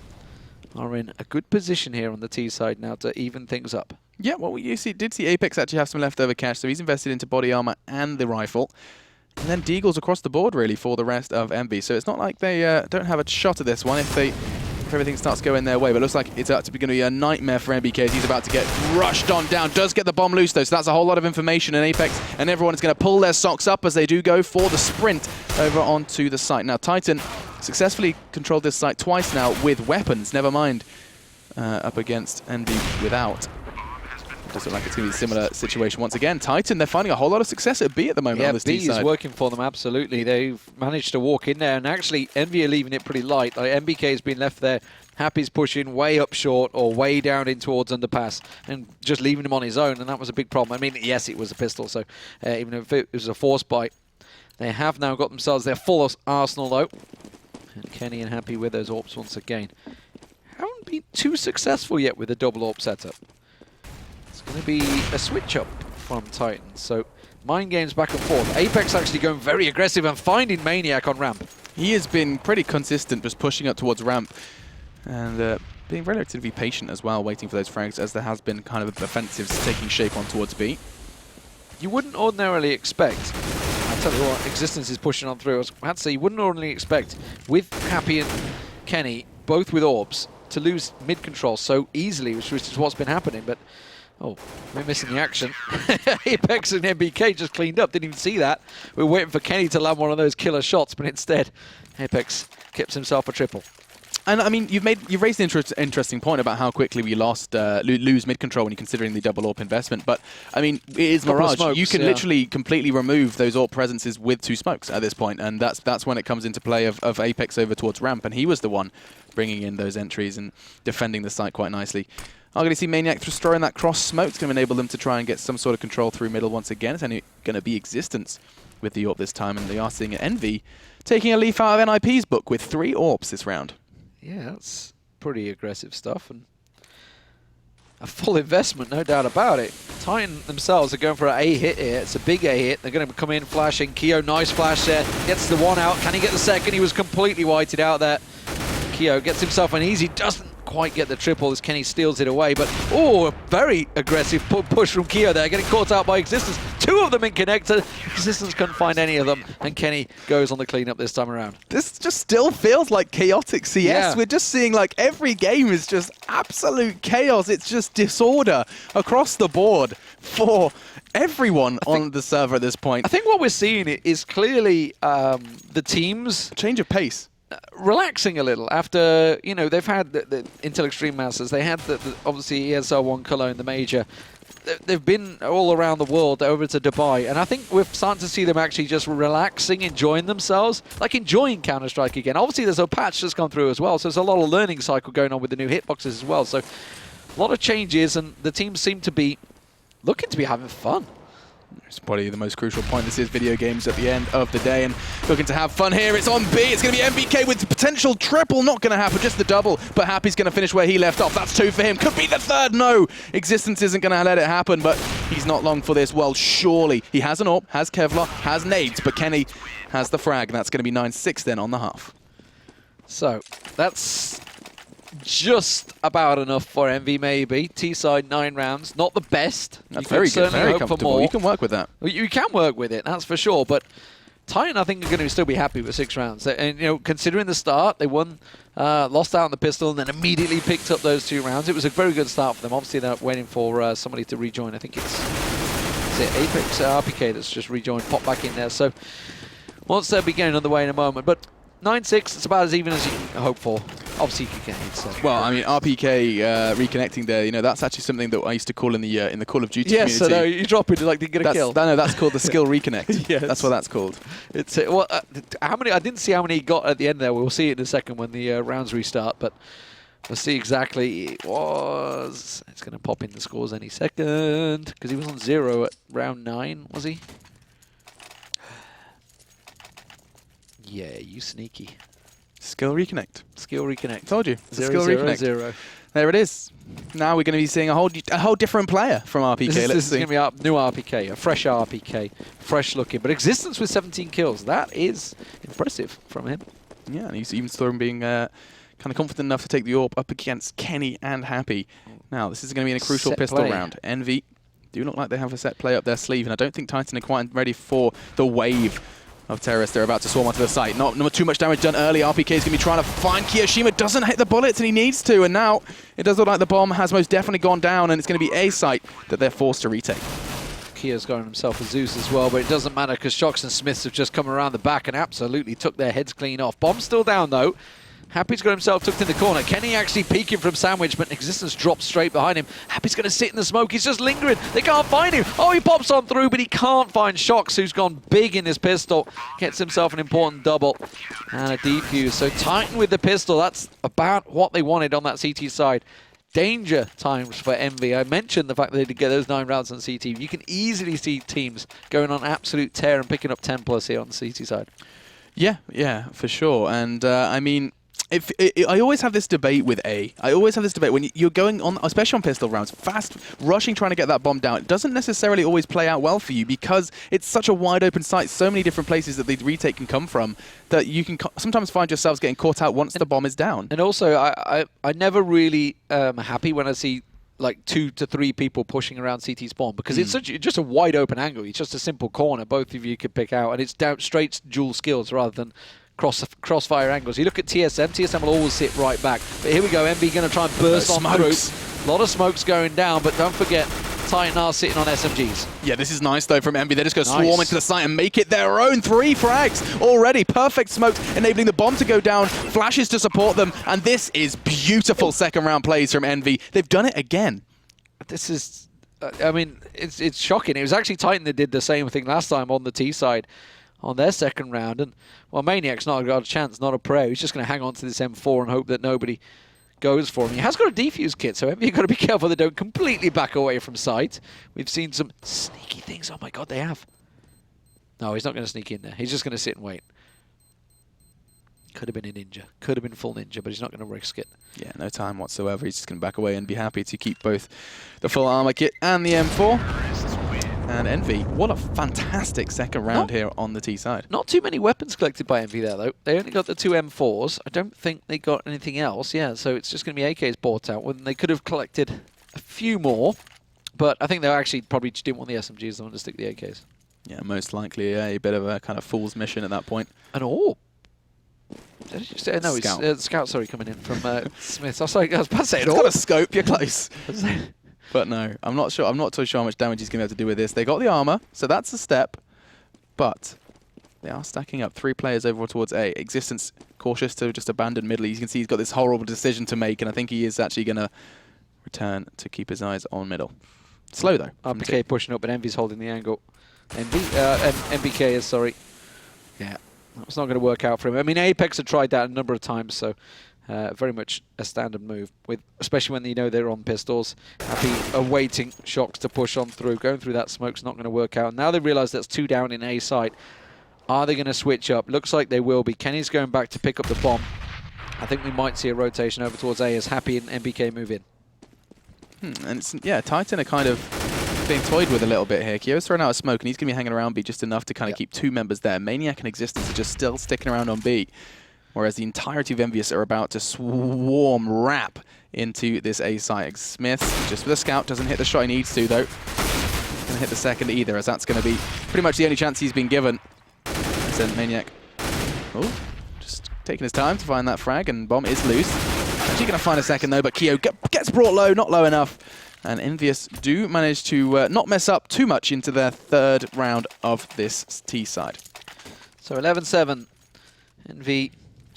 [SPEAKER 2] are in a good position here on the T side now to even things up.
[SPEAKER 1] Yeah, well, we did see Apex actually have some leftover cash, so he's invested into body armor and the rifle. And then Deagles across the board, really, for the rest of Envy. So it's not like they don't have a shot at this one if everything starts going their way. But it looks like it's going to be a nightmare for MBK as he's about to get rushed on down. Does get the bomb loose, though, so that's a whole lot of information in Apex. And everyone is going to pull their socks up as they do go for the sprint over onto the site. Now, Titan successfully controlled this site twice now with weapons, never mind up against Envy without. Does look like it's going to be a similar situation once again. Titan, they're finding a whole lot of success at B at the moment on this
[SPEAKER 2] B
[SPEAKER 1] T side.
[SPEAKER 2] is working for them, absolutely. They've managed to walk in there, and actually Envy are leaving it pretty light. Like, MBK has been left there. Happy's pushing way up short or way down in towards underpass and just leaving him on his own, and that was a big problem. I mean, yes, it was a pistol, so even if it was a force bite, they have now got themselves their full arsenal, though. And Kenny and Happy with those AWPs once again. Haven't been too successful yet with the double AWP setup. Going to be a switch up from Titan, so mind games back and forth. Apex actually going very aggressive and finding Maniac on ramp.
[SPEAKER 1] He has been pretty consistent, just pushing up towards ramp and being relatively patient as well, waiting for those frags as there has been kind of offensives taking shape on towards B.
[SPEAKER 2] You wouldn't ordinarily expect, I'll tell you what, Existence is pushing on through. I had to say, you wouldn't ordinarily expect, with Happy and Kenny, both with AWPs, to lose mid-control so easily, which is what's been happening, but oh, we're missing the action. Apex and MBK just cleaned up. Didn't even see that. We were waiting for Kenny to land one of those killer shots, but instead, Apex keeps himself a triple.
[SPEAKER 1] And I mean, you've raised an interesting point about how quickly we lose mid control when you're considering the double AWP investment. But I mean, it is Mirage.
[SPEAKER 2] Smokes,
[SPEAKER 1] you can literally completely remove those AWP presences with 2 smokes at this point, and that's when it comes into play of Apex over towards ramp, and he was the one bringing in those entries and defending the site quite nicely. I'm going to see Maniac just throwing that cross smoke. It's going to enable them to try and get some sort of control through middle once again. It's only going to be Existence with the AWP this time, and they are seeing Envy taking a leaf out of NiP's book with 3 AWPs this round.
[SPEAKER 2] Yeah, that's pretty aggressive stuff, and a full investment, no doubt about it. Titan themselves are going for an A hit here. It's a big A hit. They're going to come in flashing. Keo, nice flash there. Gets the one out. Can he get the second? He was completely whited out there. Keo gets himself an easy, doesn't quite get the triple as Kenny steals it away, but oh, a very aggressive push from Keo there, getting caught out by Existence. 2 of them in connector. Existence couldn't find any of them, and Kenny goes on the cleanup this time around.
[SPEAKER 1] This just still feels like chaotic CS. Yeah. We're just seeing like every game is just absolute chaos. It's just disorder across the board for everyone on the server at this point.
[SPEAKER 2] I think what we're seeing is clearly the teams...
[SPEAKER 1] change of pace.
[SPEAKER 2] Relaxing a little after, you know, they've had the Intel Extreme Masters, they had obviously ESL 1 Cologne, the major. They've been all around the world over to Dubai, and I think we're starting to see them actually just relaxing, enjoying themselves, like enjoying Counterstrike again. Obviously there's a patch that's gone through as well, so there's a lot of learning cycle going on with the new hitboxes as well, so a lot of changes, and the teams seem to be looking to be having fun.
[SPEAKER 1] It's probably the most crucial point. This is video games at the end of the day, and looking to have fun here. It's on B. It's going to be MBK with the potential triple. Not going to happen, just the double. But Happy's going to finish where he left off. That's 2 for him. Could be the 3rd. No. Existence isn't going to let it happen, but he's not long for this. Well, surely. He has an AWP, has Kevlar, has nades, but Kenny has the frag. That's going to be 9-6 then on the half.
[SPEAKER 2] So, that's just about enough for Envy, maybe. T-side 9 rounds, not the best.
[SPEAKER 1] That's very good, very comfortable. You can work with that.
[SPEAKER 2] Well, you can work with it, that's for sure. But Titan, I think, are going to still be happy with 6 rounds. And you know, considering the start, they won, lost out on the pistol, and then immediately picked up those 2 rounds. It was a very good start for them. Obviously, they're waiting for somebody to rejoin. I think it's Apex RPK that's just rejoined, pop back in there. So once they'll be getting on the way in a moment, but 9-6, it's about as even as you can hope for. Obviously, you can get it. So.
[SPEAKER 1] Well, I mean, RPK reconnecting there, you know, that's actually something that I used to call in the Call of Duty community.
[SPEAKER 2] Yes, so no, you drop it like to get a kill.
[SPEAKER 1] No, that's called the skill reconnect.
[SPEAKER 2] Yes.
[SPEAKER 1] That's what that's called.
[SPEAKER 2] It's well, how many? I didn't see how many he got at the end there. We'll see it in a second when the rounds restart, but we'll see exactly. It was. It's going to pop in the scores any second because he was on 0 at round 9, was he? Yeah, you sneaky.
[SPEAKER 1] Skill reconnect.
[SPEAKER 2] Skill reconnect.
[SPEAKER 1] Told you. It's a
[SPEAKER 2] 0,
[SPEAKER 1] skill
[SPEAKER 2] 0,
[SPEAKER 1] reconnect.
[SPEAKER 2] 0.
[SPEAKER 1] There it is. Now we're going to be seeing a whole different player from RPK.
[SPEAKER 2] This
[SPEAKER 1] Let's
[SPEAKER 2] is
[SPEAKER 1] see.
[SPEAKER 2] going to be a new RPK, a fresh RPK, fresh looking. But Existence with 17 kills, that is impressive from him.
[SPEAKER 1] Yeah, and you even saw him being kind of confident enough to take the AWP up against Kenny and Happy. Now, this is going to be in a crucial
[SPEAKER 2] Set
[SPEAKER 1] pistol
[SPEAKER 2] play.
[SPEAKER 1] round. Envy do look like they have a set play up their sleeve, and I don't think Titan are quite ready for the wave of terrorists they're about to swarm onto the site. Not too much damage done early. RPK is going to be trying to find Kiyoshima. Doesn't hit the bullets, and he needs to. And now it does look like the bomb has most definitely gone down, and it's going to be a site that they're forced to retake.
[SPEAKER 2] Kia's got himself a Zeus as well, but it doesn't matter because Shocks and Smiths have just come around the back and absolutely took their heads clean off. Bomb's still down though. Happy's got himself tucked in the corner. Kenny actually peeking from Sandwich, but Existence drops straight behind him. Happy's going to sit in the smoke. He's just lingering. They can't find him. Oh, he pops on through, but he can't find Shocks, who's gone big in his pistol. Gets himself an important double and a defuse. So Titan with the pistol. That's about what they wanted on that CT side. Danger times for Envy. I mentioned the fact that they did get those 9 rounds on CT. You can easily see teams going on absolute tear and picking up 10+ here on the CT side.
[SPEAKER 1] Yeah, for sure. And I mean, I always have this debate with A. I always have this debate when you're going on, especially on pistol rounds, fast rushing, trying to get that bomb down. It doesn't necessarily always play out well for you because it's such a wide open site, so many different places that the retake can come from that you can sometimes find yourselves getting caught out once the bomb is down.
[SPEAKER 2] And also, I never really happy when I see like 2 to 3 people pushing around CT spawn because it's just a wide open angle. It's just a simple corner both of you could pick out, and it's down straight dual skills rather than crossfire angles. You look at TSM, TSM will always sit right back. But here we go, MB going to try and burst on through. A lot of smokes going down, but don't forget, Titan are sitting on SMGs.
[SPEAKER 1] Yeah, this is nice though from MB. They're just going to swarm into the site and make it their own. 3 frags already. Perfect smokes, enabling the bomb to go down. Flashes to support them, and this is beautiful second round plays from Envy. They've done it again.
[SPEAKER 2] This is, I mean, it's shocking. It was actually Titan that did the same thing last time on the T side on their second round, and well, Maniac's not got a chance, not a pro. He's just going to hang on to this M4 and hope that nobody goes for him. He has got a defuse kit, so you've got to be careful they don't completely back away from sight. We've seen some sneaky things. Oh my god, they have. No, he's not going to sneak in there. He's just going to sit and wait. Could have been a ninja. Could have been full ninja, but he's not going to risk it.
[SPEAKER 1] Yeah, no time whatsoever. He's just going to back away and be happy to keep both the full armor kit and the M4. And Envy, what a fantastic second round here on the T side.
[SPEAKER 2] Not too many weapons collected by Envy there, though. They only got the 2 M4s. I don't think they got anything else. Yeah, so it's just going to be AKs bought out. When they could have collected a few more, but I think they actually probably just didn't want the SMGs. They wanted to stick with the AKs.
[SPEAKER 1] Yeah, most likely a bit of a kind of fool's mission at that point.
[SPEAKER 2] And oh, did I just say, no,
[SPEAKER 1] Scout.
[SPEAKER 2] it's Scout. Sorry, coming in from Smith. I was about to say it
[SPEAKER 1] It's
[SPEAKER 2] all.
[SPEAKER 1] got a scope. You're close. But no, I'm not sure. I'm not too sure how much damage he's going to be able to do with this. They got the armor, so that's a step. But they are stacking up 3 players over towards A. Existence cautious to just abandon middle. You can see he's got this horrible decision to make, and I think he is actually going to return to keep his eyes on middle. Slow though.
[SPEAKER 2] RPK pushing up, but Envy's holding the angle. MBK is, sorry. Yeah, that's not going to work out for him. I mean, Apex had tried that a number of times, so very much a standard move, with especially when you know they're on pistols. Happy awaiting Shocks to push on through. Going through that smoke's not going to work out. Now they realise that's 2 down in A site. Are they going to switch up? Looks like they will be. Kenny's going back to pick up the bomb. I think we might see a rotation over towards A as Happy and MBK move in.
[SPEAKER 1] And it's, yeah, Titan are kind of being toyed with a little bit here. Kyo's throwing out a smoke, and he's going to be hanging around B just enough to kind of keep 2 members there. Maniac and Existence are just still sticking around on B, whereas the entirety of Envious are about to swarm wrap into this A site. Smith, just with a scout, doesn't hit the shot he needs to, though. Going to hit the second either, as that's going to be pretty much the only chance he's been given. And Maniac, oh, just taking his time to find that frag, and bomb is loose. Actually going to find a second, though, but Kyo gets brought low, not low enough. And Envious do manage to not mess up too much into their 3rd round of this T side.
[SPEAKER 2] So 11-7. Envy,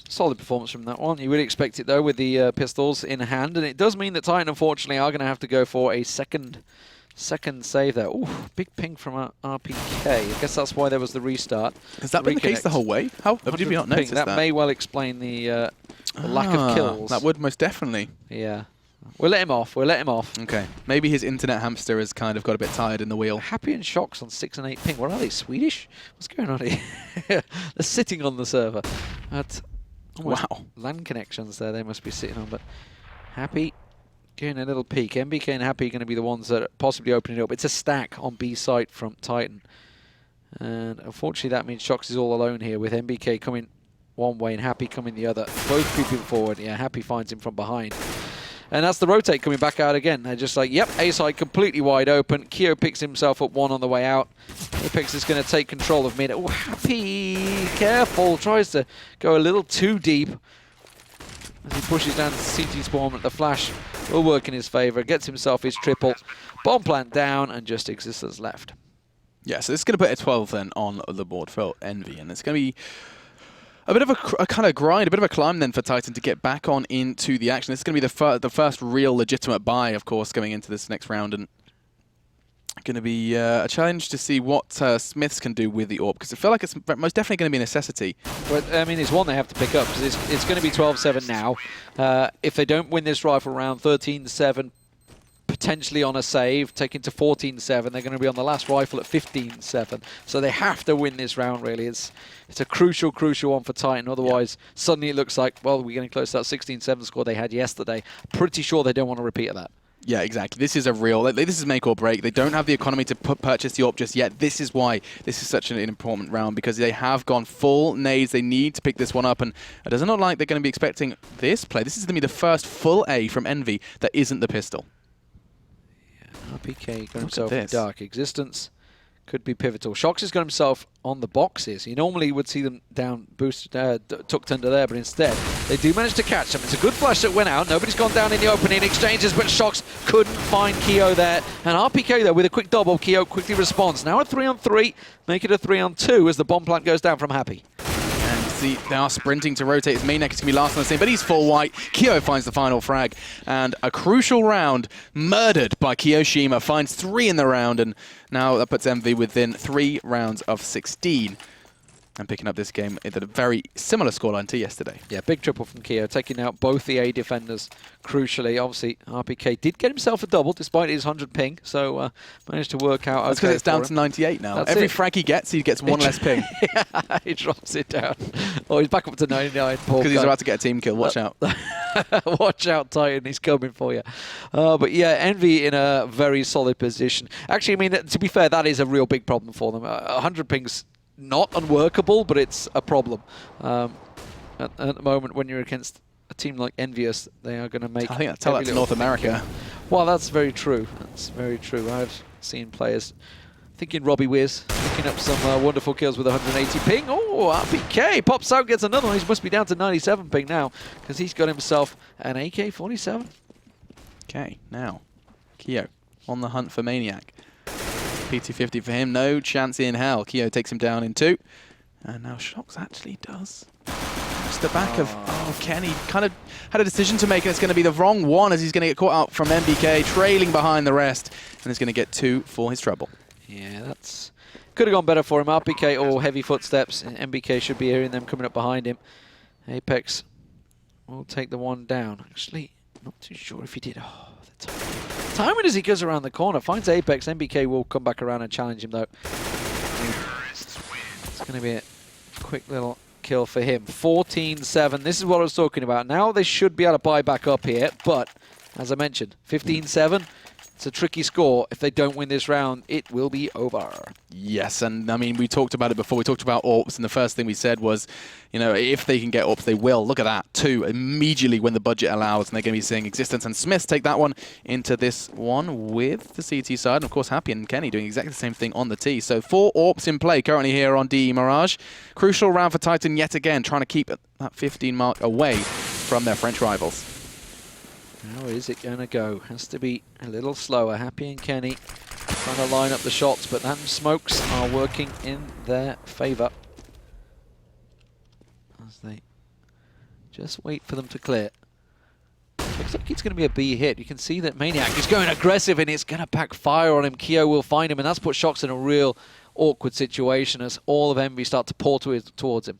[SPEAKER 2] solid performance from that one. You would expect it, though, with the pistols in hand. And it does mean that Titan, unfortunately, are going to have to go for a second save there. Ooh, big ping from RPK. I guess that's why there was the restart.
[SPEAKER 1] Has that been the case the whole way? How did we not notice that?
[SPEAKER 2] That may well explain the lack of kills.
[SPEAKER 1] That would most definitely.
[SPEAKER 2] Yeah. We'll let him off. We'll let him off.
[SPEAKER 1] Okay. Maybe his internet hamster has kind of got a bit tired in the wheel.
[SPEAKER 2] Happy and Shocks on 6 and 8 ping. What are they, Swedish? What's going on here? They're sitting on the server. But Almost
[SPEAKER 1] Wow.
[SPEAKER 2] LAN connections there they must be sitting on, but Happy getting a little peek. MBK and Happy are going to be the ones that are possibly opening it up. It's a stack on B site from Titan. And unfortunately that means Shox is all alone here with MBK coming one way and Happy coming the other. Both creeping forward. Yeah, Happy finds him from behind. And that's the rotate coming back out again. They're just like, yep, A side completely wide open. Keo picks himself up one on the way out. Apex is going to take control of mid. Oh, Happy, careful. Tries to go a little too deep as he pushes down the CT spawn, but the flash will work in his favor. Gets himself his triple. Bomb plant down and just Existence left.
[SPEAKER 1] Yeah, so this is going to put a 12 then on the board for Envy, and it's going to be a bit of a kind of grind, a bit of a climb then for Titan to get back on into the action. This is going to be the first real legitimate buy, of course, going into this next round, and going to be a challenge to see what Smiths can do with the AWP, because I feel like it's most definitely going to be a necessity.
[SPEAKER 2] But I mean, it's one they have to pick up, because it's going to be 12-7 now. If they don't win this rifle round, 13-7, potentially on a save, taking to 14-7. They're going to be on the last rifle at 15-7. So they have to win this round, really. It's a crucial one for Titan. Otherwise, suddenly it looks like, well, we're getting close to that 16-7 score they had yesterday. Pretty sure they don't want to repeat of that.
[SPEAKER 1] Yeah, exactly. This is a real... This is make or break. They don't have the economy to purchase the AWP just yet. This is why this is such an important round, because they have gone full nades. They need to pick this one up, and it doesn't look like they're going to be expecting this play. This is going to be the first full A from Envy that isn't the pistol.
[SPEAKER 2] RPK got himself in Dark Existence. Could be pivotal. Shox has got himself on the boxes. You normally would see them down, boosted, tucked under there, but instead they do manage to catch them. It's a good flash that went out. Nobody's gone down in the opening exchanges, but Shox couldn't find Keo there. And RPK there with a quick double. Keo quickly responds. Now a 3-on-3, make it a 3-on-2 as the bomb plant goes down from Happy.
[SPEAKER 1] And see, they are sprinting to rotate. His main neck is going to be last on the scene, but he's full white. Keo finds the final frag. And a crucial round murdered by Kiyoshima. Finds 3 in the round, and now that puts Envy within 3 rounds of 16. And picking up this game at a very similar scoreline to yesterday.
[SPEAKER 2] Yeah, big triple from Keo, taking out both the A defenders, crucially. Obviously, RPK did get himself a double, despite his 100 ping, so managed to work out.
[SPEAKER 1] That's because it's down to 98 now. Every frag he gets one less ping.
[SPEAKER 2] Yeah, he drops it down. Oh, he's back up to 99.
[SPEAKER 1] Because he's about to get a team kill. Watch out.
[SPEAKER 2] Watch out, Titan. He's coming for you. But yeah, Envy in a very solid position. Actually, I mean, to be fair, that is a real big problem for them. 100 pings... not unworkable, but it's a problem. At the moment, when you're against a team like Envious, they are going to make...
[SPEAKER 1] I think tell that to North America.
[SPEAKER 2] Well, that's very true. That's very true. I've seen players thinking Robbie Wiz, picking up some wonderful kills with 180 ping. Oh, RPK pops out, gets another one. He must be down to 97 ping now, because he's got himself an AK-47.
[SPEAKER 1] Okay, now, Keo on the hunt for Maniac. PT50 for him, no chance in hell. Keo takes him down in 2. And now Shox actually does. Just the back of Kenny kind of had a decision to make, and it's going to be the wrong one, as he's going to get caught out from MBK, trailing behind the rest, and he's going to get 2 for his trouble.
[SPEAKER 2] Yeah, that's... could have gone better for him. RPK, heavy footsteps, and MBK should be hearing them coming up behind him. Apex will take the one down. Actually, not too sure if he did. Oh, the timing as he goes around the corner, finds Apex. MBK will come back around and challenge him, though. It's going to be a quick little kill for him. 14-7. This is what I was talking about. Now they should be able to buy back up here, but as I mentioned, 15-7. It's a tricky score. If they don't win this round, it will be over.
[SPEAKER 1] Yes, and I mean, we talked about it before. We talked about AWPs, and the first thing we said was, you know, if they can get AWPs, they will. Look at that, 2 immediately when the budget allows, and they're going to be seeing Existence and Smiths take that one into this one with the CT side. And of course, Happy and Kenny doing exactly the same thing on the T. So 4 AWPs in play currently here on DE Mirage. Crucial round for Titan yet again, trying to keep that 15 mark away from their French rivals.
[SPEAKER 2] How is it going to go? Has to be a little slower. Happy and Kenny trying to line up the shots, but them smokes are working in their favour. As they just wait for them to clear. Looks like it's going to be a B hit. You can see that Maniac is going aggressive, and it's going to backfire on him. Keo will find him, and that's put Shox in a real awkward situation as all of Envy start to pour towards him.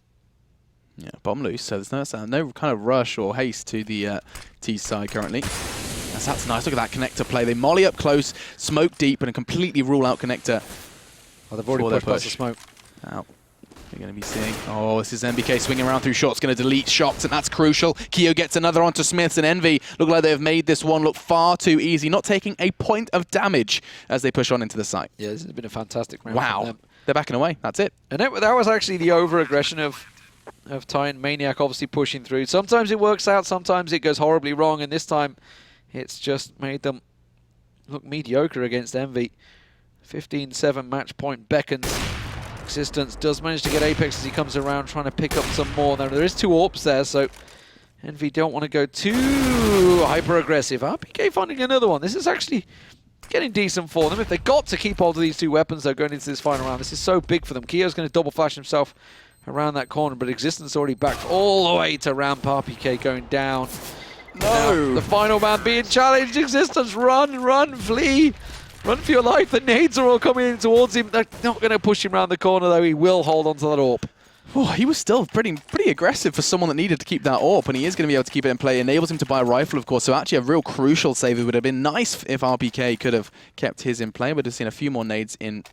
[SPEAKER 1] Yeah, bomb loose, so there's no kind of rush or haste to the T side currently. That's nice. Look at that connector play. They molly up close, smoke deep, and completely rule out connector.
[SPEAKER 2] Oh, they've already pushed past the smoke.
[SPEAKER 1] Out. We're going to be seeing, oh, this is NBK swinging around through shots, going to delete shots, and that's crucial. Keo gets another onto Smiths, and Envy look like they've made this one look far too easy, not taking a point of damage as they push on into the site.
[SPEAKER 2] Yeah, this has been a fantastic round.
[SPEAKER 1] Wow,
[SPEAKER 2] from them.
[SPEAKER 1] They're backing away, that's it.
[SPEAKER 2] And that was actually the over-aggression of Titan. Maniac obviously pushing through. Sometimes it works out, sometimes it goes horribly wrong, and this time it's just made them look mediocre against Envy. 15-7 match point beckons. Existence does manage to get Apex as he comes around trying to pick up some more. Now there is 2 AWPs there, so Envy don't want to go too hyper-aggressive. RPK finding another one. This is actually getting decent for them. If they got to keep hold of these 2 weapons, though, going into this final round, this is so big for them. Keo's going to double flash himself around that corner, but Existence already backed all the way to ramp. RPK going down.
[SPEAKER 1] No!
[SPEAKER 2] Now, the final man being challenged. Existence, run, flee. Run for your life. The nades are all coming in towards him. They're not going to push him around the corner, though. He will hold on to that AWP.
[SPEAKER 1] Oh, he was still pretty aggressive for someone that needed to keep that AWP, and he is going to be able to keep it in play. Enables him to buy a rifle, of course, so actually a real crucial save. It would have been nice if RPK could have kept his in play. We'd have seen a few more nades in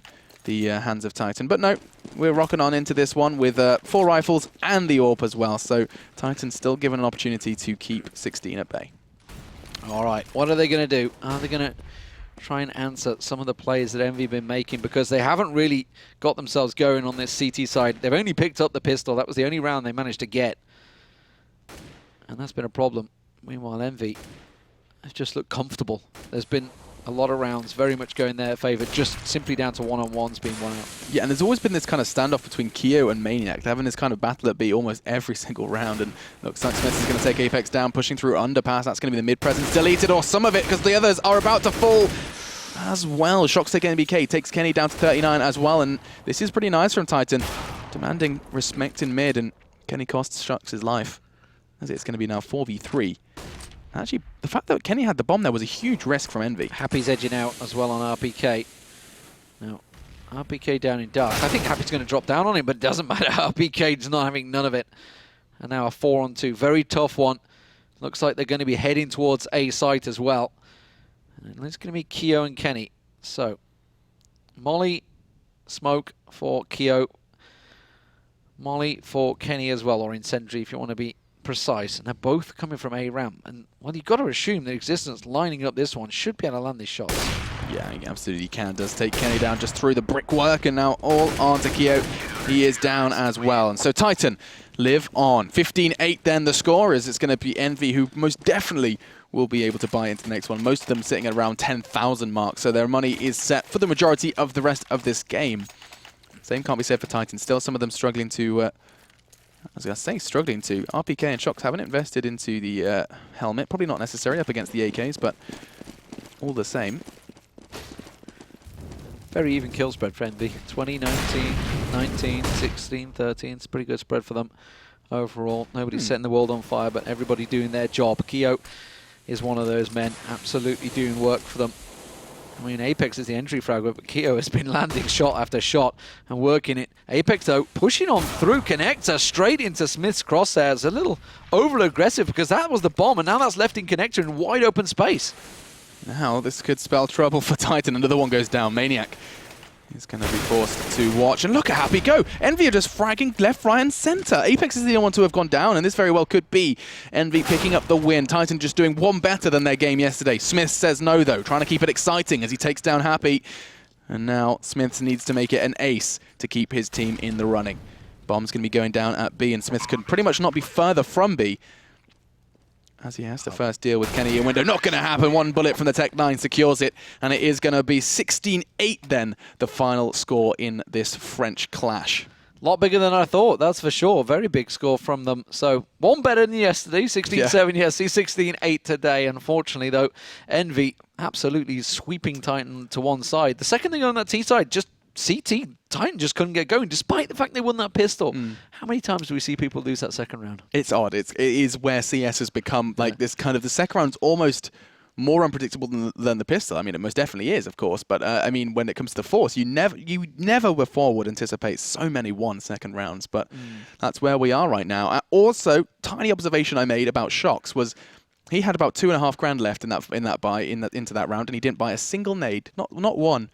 [SPEAKER 1] the hands of Titan. But no, we're rocking on into this one with 4 rifles and the AWP as well, so Titan's still given an opportunity to keep 16 at bay.
[SPEAKER 2] All right, what are they going to do? Are they going to try and answer some of the plays that Envy have been making, because they haven't really got themselves going on this CT side. They've only picked up the pistol. That was the only round they managed to get. And that's been a problem. Meanwhile, Envy has just looked comfortable. There's been a lot of rounds very much going their favour, just simply down to one-on-ones being won out. Yeah,
[SPEAKER 1] and there's always been this kind of standoff between Keo and Maniac. They're having this kind of battle at B almost every single round, and looks like Smith is going to take Apex down, pushing through underpass. That's going to be the mid presence deleted, or some of it, because the others are about to fall as well. Shock stick NBK takes Kenny down to 39 as well, and this is pretty nice from Titan, demanding respect in mid, and Kenny costs Shucks his life, as it's going to be now 4v3. Actually, the fact that Kenny had the bomb there was a huge risk from Envy.
[SPEAKER 2] Happy's edging out as well on RPK. Now, RPK down in dark. I think Happy's going to drop down on him, but it doesn't matter. RPK's not having none of it. And now a 4-on-2. Very tough one. Looks like they're going to be heading towards A site as well. And it's going to be Keo and Kenny. So, Molly, smoke for Keo. Molly for Kenny as well, or Incendiary if you want to be precise. And they're both coming from A ramp. And, well, you've got to assume that Existence lining up this one should be able to land these shots.
[SPEAKER 1] Yeah, he absolutely can. Does take Kenny down just through the brickwork, and now all onto Keo. He is down as well. And so Titan live on. 15-8 then the score is. It's going to be Envy, who most definitely will be able to buy into the next one. Most of them sitting at around 10,000 mark, so their money is set for the majority of the rest of this game. Same can't be said for Titan. Still some of them struggling to, I was going to say struggling to. RPK and Shocks haven't invested into the helmet. Probably not necessary up against the AKs, but all the same.
[SPEAKER 2] Very even kill spread for Envy. 20, 19, 19, 16, 13. It's a pretty good spread for them overall. Nobody's setting the world on fire, but everybody doing their job. Keo is one of those men, absolutely doing work for them. I mean, Apex is the entry fragment, but Keo has been landing shot after shot and working it. Apex, though, pushing on through Connector straight into Smith's crosshairs. A little over-aggressive because that was the bomb, and now that's left in Connector in wide open space.
[SPEAKER 1] Now, this could spell trouble for Titan. Another one goes down. Maniac is going to be forced to watch. And look at Happy go. Envy are just fragging left, right, and center. Apex is the only one to have gone down, and this very well could be Envy picking up the win. Titan just doing one better than their game yesterday. Smith says no, though, trying to keep it exciting as he takes down Happy. And now Smith needs to make it an ace to keep his team in the running. Bomb's going to be going down at B, and Smith could pretty much not be further from B, as he has to first deal with Kenny in window. Not going to happen. One bullet from the Tech-9 secures it, and it is going to be 16-8 then, the final score in this French clash.
[SPEAKER 2] A lot bigger than I thought, that's for sure. Very big score from them. So, one better than yesterday, 16-7 yesterday, 16-8 today. Unfortunately, though, Envy absolutely sweeping Titan to one side. The second thing on that T side, just CT, Titan just couldn't get going, despite the fact they won that pistol. How many times do we see people lose that second round?
[SPEAKER 1] It's odd. It is where CS has become like this kind of, the second round's almost more unpredictable than the pistol. I mean, it most definitely is, of course, but I mean, when it comes to Force, you never before would anticipate so many 1-second rounds, but that's where we are right now. Also, tiny observation I made about Shocks was he had about 2.5 grand left in that buy into that round, and he didn't buy a single nade, not one.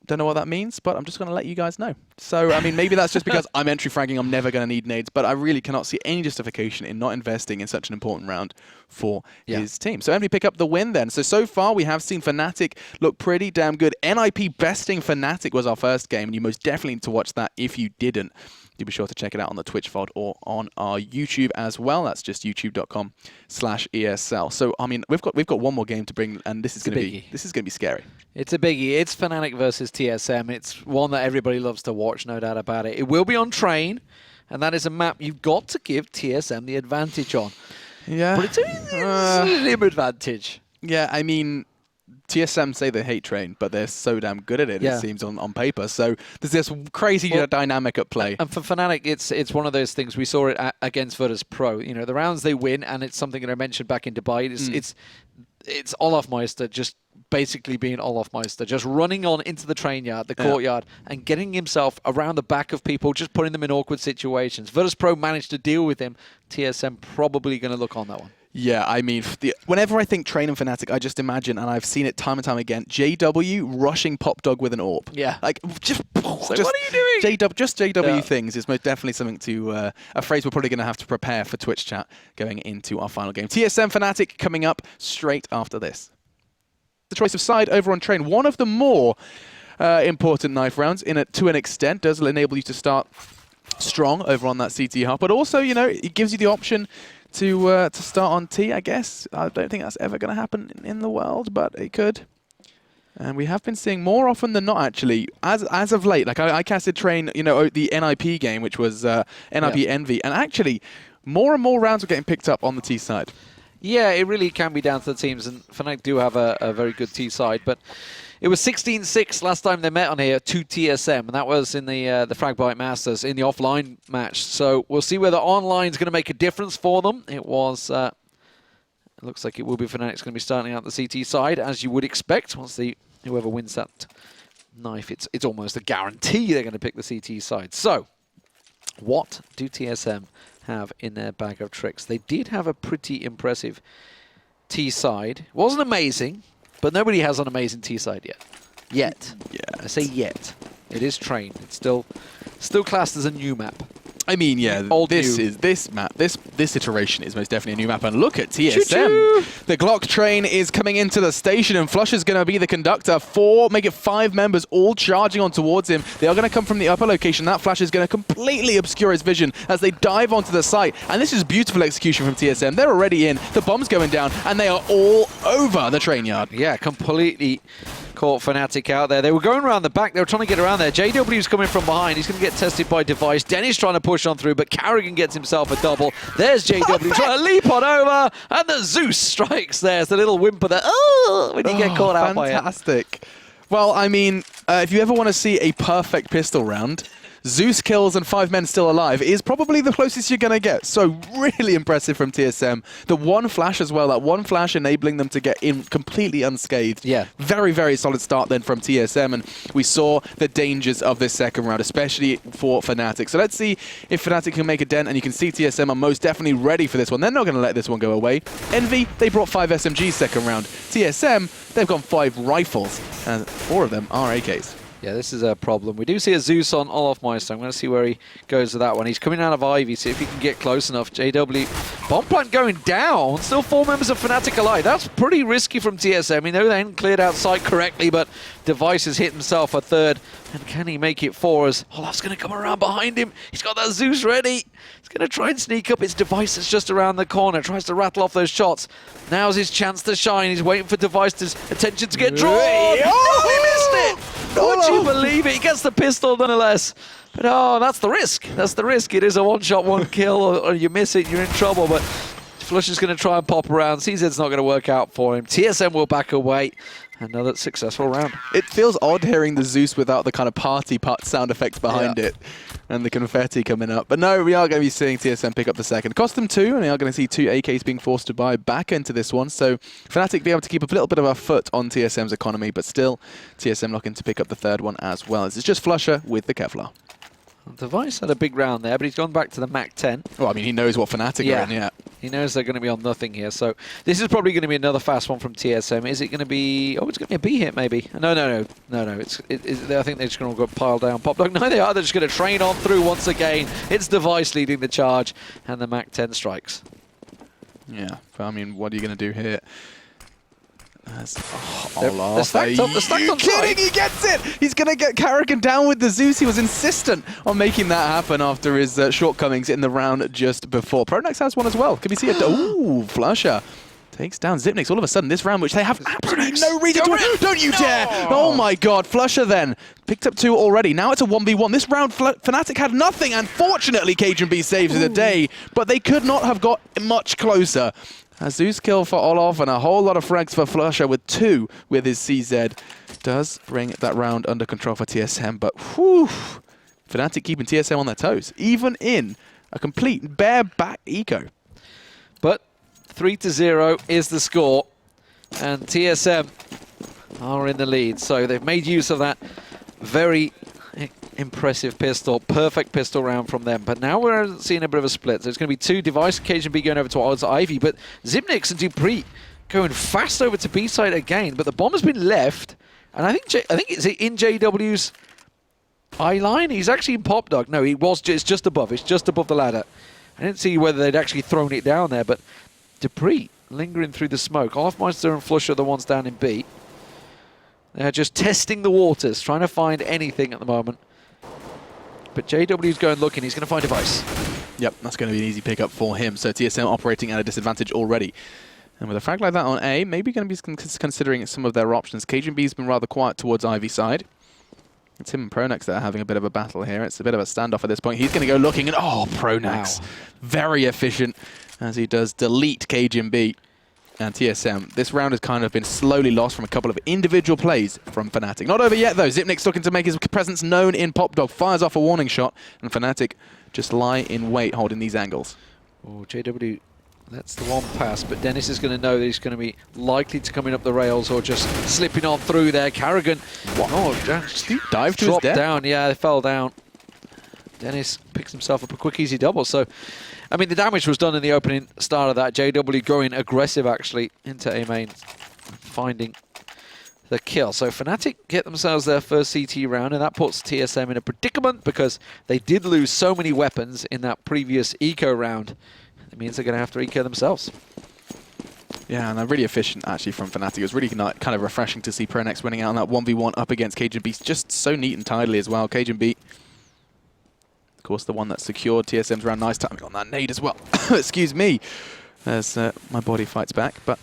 [SPEAKER 1] Don't know what that means, but I'm just going to let you guys know. So, I mean, maybe that's just because I'm entry fragging, I'm never going to need nades, but I really cannot see any justification in not investing in such an important round for his team. So Envy pick up the win then. So far we have seen Fnatic look pretty damn good. NiP besting Fnatic was our first game, and you most definitely need to watch that if you didn't. Do be sure to check it out on the Twitch VOD or on our YouTube as well. That's just youtube.com/ESL. So I mean, we've got one more game to bring, and this is going to be scary.
[SPEAKER 2] It's a biggie. It's Fnatic versus TSM. It's one that everybody loves to watch, no doubt about it. It will be on Train, and that is a map you've got to give TSM the advantage on. Yeah, but it's a slim advantage.
[SPEAKER 1] Yeah, I mean, TSM say they hate Train, but they're so damn good at it, it seems, on paper. So there's this crazy dynamic at play.
[SPEAKER 2] And for Fnatic, it's one of those things. We saw it against Virtus Pro. You know, the rounds they win, and it's something that I mentioned back in Dubai. It's Olafmeister just basically being Olafmeister, just running on into the train yard, the courtyard, and getting himself around the back of people, just putting them in awkward situations. Virtus Pro managed to deal with him. TSM probably going to look on that one.
[SPEAKER 1] Yeah, I mean, whenever I think Train and Fnatic, I just imagine, and I've seen it time and time again, JW rushing Pop Dog with an AWP.
[SPEAKER 2] Yeah.
[SPEAKER 1] Like, just
[SPEAKER 2] what are you doing?
[SPEAKER 1] JW things is most definitely something to, a phrase we're probably going to have to prepare for Twitch chat going into our final game. TSM Fnatic coming up straight after this. The choice of side over on Train, one of the more important knife rounds to an extent, does enable you to start strong over on that CT hub, but also, you know, it gives you the option to start on T, I guess. I don't think that's ever going to happen in the world, but it could. And we have been seeing more often than not, actually, as of late. Like, I casted Train, you know, the NiP game, which was NiP Envy, and actually, more and more rounds were getting picked up on the T side.
[SPEAKER 2] Yeah, it really can be down to the teams, and Fnatic do have a very good T side, but it was 16-6 last time they met on here to TSM, and that was in the Fragbite Masters in the offline match. So we'll see whether online is going to make a difference for them. It was, it looks like it will be Fnatic's going to be starting out the CT side, as you would expect. Once whoever wins that knife, it's almost a guarantee they're going to pick the CT side. So, what do TSM have in their bag of tricks? They did have a pretty impressive T side. It wasn't amazing, but nobody has an amazing T side yet. Yet.
[SPEAKER 1] Yeah.
[SPEAKER 2] I say yet. It is Train. It's still classed as a new map.
[SPEAKER 1] I mean, yeah, this iteration is most definitely a new map. And look at TSM.
[SPEAKER 2] Choo-choo.
[SPEAKER 1] The Glock Train is coming into the station, and Flush is going to be the conductor. Make it 5 members all charging on towards him. They are going to come from the upper location. That flash is going to completely obscure his vision as they dive onto the site. And this is beautiful execution from TSM. They're already in. The bomb's going down, and they are all over the train yard.
[SPEAKER 2] Yeah, completely caught Fnatic out there. They were going around the back. They were trying to get around there. JW's coming from behind. He's going to get tested by Device. Dennis trying to push on through, but Carrigan gets himself a double. There's JW trying to leap on over, and the Zeus strikes there. It's a little whimper there. Oh, when you get caught out by it.
[SPEAKER 1] Fantastic. Well, I mean, if you ever want to see a perfect pistol round, Zeus kills and 5 men still alive is probably the closest you're going to get. So really impressive from TSM. The one flash as well, that one flash enabling them to get in completely unscathed.
[SPEAKER 2] Yeah.
[SPEAKER 1] Very, very solid start then from TSM, and we saw the dangers of this second round, especially for Fnatic. So let's see if Fnatic can make a dent, and you can see TSM are most definitely ready for this one. They're not going to let this one go away. Envy, they brought 5 SMGs second round. TSM, they've gone 5 rifles, and 4 of them are AKs.
[SPEAKER 2] Yeah, this is a problem. We do see a Zeus on Olafmeister. I'm going to see where he goes with that one. He's coming out of Ivy, see if he can get close enough. JW, bomb plant going down. Still 4 members of Fnatic alive. That's pretty risky from TSM. I know they hadn't cleared out site correctly, but Device has hit himself a 3rd. And can he make it 4 as Olaf's going to come around behind him. He's got that Zeus ready. He's going to try and sneak up. His Device is just around the corner. Tries to rattle off those shots. Now's his chance to shine. He's waiting for Device's attention to get drawn. Oh, he missed it. Would you believe it? He gets the pistol nonetheless. But oh, that's the risk. That's the risk. It is a one-shot, one kill, or you miss it, you're in trouble. But Flush is going to try and pop around. CZ's not going to work out for him. TSM will back away. Another successful round.
[SPEAKER 1] It feels odd hearing the Zeus without the kind of party putt sound effects behind it and the confetti coming up. But no, we are going to be seeing TSM pick up the second. Cost them 2, and we are going to see 2 AKs being forced to buy back into this one. So Fnatic be able to keep a little bit of a foot on TSM's economy, but still TSM looking to pick up the 3rd one as well. This is just Flusher with the Kevlar.
[SPEAKER 2] Device had a big round there, but he's gone back to the Mac 10.
[SPEAKER 1] Well, I mean, he knows what Fnatic are in, yeah.
[SPEAKER 2] He knows they're going to be on nothing here. So this is probably going to be another fast one from TSM. Is it going to be... Oh, it's going to be a B hit, maybe. No. I think they're just going to go pile down. Pop Dog. No, they are. They're just going to train on through once again. It's Device leading the charge, and the Mac 10 strikes.
[SPEAKER 1] Yeah, but I mean, what are you going to do here?
[SPEAKER 2] They're stacked up. They're stacked on
[SPEAKER 1] kidding? He gets it! He's going to get Karrigan down with the Zeus. He was insistent on making that happen after his shortcomings in the round just before. Pronax has one as well. Can we see it? Ooh, Flusher takes down Xyp9x all of a sudden. This round, which they have absolutely no reason to... Don't you dare! Oh my god, Flusher then picked up 2 already. Now it's a 1v1. This round, Fnatic had nothing, and fortunately, cajunB saves the day, but they could not have got much closer. A Zeus kill for Olof and a whole lot of frags for Flusher with 2 with his CZ. Does bring that round under control for TSM, but whew, Fnatic keeping TSM on their toes, even in a complete bareback eco.
[SPEAKER 2] But 3-0 is the score, and TSM are in the lead. So they've made use of that very impressive pistol, perfect pistol round from them. But now we're seeing a bit of a split. So it's going to be 2 Device, KGB going over to Ivy, but Xyp9x and dupreeh going fast over to B side again. But the bomb has been left, and I think it's in JW's eye line. He's actually in Pop Dog. No, he was. It's just above. It's just above the ladder. I didn't see whether they'd actually thrown it down there, but dupreeh lingering through the smoke. Olofmeister and Flusher are the ones down in B. They're just testing the waters, trying to find anything at the moment. But JW's going looking. He's going to find Device.
[SPEAKER 1] Yep, that's going to be an easy pickup for him. So TSM operating at a disadvantage already. And with a frag like that on A, maybe going to be considering some of their options. kajunB's been rather quiet towards Ivy side. It's him and Pronax that are having a bit of a battle here. It's a bit of a standoff at this point. He's going to go looking, and oh, Pronax. Wow. Very efficient as he does delete kajunB. And TSM, this round has kind of been slowly lost from a couple of individual plays from Fnatic. Not over yet, though. Xyp9x looking to make his presence known in Pop Dog. Fires off a warning shot, and Fnatic just lie in wait, holding these angles.
[SPEAKER 2] Oh, JW, that's the one pass, but Dennis is going to know that he's going to be likely to coming up the rails or just slipping on through there. Karrigan,
[SPEAKER 1] steep dive to his death.
[SPEAKER 2] Down. Yeah, they fell down. Dennis picks himself up a quick, easy double. So, I mean, the damage was done in the opening start of that. JW going aggressive, actually, into A main, finding the kill. So Fnatic get themselves their first CT round, and that puts TSM in a predicament because they did lose so many weapons in that previous eco round. It means they're going to have to eco themselves.
[SPEAKER 1] Yeah, and they're really efficient, actually, from Fnatic. It was really kind of refreshing to see Pronax winning out on that 1v1 up against kajunB. Just so neat and tidily as well. kajunB, of course, the one that secured TSM's round. Nice timing on that nade as well. Excuse me, as my body fights back. But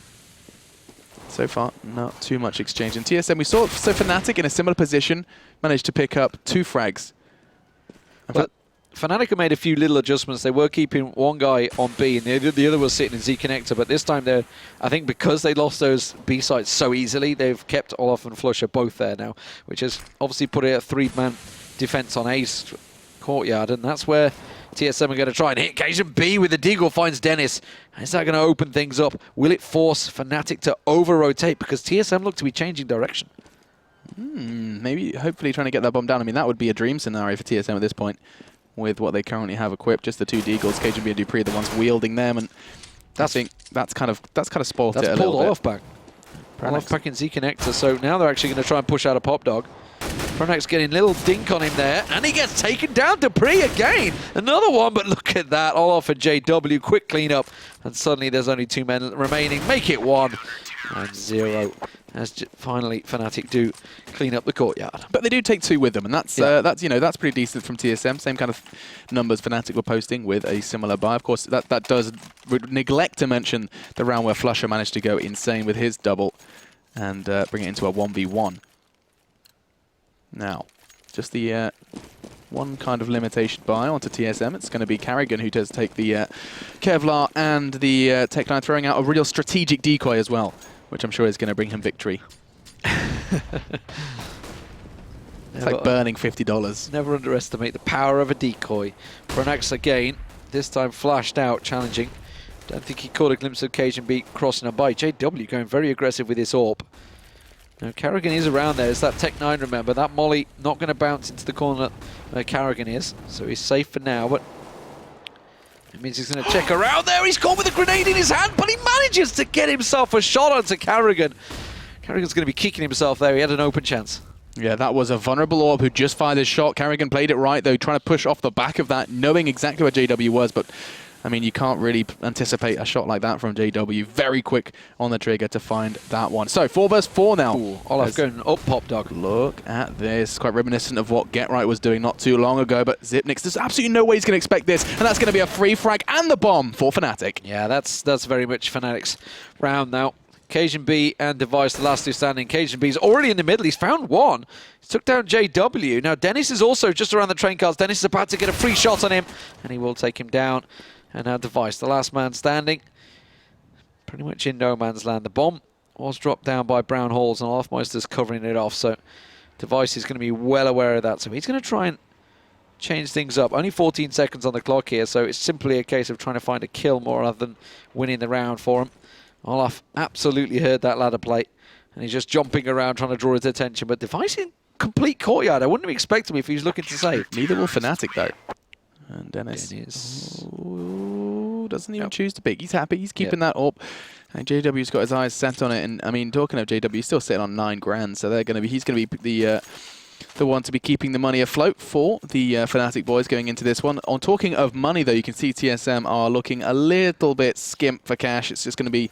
[SPEAKER 1] so far, not too much exchange. And TSM, we saw Fnatic in a similar position, managed to pick up 2 frags.
[SPEAKER 2] But Fnatic have made a few little adjustments. They were keeping one guy on B, and the other was sitting in Z connector. But this time, I think because they lost those B sites so easily, they've kept Olof and Flusher both there now, which has obviously put a 3-man defense on Ace courtyard, and that's where TSM are going to try and hit kajunB with the deagle. Finds Dennis. Is that going to open things up? Will it force Fnatic to over-rotate? Because TSM look to be changing direction.
[SPEAKER 1] Maybe, hopefully trying to get that bomb down. I mean, that would be a dream scenario for TSM at this point with what they currently have equipped. Just the 2 deagles, kajunB and dupreeh, the ones wielding them, and I think that's kind of spoiled it a little bit.
[SPEAKER 2] That's pulled Olof back. Olof back in Z connector, so now they're actually going to try and push out a Pop Dog. Pronax getting a little dink on him there, and he gets taken down. dupreeh again. Another one, but look at that. Olof and JW, quick cleanup, and suddenly there's only 2 men remaining. Make it 1 and 0. As finally Fnatic do clean up the courtyard.
[SPEAKER 1] But they do take 2 with them, and that's pretty decent from TSM. Same kind of numbers Fnatic were posting with a similar buy. Of course, that does neglect to mention the round where Flusher managed to go insane with his double and bring it into a 1v1. Now, just the one kind of limitation buy onto TSM. It's going to be Karrigan who does take the Kevlar and the Tech Line, throwing out a real strategic decoy as well, which I'm sure is going to bring him victory. It's like burning $50.
[SPEAKER 2] Never underestimate the power of a decoy. Pronax again, this time flashed out, challenging. Don't think he caught a glimpse of kajunB crossing a bite. JW going very aggressive with his AWP. Now Carrigan is around there. It's that Tech 9, remember. That molly not going to bounce into the corner where Carrigan is. So he's safe for now, but it means he's going to check around there. He's caught with a grenade in his hand, but he manages to get himself a shot onto Carrigan. Carrigan's going to be kicking himself there. He had an open chance.
[SPEAKER 1] Yeah, that was a vulnerable orb who just fired his shot. Carrigan played it right, though, trying to push off the back of that, knowing exactly where JW was, but I mean, you can't really anticipate a shot like that from JW. Very quick on the trigger to find that one. So 4 versus 4 now.
[SPEAKER 2] Ooh, Olaf going up, Pop Dog.
[SPEAKER 1] Look at this. Quite reminiscent of what GetRight was doing not too long ago, but Xyp9x, there's absolutely no way he's going to expect this, and that's going to be a free frag and the bomb for Fnatic.
[SPEAKER 2] Yeah, that's very much Fnatic's round now. cajunB and Device, the last two standing. cajunB's already in the middle. He's found one. He took down JW. Now, Dennis is also just around the train cars. Dennis is about to get a free shot on him, and he will take him down. And now Device, the last man standing. Pretty much in no man's land. The bomb was dropped down by Brown Halls, and Olafmeister's covering it off. So Device is going to be well aware of that. So he's going to try and change things up. Only 14 seconds on the clock here, so it's simply a case of trying to find a kill more rather than winning the round for him. Olaf absolutely heard that ladder plate, and he's just jumping around trying to draw his attention. But Device in complete courtyard. I wouldn't have expected him if he was looking to save.
[SPEAKER 1] Neither will Fnatic, though. And Dennis doesn't even choose to pick. He's happy. He's keeping that up. And JW's got his eyes set on it. And I mean, talking of JW, he's still sitting on 9 grand. So they're going to be. He's going to be the one to be keeping the money afloat for the Fnatic boys going into this one. On talking of money, though, you can see TSM are looking a little bit skimp for cash. It's just going to be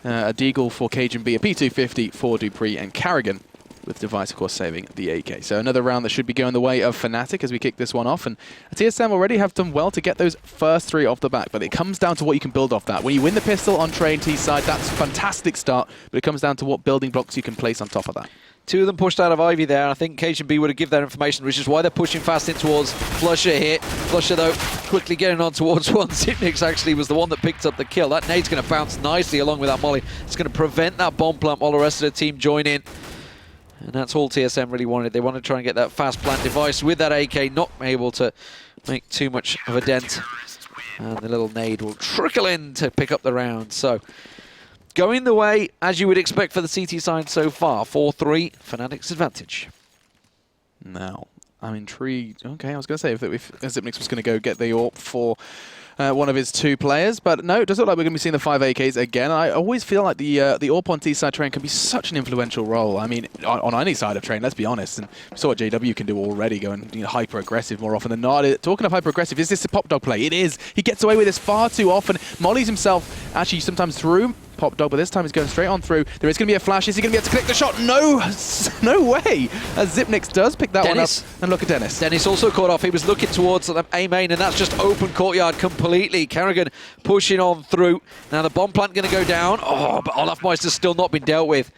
[SPEAKER 1] a Deagle for cajunB, a P250 for Dupree and Carrigan, with Device, of course, saving the AK. So another round that should be going the way of Fnatic as we kick this one off. And TSM already have done well to get those first 3 off the back, but it comes down to what you can build off that. When you win the pistol on Train T side, that's a fantastic start, but it comes down to what building blocks you can place on top of that. 2
[SPEAKER 2] of them pushed out of Ivy there. I think cajunB would have given that information, which is why they're pushing fast in towards Flusher here. Flusher, though, quickly getting on towards one. Xyp9x actually was the one that picked up the kill. That nade's going to bounce nicely along with that molly. It's going to prevent that bomb plant while the rest of the team join in. And that's all TSM really wanted. They wanted to try and get that fast plant Device with that AK, not able to make too much of a dent. And the little nade will trickle in to pick up the round. So, going the way, as you would expect for the CT side so far. 4-3, Fnatic's advantage.
[SPEAKER 1] Now, I'm intrigued. Okay, I was going to say if Xyp9x was going to go get the AWP for one of his 2 players, but no, it does look like we're going to be seeing the 5 AKs again. I always feel like the AWP on T-side Train can be such an influential role. I mean, on any side of Train, let's be honest, and we saw what JW can do already, going hyper-aggressive more often than not. Talking of hyper-aggressive, is this a Pop Dog play? It is. He gets away with this far too often. Mollies himself actually sometimes through Pop Dog, but this time he's going straight on through. There is going to be a flash. Is he going to be able to connect the shot? No, no way. As Xyp9x does pick that one up. And look at Dennis.
[SPEAKER 2] Dennis also caught off. He was looking towards A main, and that's just open courtyard completely. Carrigan pushing on through. Now the bomb plant going to go down. Oh, but Olafmeister's still not been dealt with.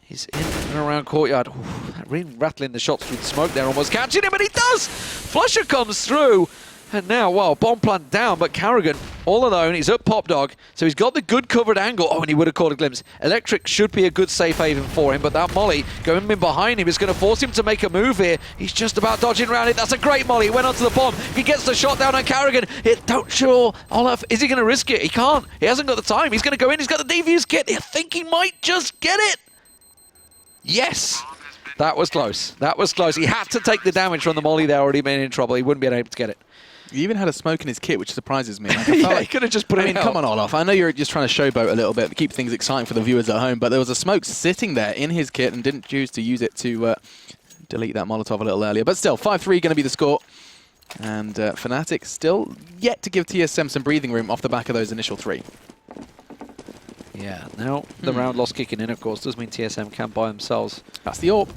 [SPEAKER 2] He's in and around courtyard. Ooh, that ring rattling the shots through the smoke there, almost catching him, and he does. Flusher comes through. And now, wow, bomb plant down, but Carrigan all alone. He's up Pop Dog, so he's got the good covered angle. Oh, and he would have caught a glimpse. Electric should be a good safe haven for him, but that molly going in behind him is going to force him to make a move here. He's just about dodging around it. That's a great molly. He went onto the bomb. He gets the shot down on Carrigan. Don't sure, Olaf, is he going to risk it? He can't. He hasn't got the time. He's going to go in. He's got the defuse kit. I think he might just get it. Yes. That was close. That was close. He had to take the damage from the molly there, or he'd been in trouble. He wouldn't be able to get it.
[SPEAKER 1] He even had a smoke in his kit, which surprises me. Like,
[SPEAKER 2] yeah, he could have just put it in.
[SPEAKER 1] Come on, Olaf. I know you're just trying to showboat a little bit, keep things exciting for the viewers at home, but there was a smoke sitting there in his kit and didn't choose to use it to delete that Molotov a little earlier. But still, 5-3 going to be the score. And Fnatic still yet to give TSM some breathing room off the back of those initial 3.
[SPEAKER 2] Yeah, now the round loss kicking in, of course, does mean TSM can buy themselves.
[SPEAKER 1] That's the AWP.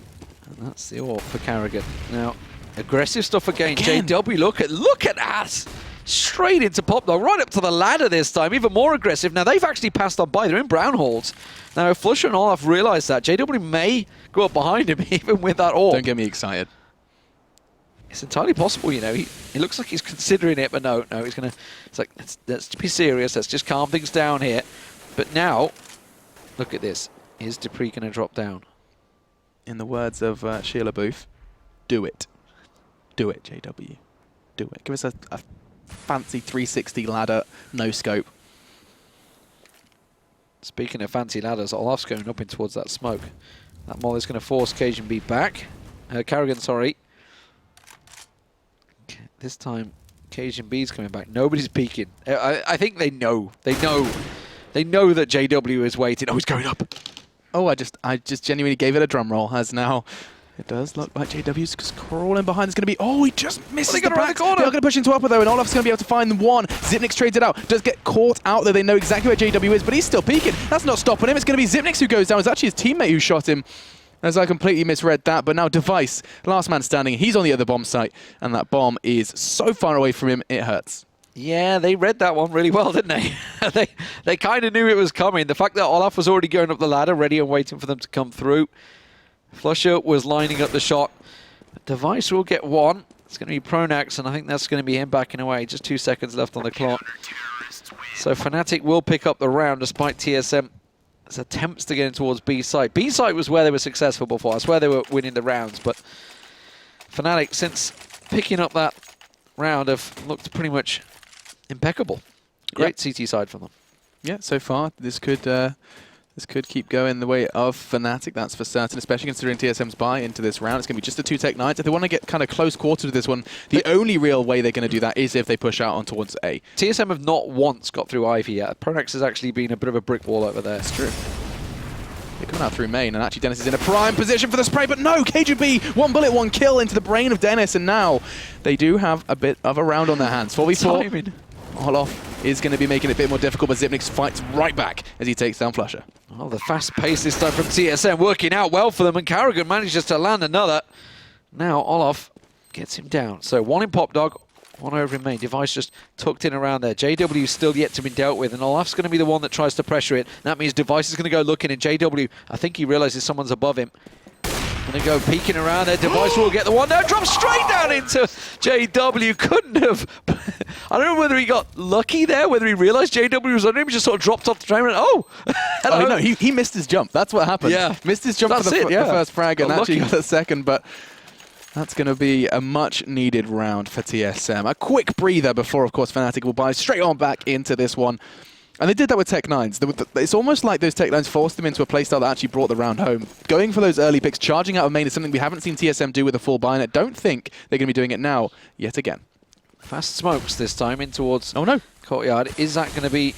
[SPEAKER 2] And that's the AWP for Carrigan. Now, aggressive stuff again. JW, look at that! Straight into Pop Dog, right up to the ladder this time, even more aggressive. Now, they've actually passed on by. They're in brown halls. Now, if Flusher and Olaf realise that, JW may go up behind him even with that AWP.
[SPEAKER 1] Don't get me excited.
[SPEAKER 2] It's entirely possible, you know. He looks like he's considering it, but no, he's going to... It's like, let's be serious. Let's just calm things down here. But now, look at this. Is Dupree going to drop down?
[SPEAKER 1] In the words of Sheila Booth, do it. Do it, JW. Do it. Give us a fancy 360 ladder, no scope.
[SPEAKER 2] Speaking of fancy ladders, Olaf's going up in towards that smoke. That Molly's going to force Cajun B back. Carrigan, sorry. This time, Cajun B's coming back. Nobody's peeking. I think they know. They know that JW is waiting. Oh, he's going up.
[SPEAKER 1] Oh, I just genuinely gave it a drum roll, as now it does look like JW's just crawling behind. It's going to be, oh, he just misses the back. They're going to push into upper though, and Olaf's going to be able to find one. Zipnik's traded out, does get caught out there. They know exactly where JW is, but he's still peeking. That's not stopping him. It's going to be Zipnik who goes down. It's actually his teammate who shot him, as I completely misread that. But now Device, last man standing, he's on the other bomb site, and that bomb is so far away from him, it hurts.
[SPEAKER 2] Yeah, they read that one really well, didn't they? They kind of knew it was coming. The fact that Olaf was already going up the ladder, ready and waiting for them to come through. Flusher was lining up the shot. Device will get one. It's going to be Pronax, and I think that's going to be him backing away. Just 2 seconds left on the clock. So Fnatic will pick up the round despite TSM's attempts to get in towards B site. B site was where they were successful before. That's where they were winning the rounds. But Fnatic, since picking up that round, have looked pretty much impeccable. Great CT side from them. Yeah,
[SPEAKER 1] so far this could keep going the way of Fnatic, that's for certain, especially considering TSM's buy into this round. It's going to be just a 2-tech night. If they want to get kind of close quarter to this one, the only real way they're going to do that is if they push out on towards A.
[SPEAKER 2] TSM have not once got through Ivy yet. Pronax has actually been a bit of a brick wall over there.
[SPEAKER 1] It's true. They're coming out through main, and actually Dennis is in a prime position for the spray, but no, KGB, 1 bullet, 1 kill into the brain of Dennis, and now they do have a bit of a round on their hands. 4v4. Olaf is going to be making it a bit more difficult, but Zipnik fights right back as he takes down Flusher.
[SPEAKER 2] Oh, the fast pace this time from TSM working out well for them, and Carrigan manages to land another. Now Olaf gets him down. So 1 in Pop Dog, 1 over in main. Device just tucked in around there. JW is still yet to be dealt with, and Olaf's going to be the one that tries to pressure it. That means Device is going to go looking, and JW, I think he realizes someone's above him. Going to go peeking around there. Device will get the one. No, drops straight down into JW. Couldn't have. I don't know whether he got lucky there, whether he realized JW was under him. He just sort of dropped off the train and went, oh!
[SPEAKER 1] Oh, no, he missed his jump. That's what happened.
[SPEAKER 2] Yeah.
[SPEAKER 1] Missed his jump for the first frag and actually got a second, but that's going to be a much-needed round for TSM. A quick breather before, of course, Fnatic will buy straight on back into this one. And they did that with Tech9s. It's almost like those Tech9s forced them into a playstyle that actually brought the round home. Going for those early picks, charging out of main is something we haven't seen TSM do with a full buy, and I don't think they're going to be doing it now yet again. Fast smokes this time in towards Courtyard. Is that going to be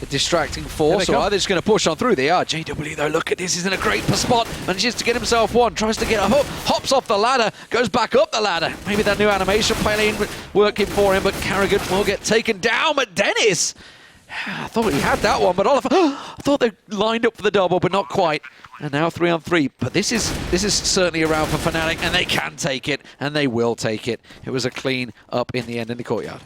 [SPEAKER 1] a distracting force, or are they just going to push on through? They are. JW, though, look at this. He's in a great spot. Manages to get himself one. Tries to get a hook. Hops off the ladder. Goes back up the ladder. Maybe that new animation playing working for him, but Carrigan will get taken down. But Dennis... I thought he had that one, but Olaf, I thought they lined up for the double, but not quite. And now 3-on-3. But this is certainly a round for Fnatic, and they can take it, and they will take it. It was a clean up in the end in the Courtyard.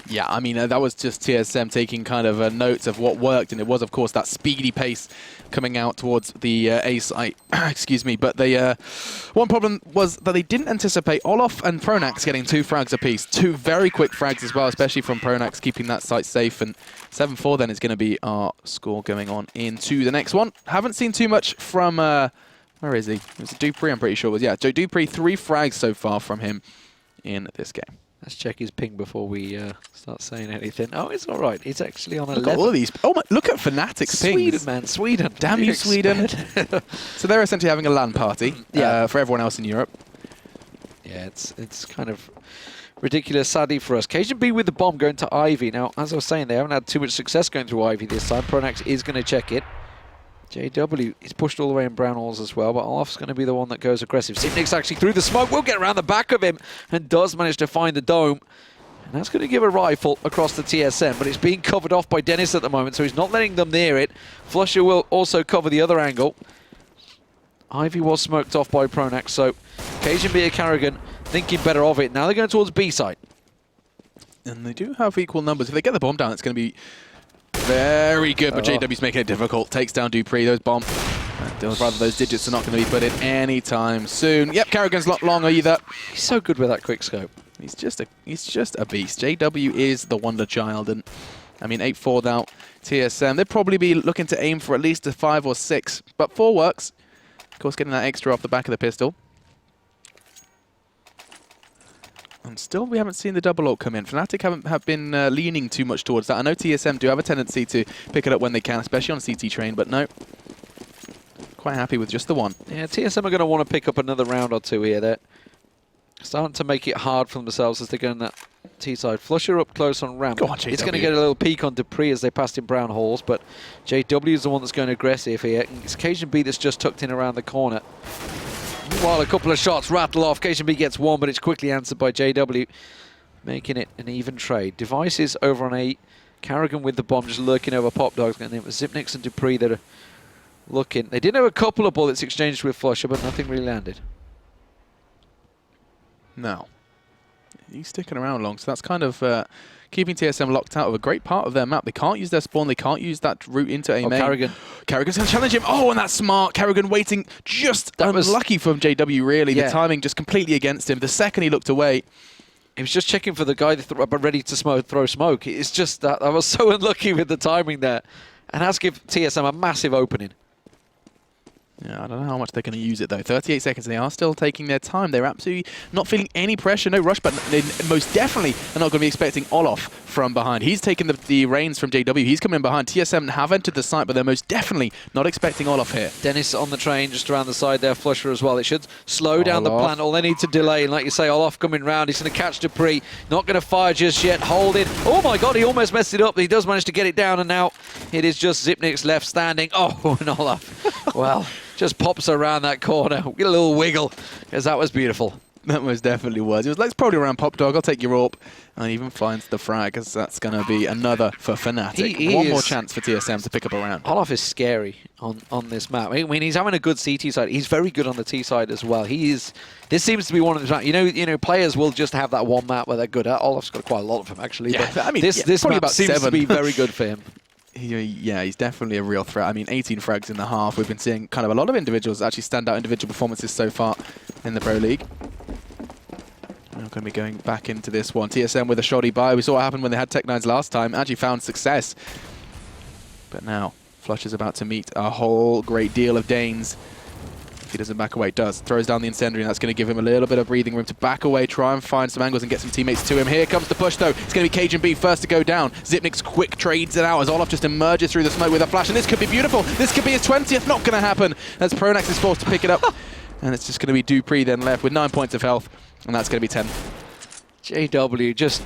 [SPEAKER 1] Yeah, I mean, that was just TSM taking kind of notes of what worked, and it was, of course, that speedy pace coming out towards the A site. Excuse me, but they one problem was that they didn't anticipate Olaf and Pronax getting 2 frags apiece. 2 very quick frags as well, especially from Pronax keeping that site safe. And 7-4 then is going to be our score going on into the next one. Haven't seen too much from, where is he? It was Dupree, I'm pretty sure it was. Yeah, Joe Dupree, 3 frags so far from him in this game. Let's check his ping before we start saying anything. Oh, it's all right. He's actually on 11. Look at all of these. Oh, my, look at Fnatic's pings. Sweden, man. Sweden. Damn you, Sweden. So they're essentially having a LAN party for everyone else in Europe. Yeah, it's kind of ridiculous, sadly, for us. Cajun B with the bomb going to Ivy. Now, as I was saying, they haven't had too much success going through Ivy this time. Pronax is going to check it. JW is pushed all the way in brown walls as well, but Olaf's going to be the one that goes aggressive. Zipnik's actually through the smoke, will get around the back of him, and does manage to find the dome. And that's going to give a rifle across the TSM, but it's being covered off by Dennis at the moment, so he's not letting them near it. Flusher will also cover the other angle. Ivy was smoked off by Pronax, so Cajun B and Carrigan thinking better of it. Now they're going towards B side. And they do have equal numbers. If they get the bomb down, it's going to be very good, but JW's making it difficult. Takes down Dupree. Those those digits are not going to be put in anytime soon. Yep, Carrigan's not long either. He's so good with that quick scope. He's just a beast. JW is the wonder child, and I mean 8-4 now. TSM, they'd probably be looking to aim for at least a 5 or 6, but 4 works. Of course, getting that extra off the back of the pistol. And still, we haven't seen the double ult come in. Fnatic have been leaning too much towards that. I know TSM do have a tendency to pick it up when they can, especially on CT train, but no. quite happy with just the one.
[SPEAKER 2] Yeah, TSM are going to want to pick up another round or two here. They're starting to make it hard for themselves as they go in that T-side. Flusher up close on ramp.
[SPEAKER 1] Go on,
[SPEAKER 2] It's going to get a little peek on Dupree as they passed in brown halls, but JW is the one that's going aggressive here. It's Cajun B that's just tucked in around the corner. Meanwhile, a couple of shots rattle off. Cajun B gets one, but it's quickly answered by JW, making it an even trade. Devices over on A. Carrigan with the bomb, just lurking over Pop Dogs. And it was Zipnix and Dupree that are looking. They did have a couple of bullets exchanged with Flusher, but nothing really landed.
[SPEAKER 1] No. He's sticking around long, so that's kind of keeping TSM locked out of a great part of their map. They can't use their spawn, they can't use that route into A main.
[SPEAKER 2] Carrigan.
[SPEAKER 1] Carrigan's going to challenge him. Oh, and that's smart. Carrigan waiting, just unlucky from JW, really. Yeah. The timing just completely against him. The second he looked away.
[SPEAKER 2] He was just checking for the guy ready to throw smoke. It's just that I was so unlucky with the timing there. And that's give TSM a massive opening.
[SPEAKER 1] Yeah, I don't know how much they're going to use it, though. 38 seconds, and they are still taking their time. They're absolutely not feeling any pressure, no rush, but they most definitely are not going to be expecting Olof from behind. He's taken the reins from JW. He's coming in behind. TSM have entered the site, but they're most definitely not expecting Olof here.
[SPEAKER 2] Dennis on the train just around the side there, Flusher as well. It should slow down the plant. All they need to delay, and like you say, Olof coming round. He's going to catch Dupree. Not going to fire just yet. Hold it. Oh my God, he almost messed it up. He does manage to get it down, and now it is just Zipnix left standing. Oh, and Olof. Well, just pops around that corner. Get a little wiggle, because that was beautiful.
[SPEAKER 1] That most definitely was. It was like probably around Pop Dog. I'll take your AWP. And even finds the frag, because that's going to be another for Fnatic. One more chance for TSM to pick up a round.
[SPEAKER 2] Olof is scary on this map. I mean, he's having a good CT side. He's very good on the T side as well. He is. This seems to be one of the. You know, players will just have that one map where they're good at. Olof's got quite a lot of them actually.
[SPEAKER 1] Yeah,
[SPEAKER 2] but
[SPEAKER 1] I mean,
[SPEAKER 2] this map
[SPEAKER 1] about
[SPEAKER 2] seems to be very good for him.
[SPEAKER 1] Yeah, he's definitely a real threat. I mean, 18 frags in the half. We've been seeing kind of a lot of individuals actually stand out individual performances so far in the Pro League. We're not going to be going back into this one. TSM with a shoddy buy. We saw what happened when they had Tech9s last time. Actually found success. But now, Flush is about to meet a whole great deal of Danes. If he doesn't back away, does. Throws down the incendiary, and that's going to give him a little bit of breathing room to back away, try and find some angles and get some teammates to him. Here comes the push, though. It's going to be Cajun B first to go down. Zipnix quick trades it out as Olof just emerges through the smoke with a flash, and this could be beautiful. This could be his 20th. Not going to happen, as Pronax is forced to pick it up. And it's just going to be Dupree then left with 9 points of health, and that's going to be 10.
[SPEAKER 2] JW just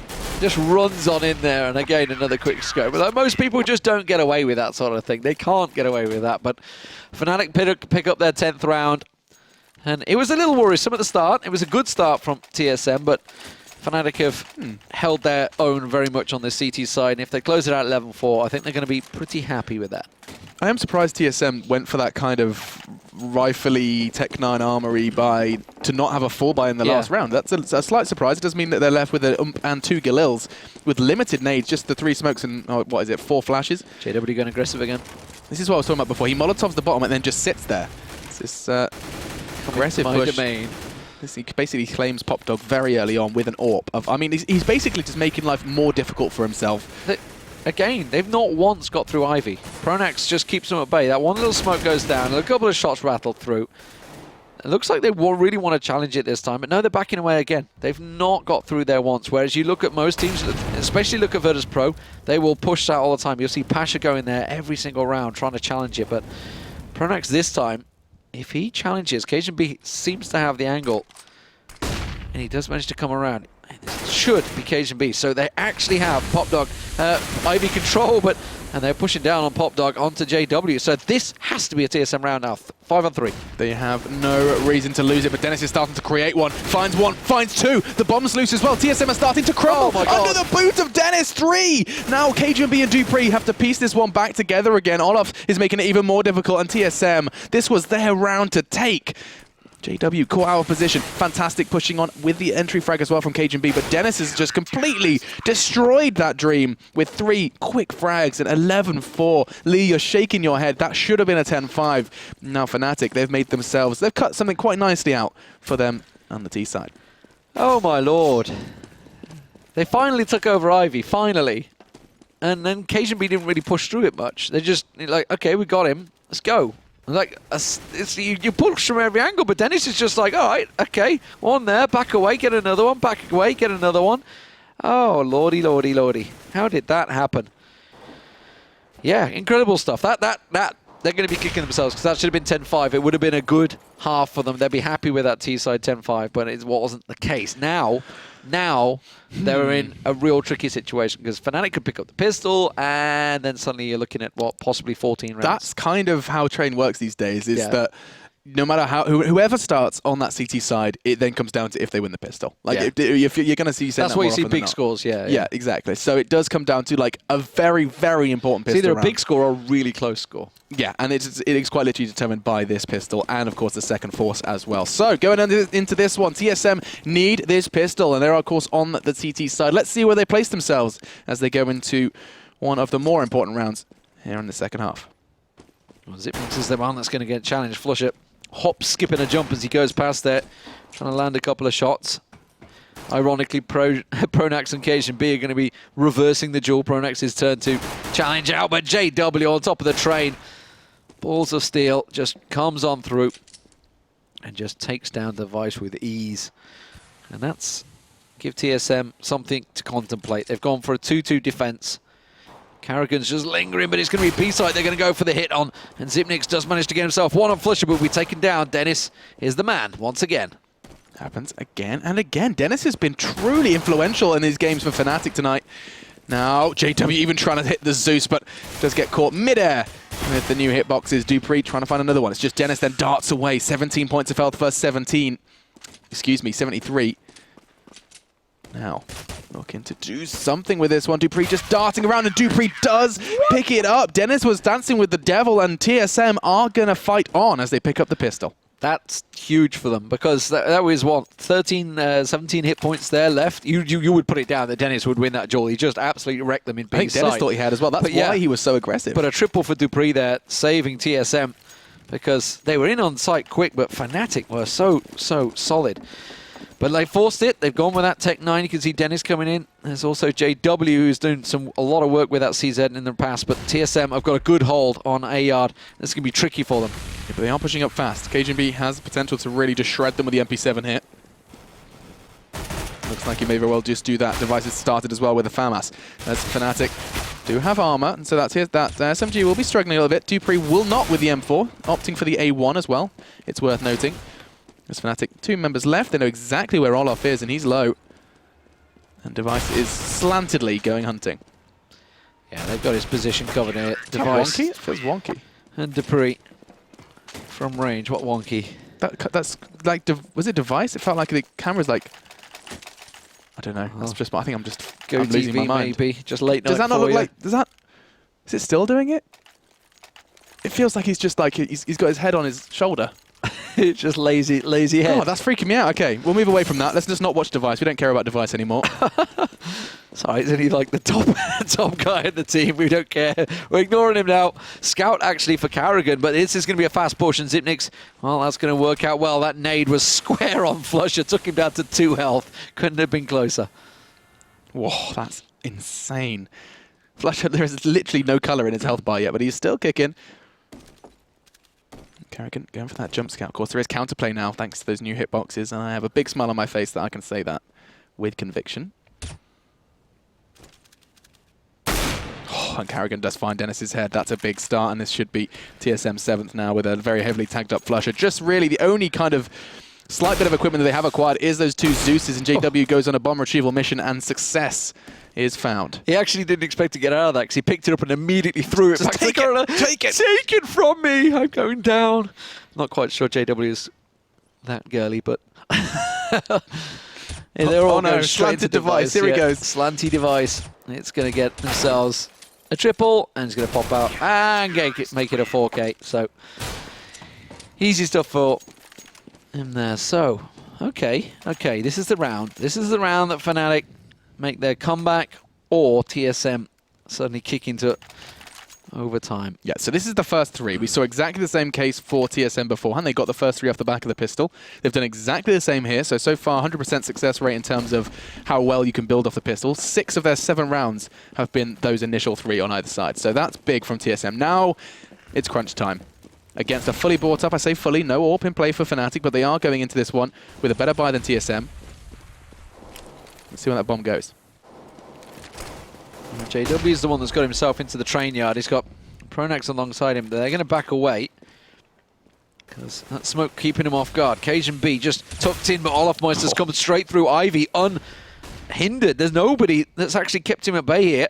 [SPEAKER 2] runs on in there, and again another quick scope. But like, most people just don't get away with that sort of thing. They can't get away with that. But Fnatic pick up their 10th round, and it was a little worrisome at the start. It was a good start from TSM, but Fnatic have held their own very much on the CT side. And if they close it out at 11-4, I think they're going to be pretty happy with that.
[SPEAKER 1] I am surprised TSM went for that kind of rifle-y Tech9 armory buy to not have a full buy in the last round. That's a slight surprise. It does mean that they're left with a and 2 Galils with limited nades, just the 3 smokes and, what is it, 4 flashes.
[SPEAKER 2] JW going aggressive again.
[SPEAKER 1] This is what I was talking about before. He Molotovs the bottom and then just sits there. It's this aggressive push. He basically claims Pop Dog very early on with an AWP. I mean, he's basically just making life more difficult for himself.
[SPEAKER 2] Again, they've not once got through Ivy. Pronax just keeps them at bay. That one little smoke goes down, and a couple of shots rattled through. It looks like they really want to challenge it this time, but no, they're backing away again. They've not got through there once, whereas you look at most teams, especially look at Virtus Pro, they will push that all the time. You'll see Pasha go in there every single round trying to challenge it, but Pronax this time, if he challenges, Cajun B seems to have the angle, and he does manage to come around. This should be Cajun B, so they actually have Pop Dog Ivy control, and they're pushing down on Pop Dog onto JW. So this has to be a TSM round now. 5-on-3. They have no reason to lose it, but Dennis is starting to create one. Finds 2. The bomb's loose as well. TSM are starting to crumble under the boot of Dennis. 3. Now Cajun B and Dupree have to piece this one back together again. Olof is making it even more difficult, and TSM, this was their round to take. JW caught out of position. Fantastic pushing on with the entry frag as well from Cajun B, but Dennis has just completely destroyed that dream with 3 quick frags and 11-4. Lee, you're shaking your head. That should have been a 10-5. Now Fnatic, they've cut something quite nicely out for them on the T side. Oh my lord. They finally took over Ivy, finally. And then Cajun B didn't really push through it much. They're just like, okay, we got him. Let's go. Like, you push from every angle, but Dennis is just like, all right, okay, one there, back away, get another one, back away, get another one. Oh, lordy, lordy, lordy. How did that happen? Yeah, incredible stuff. That they're going to be kicking themselves because that should have been 10-5. It would have been a good half for them. They'd be happy with that T-side 10-5, but it wasn't the case. Now they're in a real tricky situation because Fnatic could pick up the pistol, and then suddenly you're looking at, what, possibly 14 rounds.
[SPEAKER 1] That's kind of how train works these days, is that no matter how, whoever starts on that CT side, it then comes down to if they win the pistol. Like, if you're going to see
[SPEAKER 2] that's why you see big scores,
[SPEAKER 1] Yeah, exactly. So it does come down to, like, a very, very important pistol
[SPEAKER 2] It's either a
[SPEAKER 1] round.
[SPEAKER 2] big score or a really close score.
[SPEAKER 1] Yeah, and it is quite literally determined by this pistol and, of course, the second force as well. So, going into this one, TSM need this pistol, and they're, of course, on the CT side. Let's see where they place themselves as they go into one of the more important rounds here in the second half.
[SPEAKER 2] Well, Zipnix is the one that's going to get challenged. Flush it. Hop, skip, and a jump as he goes past there, trying to land a couple of shots. Ironically, Pronax and Cajun B are going to be reversing the duel. Pronax's turn to challenge out, but JW on top of the train. Balls of Steel just comes on through and just takes down Device with ease. And that's give TSM something to contemplate. They've gone for a 2-2 defense. Carrigan's just lingering, but it's going to be B-side they're going to go for the hit on. And Zipnix does manage to get himself one on Flusher, but will be taken down. Dennis is the man once again.
[SPEAKER 1] Happens again and again. Dennis has been truly influential in these games for Fnatic tonight. Now, JW even trying to hit the Zeus, but does get caught mid-air with the new hitboxes. Dupree trying to find another one. It's just Dennis then darts away. 17 points of health first 17. Excuse me, 73. Now, looking to do something with this one. Dupree just darting around, and Dupree does pick it up. Dennis was dancing with the devil, and TSM are going to fight on as they pick up the pistol.
[SPEAKER 2] That's huge for them because that was, what, 17 hit points there left. You would put it down that Dennis would win that duel. He just absolutely wrecked them in B-side.
[SPEAKER 1] I think Dennis thought he had as well. That's why he was so aggressive.
[SPEAKER 2] But a triple for Dupree there, saving TSM because they were in on site quick, but Fnatic were so solid. But they forced it. They've gone with that Tech 9. You can see Dennis coming in. There's also JW, who's doing a lot of work with that CZ in the past. But TSM have got a good hold on A-Yard. This is going to be tricky for them.
[SPEAKER 1] Yeah, but they are pushing up fast. Cajun B has the potential to really just shred them with the MP7 hit. Looks like he may very well just do that. Device has started as well with the FAMAS. As Fnatic do have armor, and so that SMG will be struggling a little bit. Dupree will not with the M4, opting for the A1 as well. It's worth noting. There's Fnatic, 2 members left. They know exactly where Olaf is, and he's low. And Device is slantedly going hunting.
[SPEAKER 2] Yeah, they've got his position covered here.
[SPEAKER 1] Device. Wonky? It feels wonky.
[SPEAKER 2] And Dupree from range. What wonky?
[SPEAKER 1] That's like, was it Device? It felt like the camera's like, I don't know. That's just. I think I'm just I'm losing my mind.
[SPEAKER 2] Maybe just late night.
[SPEAKER 1] Does that not look like? Is it still doing it? It feels like he's just like he's got his head on his shoulder.
[SPEAKER 2] It's just lazy head.
[SPEAKER 1] Oh, that's freaking me out. Okay, we'll move away from that. Let's just not watch Device. We don't care about Device anymore.
[SPEAKER 2] Sorry, isn't he like the top guy in the team? We don't care. We're ignoring him now. Scout actually for Carrigan, but this is going to be a fast push. And Zipnix, well, that's going to work out well. That nade was square on Flusher. Took him down to 2 health. Couldn't have been closer.
[SPEAKER 1] Whoa, that's insane. Flusher, there is literally no colour in his health bar yet, but he's still kicking. Carrigan going for that jump scout. Of course, there is counterplay now, thanks to those new hitboxes, and I have a big smile on my face that I can say that with conviction. Oh, and Carrigan does find Dennis's head. That's a big start, and this should be TSM 7th now with a very heavily tagged up Flusher. Just really the only kind of slight bit of equipment that they have acquired is those 2 Zeuses, and JW goes on a bomb retrieval mission, and success is found.
[SPEAKER 2] He actually didn't expect to get out of that because he picked it up and immediately threw it back to the corner.
[SPEAKER 1] Take it!
[SPEAKER 2] Take it from me! I'm going down. Not quite sure JW is that girly, but they're all going straight to Device.
[SPEAKER 1] Here he goes.
[SPEAKER 2] Slanty Device. It's going to get themselves a triple, and it's going to pop out and make it a 4K. So easy stuff for him there. So, okay. This is the round. This is the round that Fnatic make their comeback, or TSM suddenly kick into overtime.
[SPEAKER 1] Yeah, so this is the first 3. We saw exactly the same case for TSM beforehand. They got the first 3 off the back of the pistol. They've done exactly the same here. So far, 100% success rate in terms of how well you can build off the pistol. 6 of their 7 rounds have been those initial 3 on either side. So that's big from TSM. Now it's crunch time. Against a fully bought up, I say fully, no AWP in play for Fnatic, but they are going into this one with a better buy than TSM. Let's see where that bomb goes.
[SPEAKER 2] JW is the one that's got himself into the train yard. He's got Pronax alongside him, but they're going to back away. Because that smoke keeping him off guard. Cajun just tucked in, but Olafmeister's coming straight through Ivy unhindered. There's nobody that's actually kept him at bay here.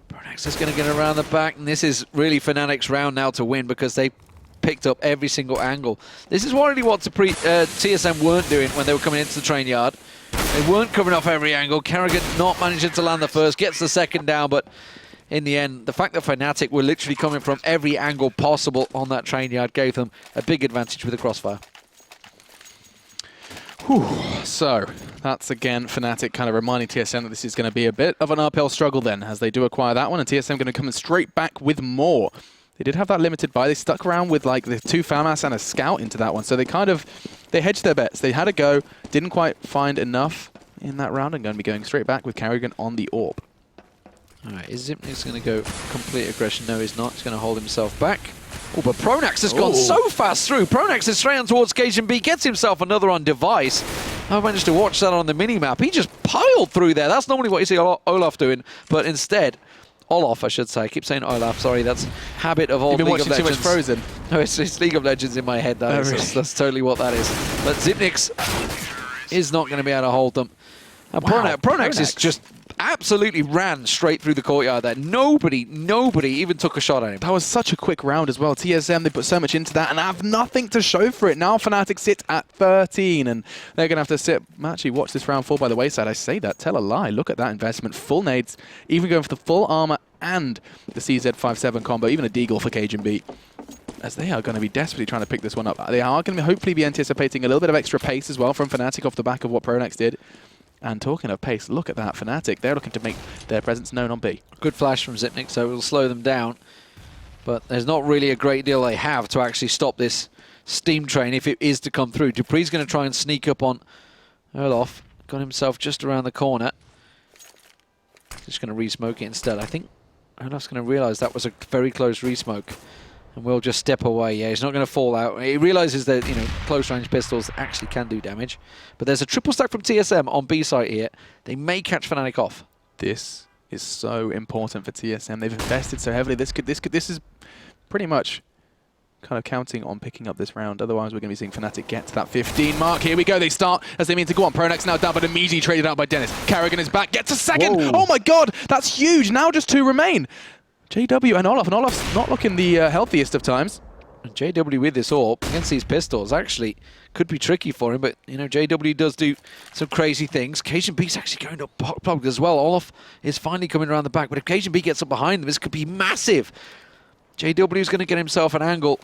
[SPEAKER 2] Pronax is going to get around the back, and this is really Fnatic's round now to win because they picked up every single angle. This is really what TSM weren't doing when they were coming into the train yard. They weren't covering off every angle. Kerrigan not managing to land the first, gets the second down, but in the end, the fact that Fnatic were literally coming from every angle possible on that train yard gave them a big advantage with the crossfire.
[SPEAKER 1] Whew. So, that's again Fnatic kind of reminding TSM that this is going to be a bit of an uphill struggle then, as they do acquire that one, and TSM going to come straight back with more. They did have that limited buy. They stuck around with like the 2 FAMAS and a scout into that one, so they hedged their bets. They had a go, didn't quite find enough in that round, and going to be going straight back with Kerrigan on the AWP.
[SPEAKER 2] Alright, is Zipnik's going to go complete aggression? No, he's not. He's going to hold himself back. Oh, but Pronax has gone so fast through. Pronax is straight on towards Cajun B, gets himself another on device. I managed to watch that on the mini-map. He just piled through there. That's normally what you see Olaf doing, but instead, Olaf, I should say. I keep saying Olaf, sorry, that's habit of old League of Legends.
[SPEAKER 1] You've been watching too much Frozen.
[SPEAKER 2] No, it's League of Legends in my head, that is.
[SPEAKER 1] Really?
[SPEAKER 2] That's totally what that is. But Zipnik's is not going to be able to hold them. And
[SPEAKER 1] Wow,
[SPEAKER 2] Pronax is just absolutely ran straight through the courtyard there. Nobody even took a shot at him.
[SPEAKER 1] That was such a quick round as well. TSM, they put so much into that and have nothing to show for it. Now Fnatic sit at 13 and they're going to have to sit. Actually, watch this round fall by the wayside. I say that, tell a lie. Look at that investment. Full nades, even going for the full armor and the CZ57 combo, even a deagle for Cajun B. As they are going to be desperately trying to pick this one up. They are going to hopefully be anticipating a little bit of extra pace as well from Fnatic off the back of what Pronax did. And talking of pace, look at that, Fnatic. They're looking to make their presence known on B.
[SPEAKER 2] Good flash from Zipnik, so it will slow them down. But there's not really a great deal they have to actually stop this steam train if it is to come through. Dupree's going to try and sneak up on Erlof. Got himself just around the corner. Just going to re-smoke it instead. I think Erlof's going to realise that was a very close re-smoke. And will just step away. Yeah, he's not going to fall out. He realises that, you know, close-range pistols actually can do damage. But there's a triple stack from TSM on B site here. They may catch Fnatic off.
[SPEAKER 1] This is so important for TSM. They've invested so heavily. This is pretty much kind of counting on picking up this round. Otherwise, we're going to be seeing Fnatic get to that 15 mark. Here we go. They start as they mean to go on. Pronax now down, but immediately traded out by Dennis. Kerrigan is back. Gets a second.
[SPEAKER 2] Whoa.
[SPEAKER 1] Oh my God, that's huge. Now just 2 remain. JW and Olaf's not looking the healthiest of times.
[SPEAKER 2] And JW with this AWP against these pistols actually could be tricky for him, but you know, JW does do some crazy things. Cajun B's actually going up plug as well. Olaf is finally coming around the back, but if Cajun B gets up behind them, this could be massive. JW is going to get himself an angle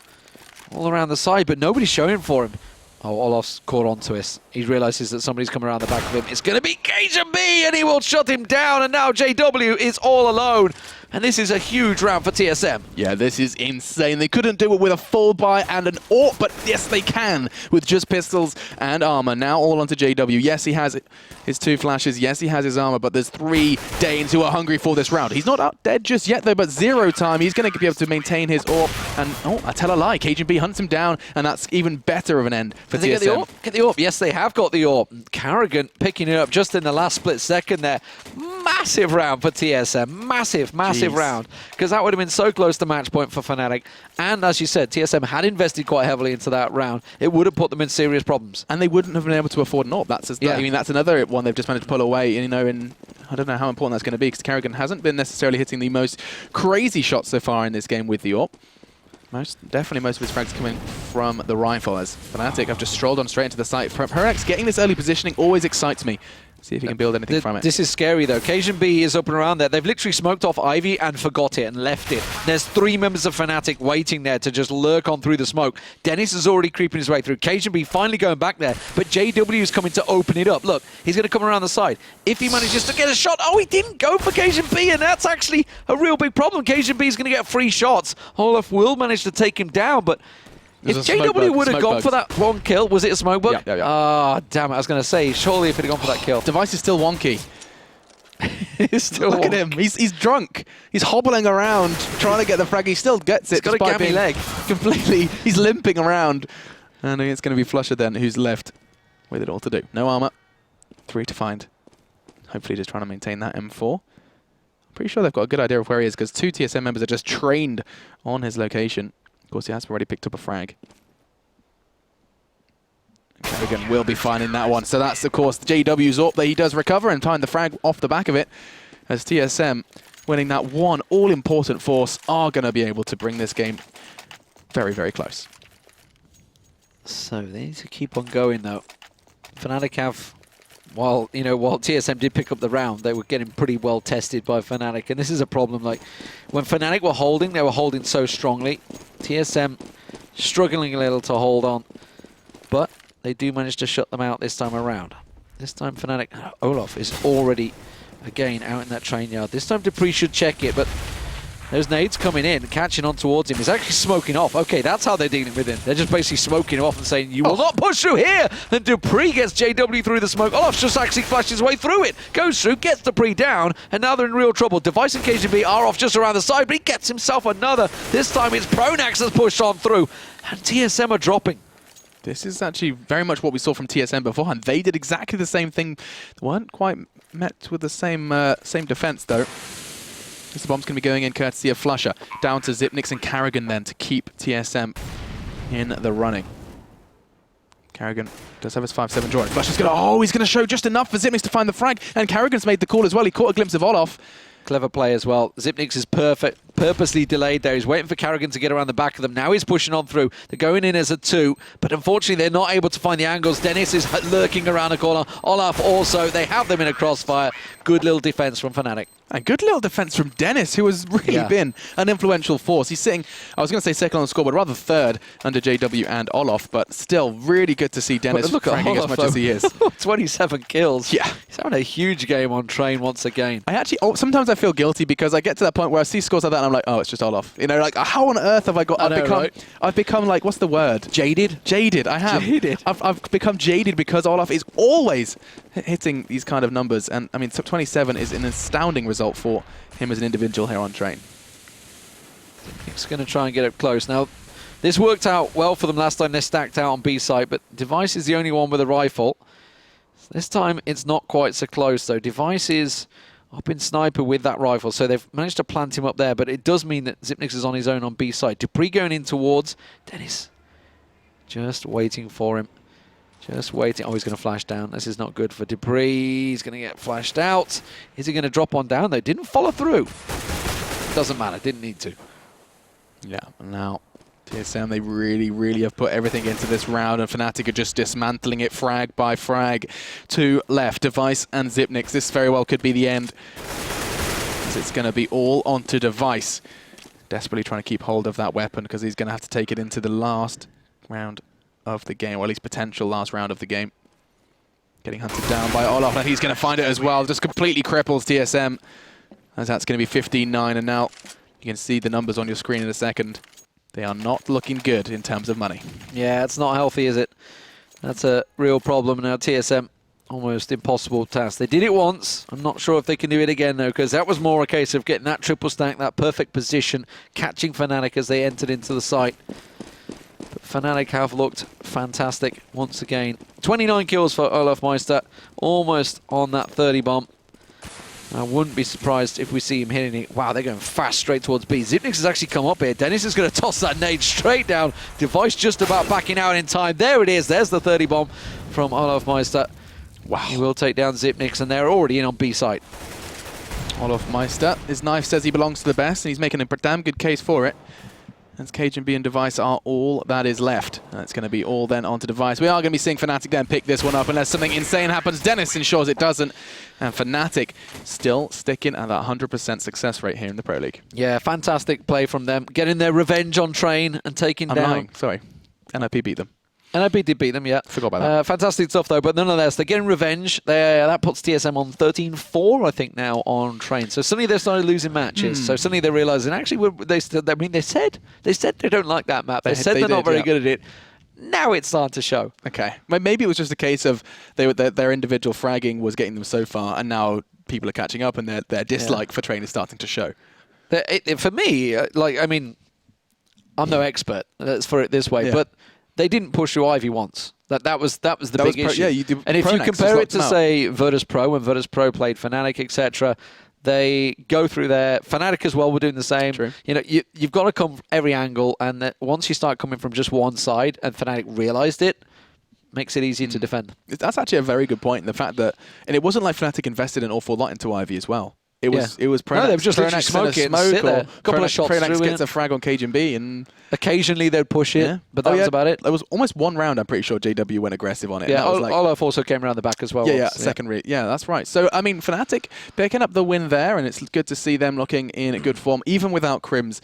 [SPEAKER 2] all around the side, but nobody's showing for him. Oh, Olaf's caught onto us. He realises that somebody's coming around the back of him. It's going to be Cajun B, and he will shut him down, and now JW is all alone. And this is a huge round for TSM.
[SPEAKER 1] Yeah, this is insane. They couldn't do it with a full buy and an AWP, but yes, they can with just pistols and armor. Now all onto JW. Yes, he has his 2 flashes. Yes, he has his armor, but there's 3 Danes who are hungry for this round. He's not out dead just yet, though, but 0 time. He's going to be able to maintain his AWP. And, oh, I tell a lie. Cajun B hunts him down, and that's even better of an end for TSM.
[SPEAKER 2] Get the AWP. Yes, they have got the AWP. Kerrigan picking it up just in the last split second there. Massive round for TSM. Massive round. Because that would have been so close to match point for Fnatic. And as you said, TSM had invested quite heavily into that round. It would have put them in serious problems.
[SPEAKER 1] And they wouldn't have been able to afford an AWP. I mean, that's another one they've just managed to pull away. You know, and I don't know how important that's going to be because Kerrigan hasn't been necessarily hitting the most crazy shots so far in this game with the AWP. Definitely most of his frags coming from the rifle as Fnatic have just strolled on straight into the site. Pronax getting this early positioning always excites me. See if he can build anything from it.
[SPEAKER 2] This is scary though. Cajun B is up and around there. They've literally smoked off Ivy and forgot it and left it. There's 3 members of Fnatic waiting there to just lurk on through the smoke. Dennis is already creeping his way through. Cajun B finally going back there, but JW is coming to open it up. Look, he's going to come around the side. If he manages to get a shot, oh, he didn't go for Cajun B, and that's actually a real big problem. Cajun B is going to get 3 shots. Olaf will manage to take him down, but if JW would have gone for that 1 kill, was it a smoke bug?
[SPEAKER 1] Yeah.
[SPEAKER 2] Ah, damn it. I was going to say, surely if he'd gone for that kill.
[SPEAKER 1] Device is still wonky.
[SPEAKER 2] He's still
[SPEAKER 1] Look at him. He's drunk. He's hobbling around trying to get the frag. He still gets it.
[SPEAKER 2] He's got a gammy leg.
[SPEAKER 1] Completely. He's limping around. And it's going to be Flusher then who's left with it all to do. No armor. 3 to find. Hopefully just trying to maintain that M4. Pretty sure they've got a good idea of where he is because 2 TSM members are just trained on his location. Of course, he has already picked up a frag. Kerrigan will be finding that one. So that's, of course, the JW's up there. He does recover and time the frag off the back of it as TSM, winning that one all-important force, are going to be able to bring this game very, very close.
[SPEAKER 2] So they need to keep on going, though. Fnatic have, while TSM did pick up the round, they were getting pretty well tested by Fnatic. And this is a problem. Like, when Fnatic were holding, they were holding so strongly. TSM struggling a little to hold on. But they do manage to shut them out this time around. This time Fnatic, Olaf is already, again, out in that train yard. This time dupreeh should check it, but those nades coming in, catching on towards him. He's actually smoking off. Okay, that's how they're dealing with him. They're just basically smoking him off and saying, you will not push through here. And dupreeh gets JW through the smoke. Olaf just actually flashes his way through it. Goes through, gets dupreeh down, and now they're in real trouble. Device and KGB are off just around the side, but he gets himself another. This time it's Pronax that's pushed on through, and TSM are dropping.
[SPEAKER 1] This is actually very much what we saw from TSM beforehand. They did exactly the same thing. They weren't quite met with the same defense, though. This bomb's going to be going in courtesy of Flusher. Down to Xyp9x and Kerrigan then to keep TSM in the running. Kerrigan does have his 5-7 draw. Flusher's going to, he's going to show just enough for Xyp9x to find the frag. And Kerrigan's made the call as well. He caught a glimpse of Olaf.
[SPEAKER 2] Clever play as well. Xyp9x is purposely delayed there. He's waiting for Kerrigan to get around the back of them. Now he's pushing on through. They're going in as a 2, but unfortunately they're not able to find the angles. Dennis is lurking around the corner. Olaf also. They have them in a crossfire. Good little defense from Fnatic.
[SPEAKER 1] A good little defense from Dennis, who has really been an influential force. He's sitting, I was going to say second on the scoreboard, rather third under JW and Olaf, but still really good to see Dennis fragging as much as he is.
[SPEAKER 2] 27 kills.
[SPEAKER 1] Yeah.
[SPEAKER 2] He's having a huge game on train once again.
[SPEAKER 1] I actually, sometimes I feel guilty because I get to that point where I see scores like that and I'm like, oh, it's just Olaf. You know, like, how on earth have I got, I've become like, what's the word?
[SPEAKER 2] Jaded?
[SPEAKER 1] Jaded, I have.
[SPEAKER 2] Jaded.
[SPEAKER 1] I've become jaded because Olaf is always hitting these kind of numbers. And I mean, 27 is an astounding result for him as an individual here on train.
[SPEAKER 2] He's going to try and get up close. Now, this worked out well for them last time they stacked out on B site, but Device is the only one with a rifle. This time, it's not quite so close, though. Device is up in sniper with that rifle, so they've managed to plant him up there, but it does mean that Xyp9x is on his own on B side. dupreeh going in towards Dennis. Just waiting for him. Just waiting. Oh, he's going to flash down. This is not good for dupreeh. He's going to get flashed out. Is he going to drop on down, though? Didn't follow through. Doesn't matter. Didn't need to.
[SPEAKER 1] Yeah, now TSM, they really, really have put everything into this round, and Fnatic are just dismantling it frag by frag. 2 left, Device and Xyp9x. This very well could be the end, as it's going to be all onto Device. Desperately trying to keep hold of that weapon, because he's going to have to take it into the last round of the game, or at least potential last round of the game. Getting hunted down by Olaf, and he's going to find it as well. Just completely cripples TSM, as that's going to be 15-9, and now you can see the numbers on your screen in a second. They are not looking good in terms of money.
[SPEAKER 2] Yeah, it's not healthy, is it? That's a real problem now. TSM, almost impossible task. They did it once. I'm not sure if they can do it again, though, because that was more a case of getting that triple stack, that perfect position, catching Fnatic as they entered into the site. But Fnatic have looked fantastic once again. 29 kills for Olaf Meister, almost on that 30 bomb. I wouldn't be surprised if we see him hitting it. Wow, they're going fast straight towards B. Xyp9x has actually come up here. Dennis is going to toss that nade straight down. Device just about backing out in time. There it is. There's the 30 bomb from Olaf Meister. Wow. He will take down Xyp9x, and they're already in on B site.
[SPEAKER 1] Olaf Meister, his knife says he belongs to the best, and he's making a damn good case for it. As KGB and Device are all that is left. That's going to be all then onto Device. We are going to be seeing Fnatic then pick this one up unless something insane happens. Dennis ensures it doesn't. And Fnatic still sticking at that 100% success rate here in the Pro League.
[SPEAKER 2] Yeah, fantastic play from them. Getting their revenge on train and taking down...
[SPEAKER 1] lying. Sorry. NiP beat them.
[SPEAKER 2] NiP did beat them, yeah.
[SPEAKER 1] Forgot about that.
[SPEAKER 2] Fantastic stuff, though. But nonetheless, they're getting revenge. That puts TSM on 13-4, I think, now on train. So suddenly they started losing matches. So suddenly they're realizing, actually, they said they don't like that map. They said they're not very good at it. Now it's starting to show. Okay.
[SPEAKER 1] Maybe it was just a case of their individual fragging was getting them so far, and now people are catching up, and their dislike for train is starting to show.
[SPEAKER 2] For me, I mean, I'm no expert. Let's put it this way, but they didn't push through Ivy once. That was the big issue.
[SPEAKER 1] Yeah,
[SPEAKER 2] and if you compare it to, say, Virtus Pro, when Virtus Pro played Fnatic, etc., They go through there. Fnatic as well were doing the same.
[SPEAKER 1] True.
[SPEAKER 2] You know, you've got to come from every angle, and that once you start coming from just one side, and Fnatic realised it, makes it easier to defend.
[SPEAKER 1] That's actually a very good point. The fact that, and it wasn't like Fnatic invested an awful lot into Ivy as well. It was Pronax.
[SPEAKER 2] No, they were just literally smoking, sit there. A couple of shots
[SPEAKER 1] Pronax
[SPEAKER 2] through
[SPEAKER 1] gets a frag on Cajun B, and
[SPEAKER 2] occasionally they'd push it, but that was about it.
[SPEAKER 1] There was almost one round, I'm pretty sure JW went aggressive on it.
[SPEAKER 2] Yeah, Olaf also came around the back as well.
[SPEAKER 1] Yeah, secondary. Yeah, that's right. So, I mean, Fnatic picking up the win there, and it's good to see them looking in good form, even without Crims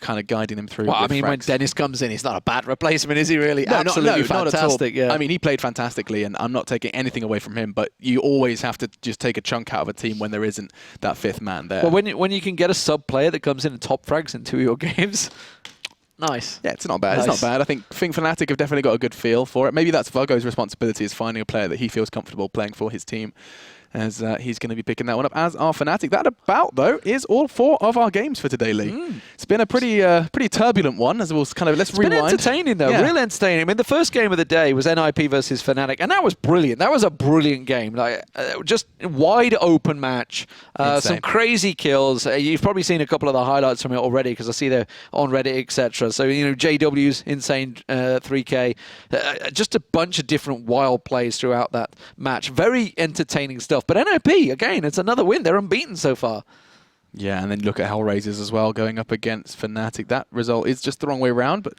[SPEAKER 1] kind of guiding him through.
[SPEAKER 2] Well, I mean, when Dennis comes in, he's not a bad replacement, is he really?
[SPEAKER 1] No,
[SPEAKER 2] Absolutely
[SPEAKER 1] fantastic.
[SPEAKER 2] Not at all. Yeah.
[SPEAKER 1] I mean, he played fantastically, and I'm not taking anything away from him, but you always have to just take a chunk out of a team when there isn't that fifth man there.
[SPEAKER 2] Well, when you can get a sub player that comes in and top frags in 2 of your games, nice.
[SPEAKER 1] Yeah, it's not bad. Nice. It's not bad. I think Fnatic have definitely got a good feel for it. Maybe that's Vuggo's responsibility, is finding a player that he feels comfortable playing for his team, as he's going to be picking that one up, as are Fnatic. That about, though, is all 4 of our games for today, Lee. It's been a pretty turbulent one, as we'll kind of, let's rewind.
[SPEAKER 2] It's been entertaining, though, real entertaining. I mean, the first game of the day was NiP versus Fnatic, and that was brilliant. That was a brilliant game. Like, just wide open match, some crazy kills. You've probably seen a couple of the highlights from it already, because I see they're on Reddit, etc. So, you know, JW's insane 3K. Just a bunch of different wild plays throughout that match. Very entertaining stuff. But NiP, again, it's another win. They're unbeaten so far.
[SPEAKER 1] Yeah, and then look at Hellraisers as well, going up against Fnatic. That result is just the wrong way around, but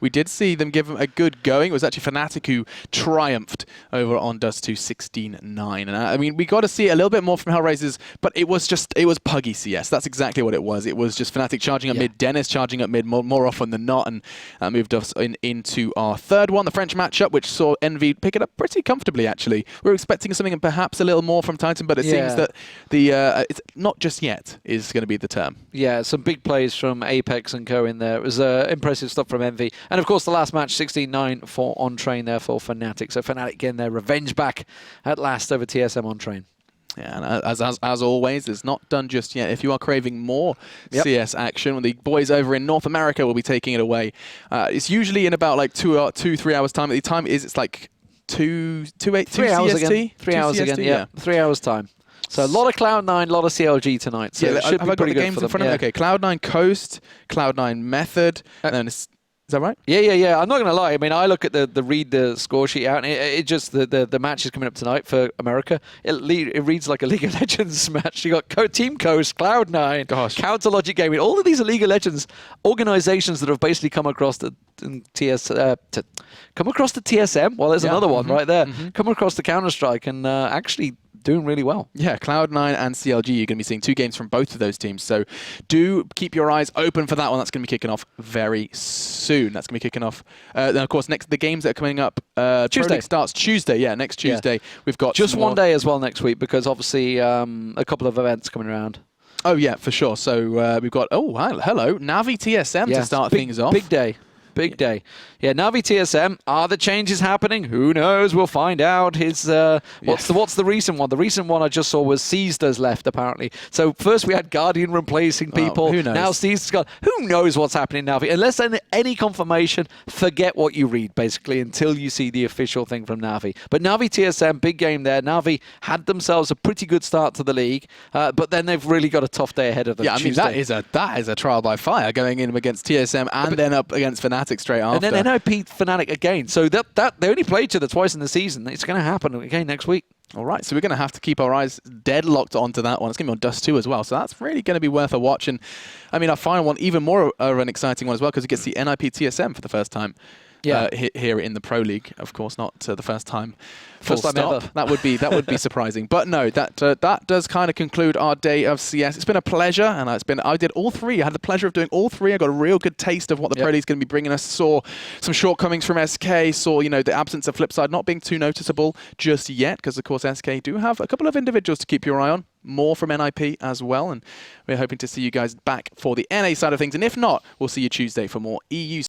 [SPEAKER 1] we did see them give them a good going. It was actually Fnatic who triumphed over on Dust2 16-9. And I mean, we got to see a little bit more from Hellraisers, but it was puggy CS. That's exactly what it was. It was just Fnatic charging up mid, Dennis charging up mid more often than not, and moved us into our third one, the French matchup, which saw Envy pick it up pretty comfortably, actually. We were expecting something perhaps a little more from Titan, but it seems that the it's not just yet is going to be the term.
[SPEAKER 2] Yeah, some big plays from Apex and Co in there. It was impressive stuff from Envy. And of course, the last match, 16-9 for On Train there for Fnatic. So Fnatic getting their revenge back at last over TSM On Train.
[SPEAKER 1] Yeah, and as always, it's not done just yet. If you are craving more CS action, the boys over in North America will be taking it away. It's usually in about like 3 hours time. At the time is, it's like 2
[SPEAKER 2] hours
[SPEAKER 1] CST?
[SPEAKER 2] again. 3 hours again, yeah. 3 hours time. So a lot of Cloud9, a lot of CLG tonight. So it should be pretty good for them.
[SPEAKER 1] Yeah. Okay, Cloud9 Coast, Cloud9 Method, and then is that right?
[SPEAKER 2] Yeah. I'm not going to lie. I mean, I look at the score sheet out, and it just the match is coming up tonight for America. It reads like a League of Legends match. You got Team Coast, Cloud9, Counter Logic Gaming. All of these are League of Legends organizations that have basically come across the TSM. Well, there's another one right there. Come across the Counterstrike and actually doing really well. Yeah,
[SPEAKER 1] Cloud9 and CLG, you're going to be seeing 2 games from both of those teams. So do keep your eyes open for that one. That's going to be kicking off very soon. That's going to be kicking off. Then, of course, the games that are coming up, Tuesday starts Tuesday. Yeah, next Tuesday. We've got
[SPEAKER 2] just one day as well next week, because obviously a couple of events coming around.
[SPEAKER 1] Oh, yeah, for sure. So we've got, hello, Navi TSM to start things off.
[SPEAKER 2] Big day. Big day. Yeah, Navi TSM. Are the changes happening? Who knows? We'll find out. What's the recent one? The recent one I just saw was Caesar's left, apparently. So first we had Guardian replacing people.
[SPEAKER 1] Who knows?
[SPEAKER 2] Now Caesar's gone. Who knows what's happening in Navi? Unless any confirmation, forget what you read, basically, until you see the official thing from Navi. But Navi TSM, big game there. Navi had themselves a pretty good start to the league, but then they've really got a tough day ahead of them.
[SPEAKER 1] Yeah, I mean, that is a trial by fire, going in against TSM and then up against Fnatic straight after.
[SPEAKER 2] And then NiP Fnatic again. So that they only played each other twice in the season. It's going to happen again next week.
[SPEAKER 1] All right, so we're going to have to keep our eyes deadlocked onto that one. It's going to be on Dust2 as well, so that's really going to be worth a watch. And I mean, our final one, even more of an exciting one as well, because we get to see NiP TSM for the first time. Here in the Pro League, of course, not the first time.
[SPEAKER 2] First time ever.
[SPEAKER 1] That would be surprising. But no, that does kind of conclude our day of CS. It's been a pleasure, and I did all 3. I had the pleasure of doing all 3. I got a real good taste of what the Pro League is going to be bringing us. Saw some shortcomings from SK. Saw the absence of Flipside not being too noticeable just yet, because of course SK do have a couple of individuals to keep your eye on. More from NiP as well, and we're hoping to see you guys back for the NA side of things. And if not, we'll see you Tuesday for more EU.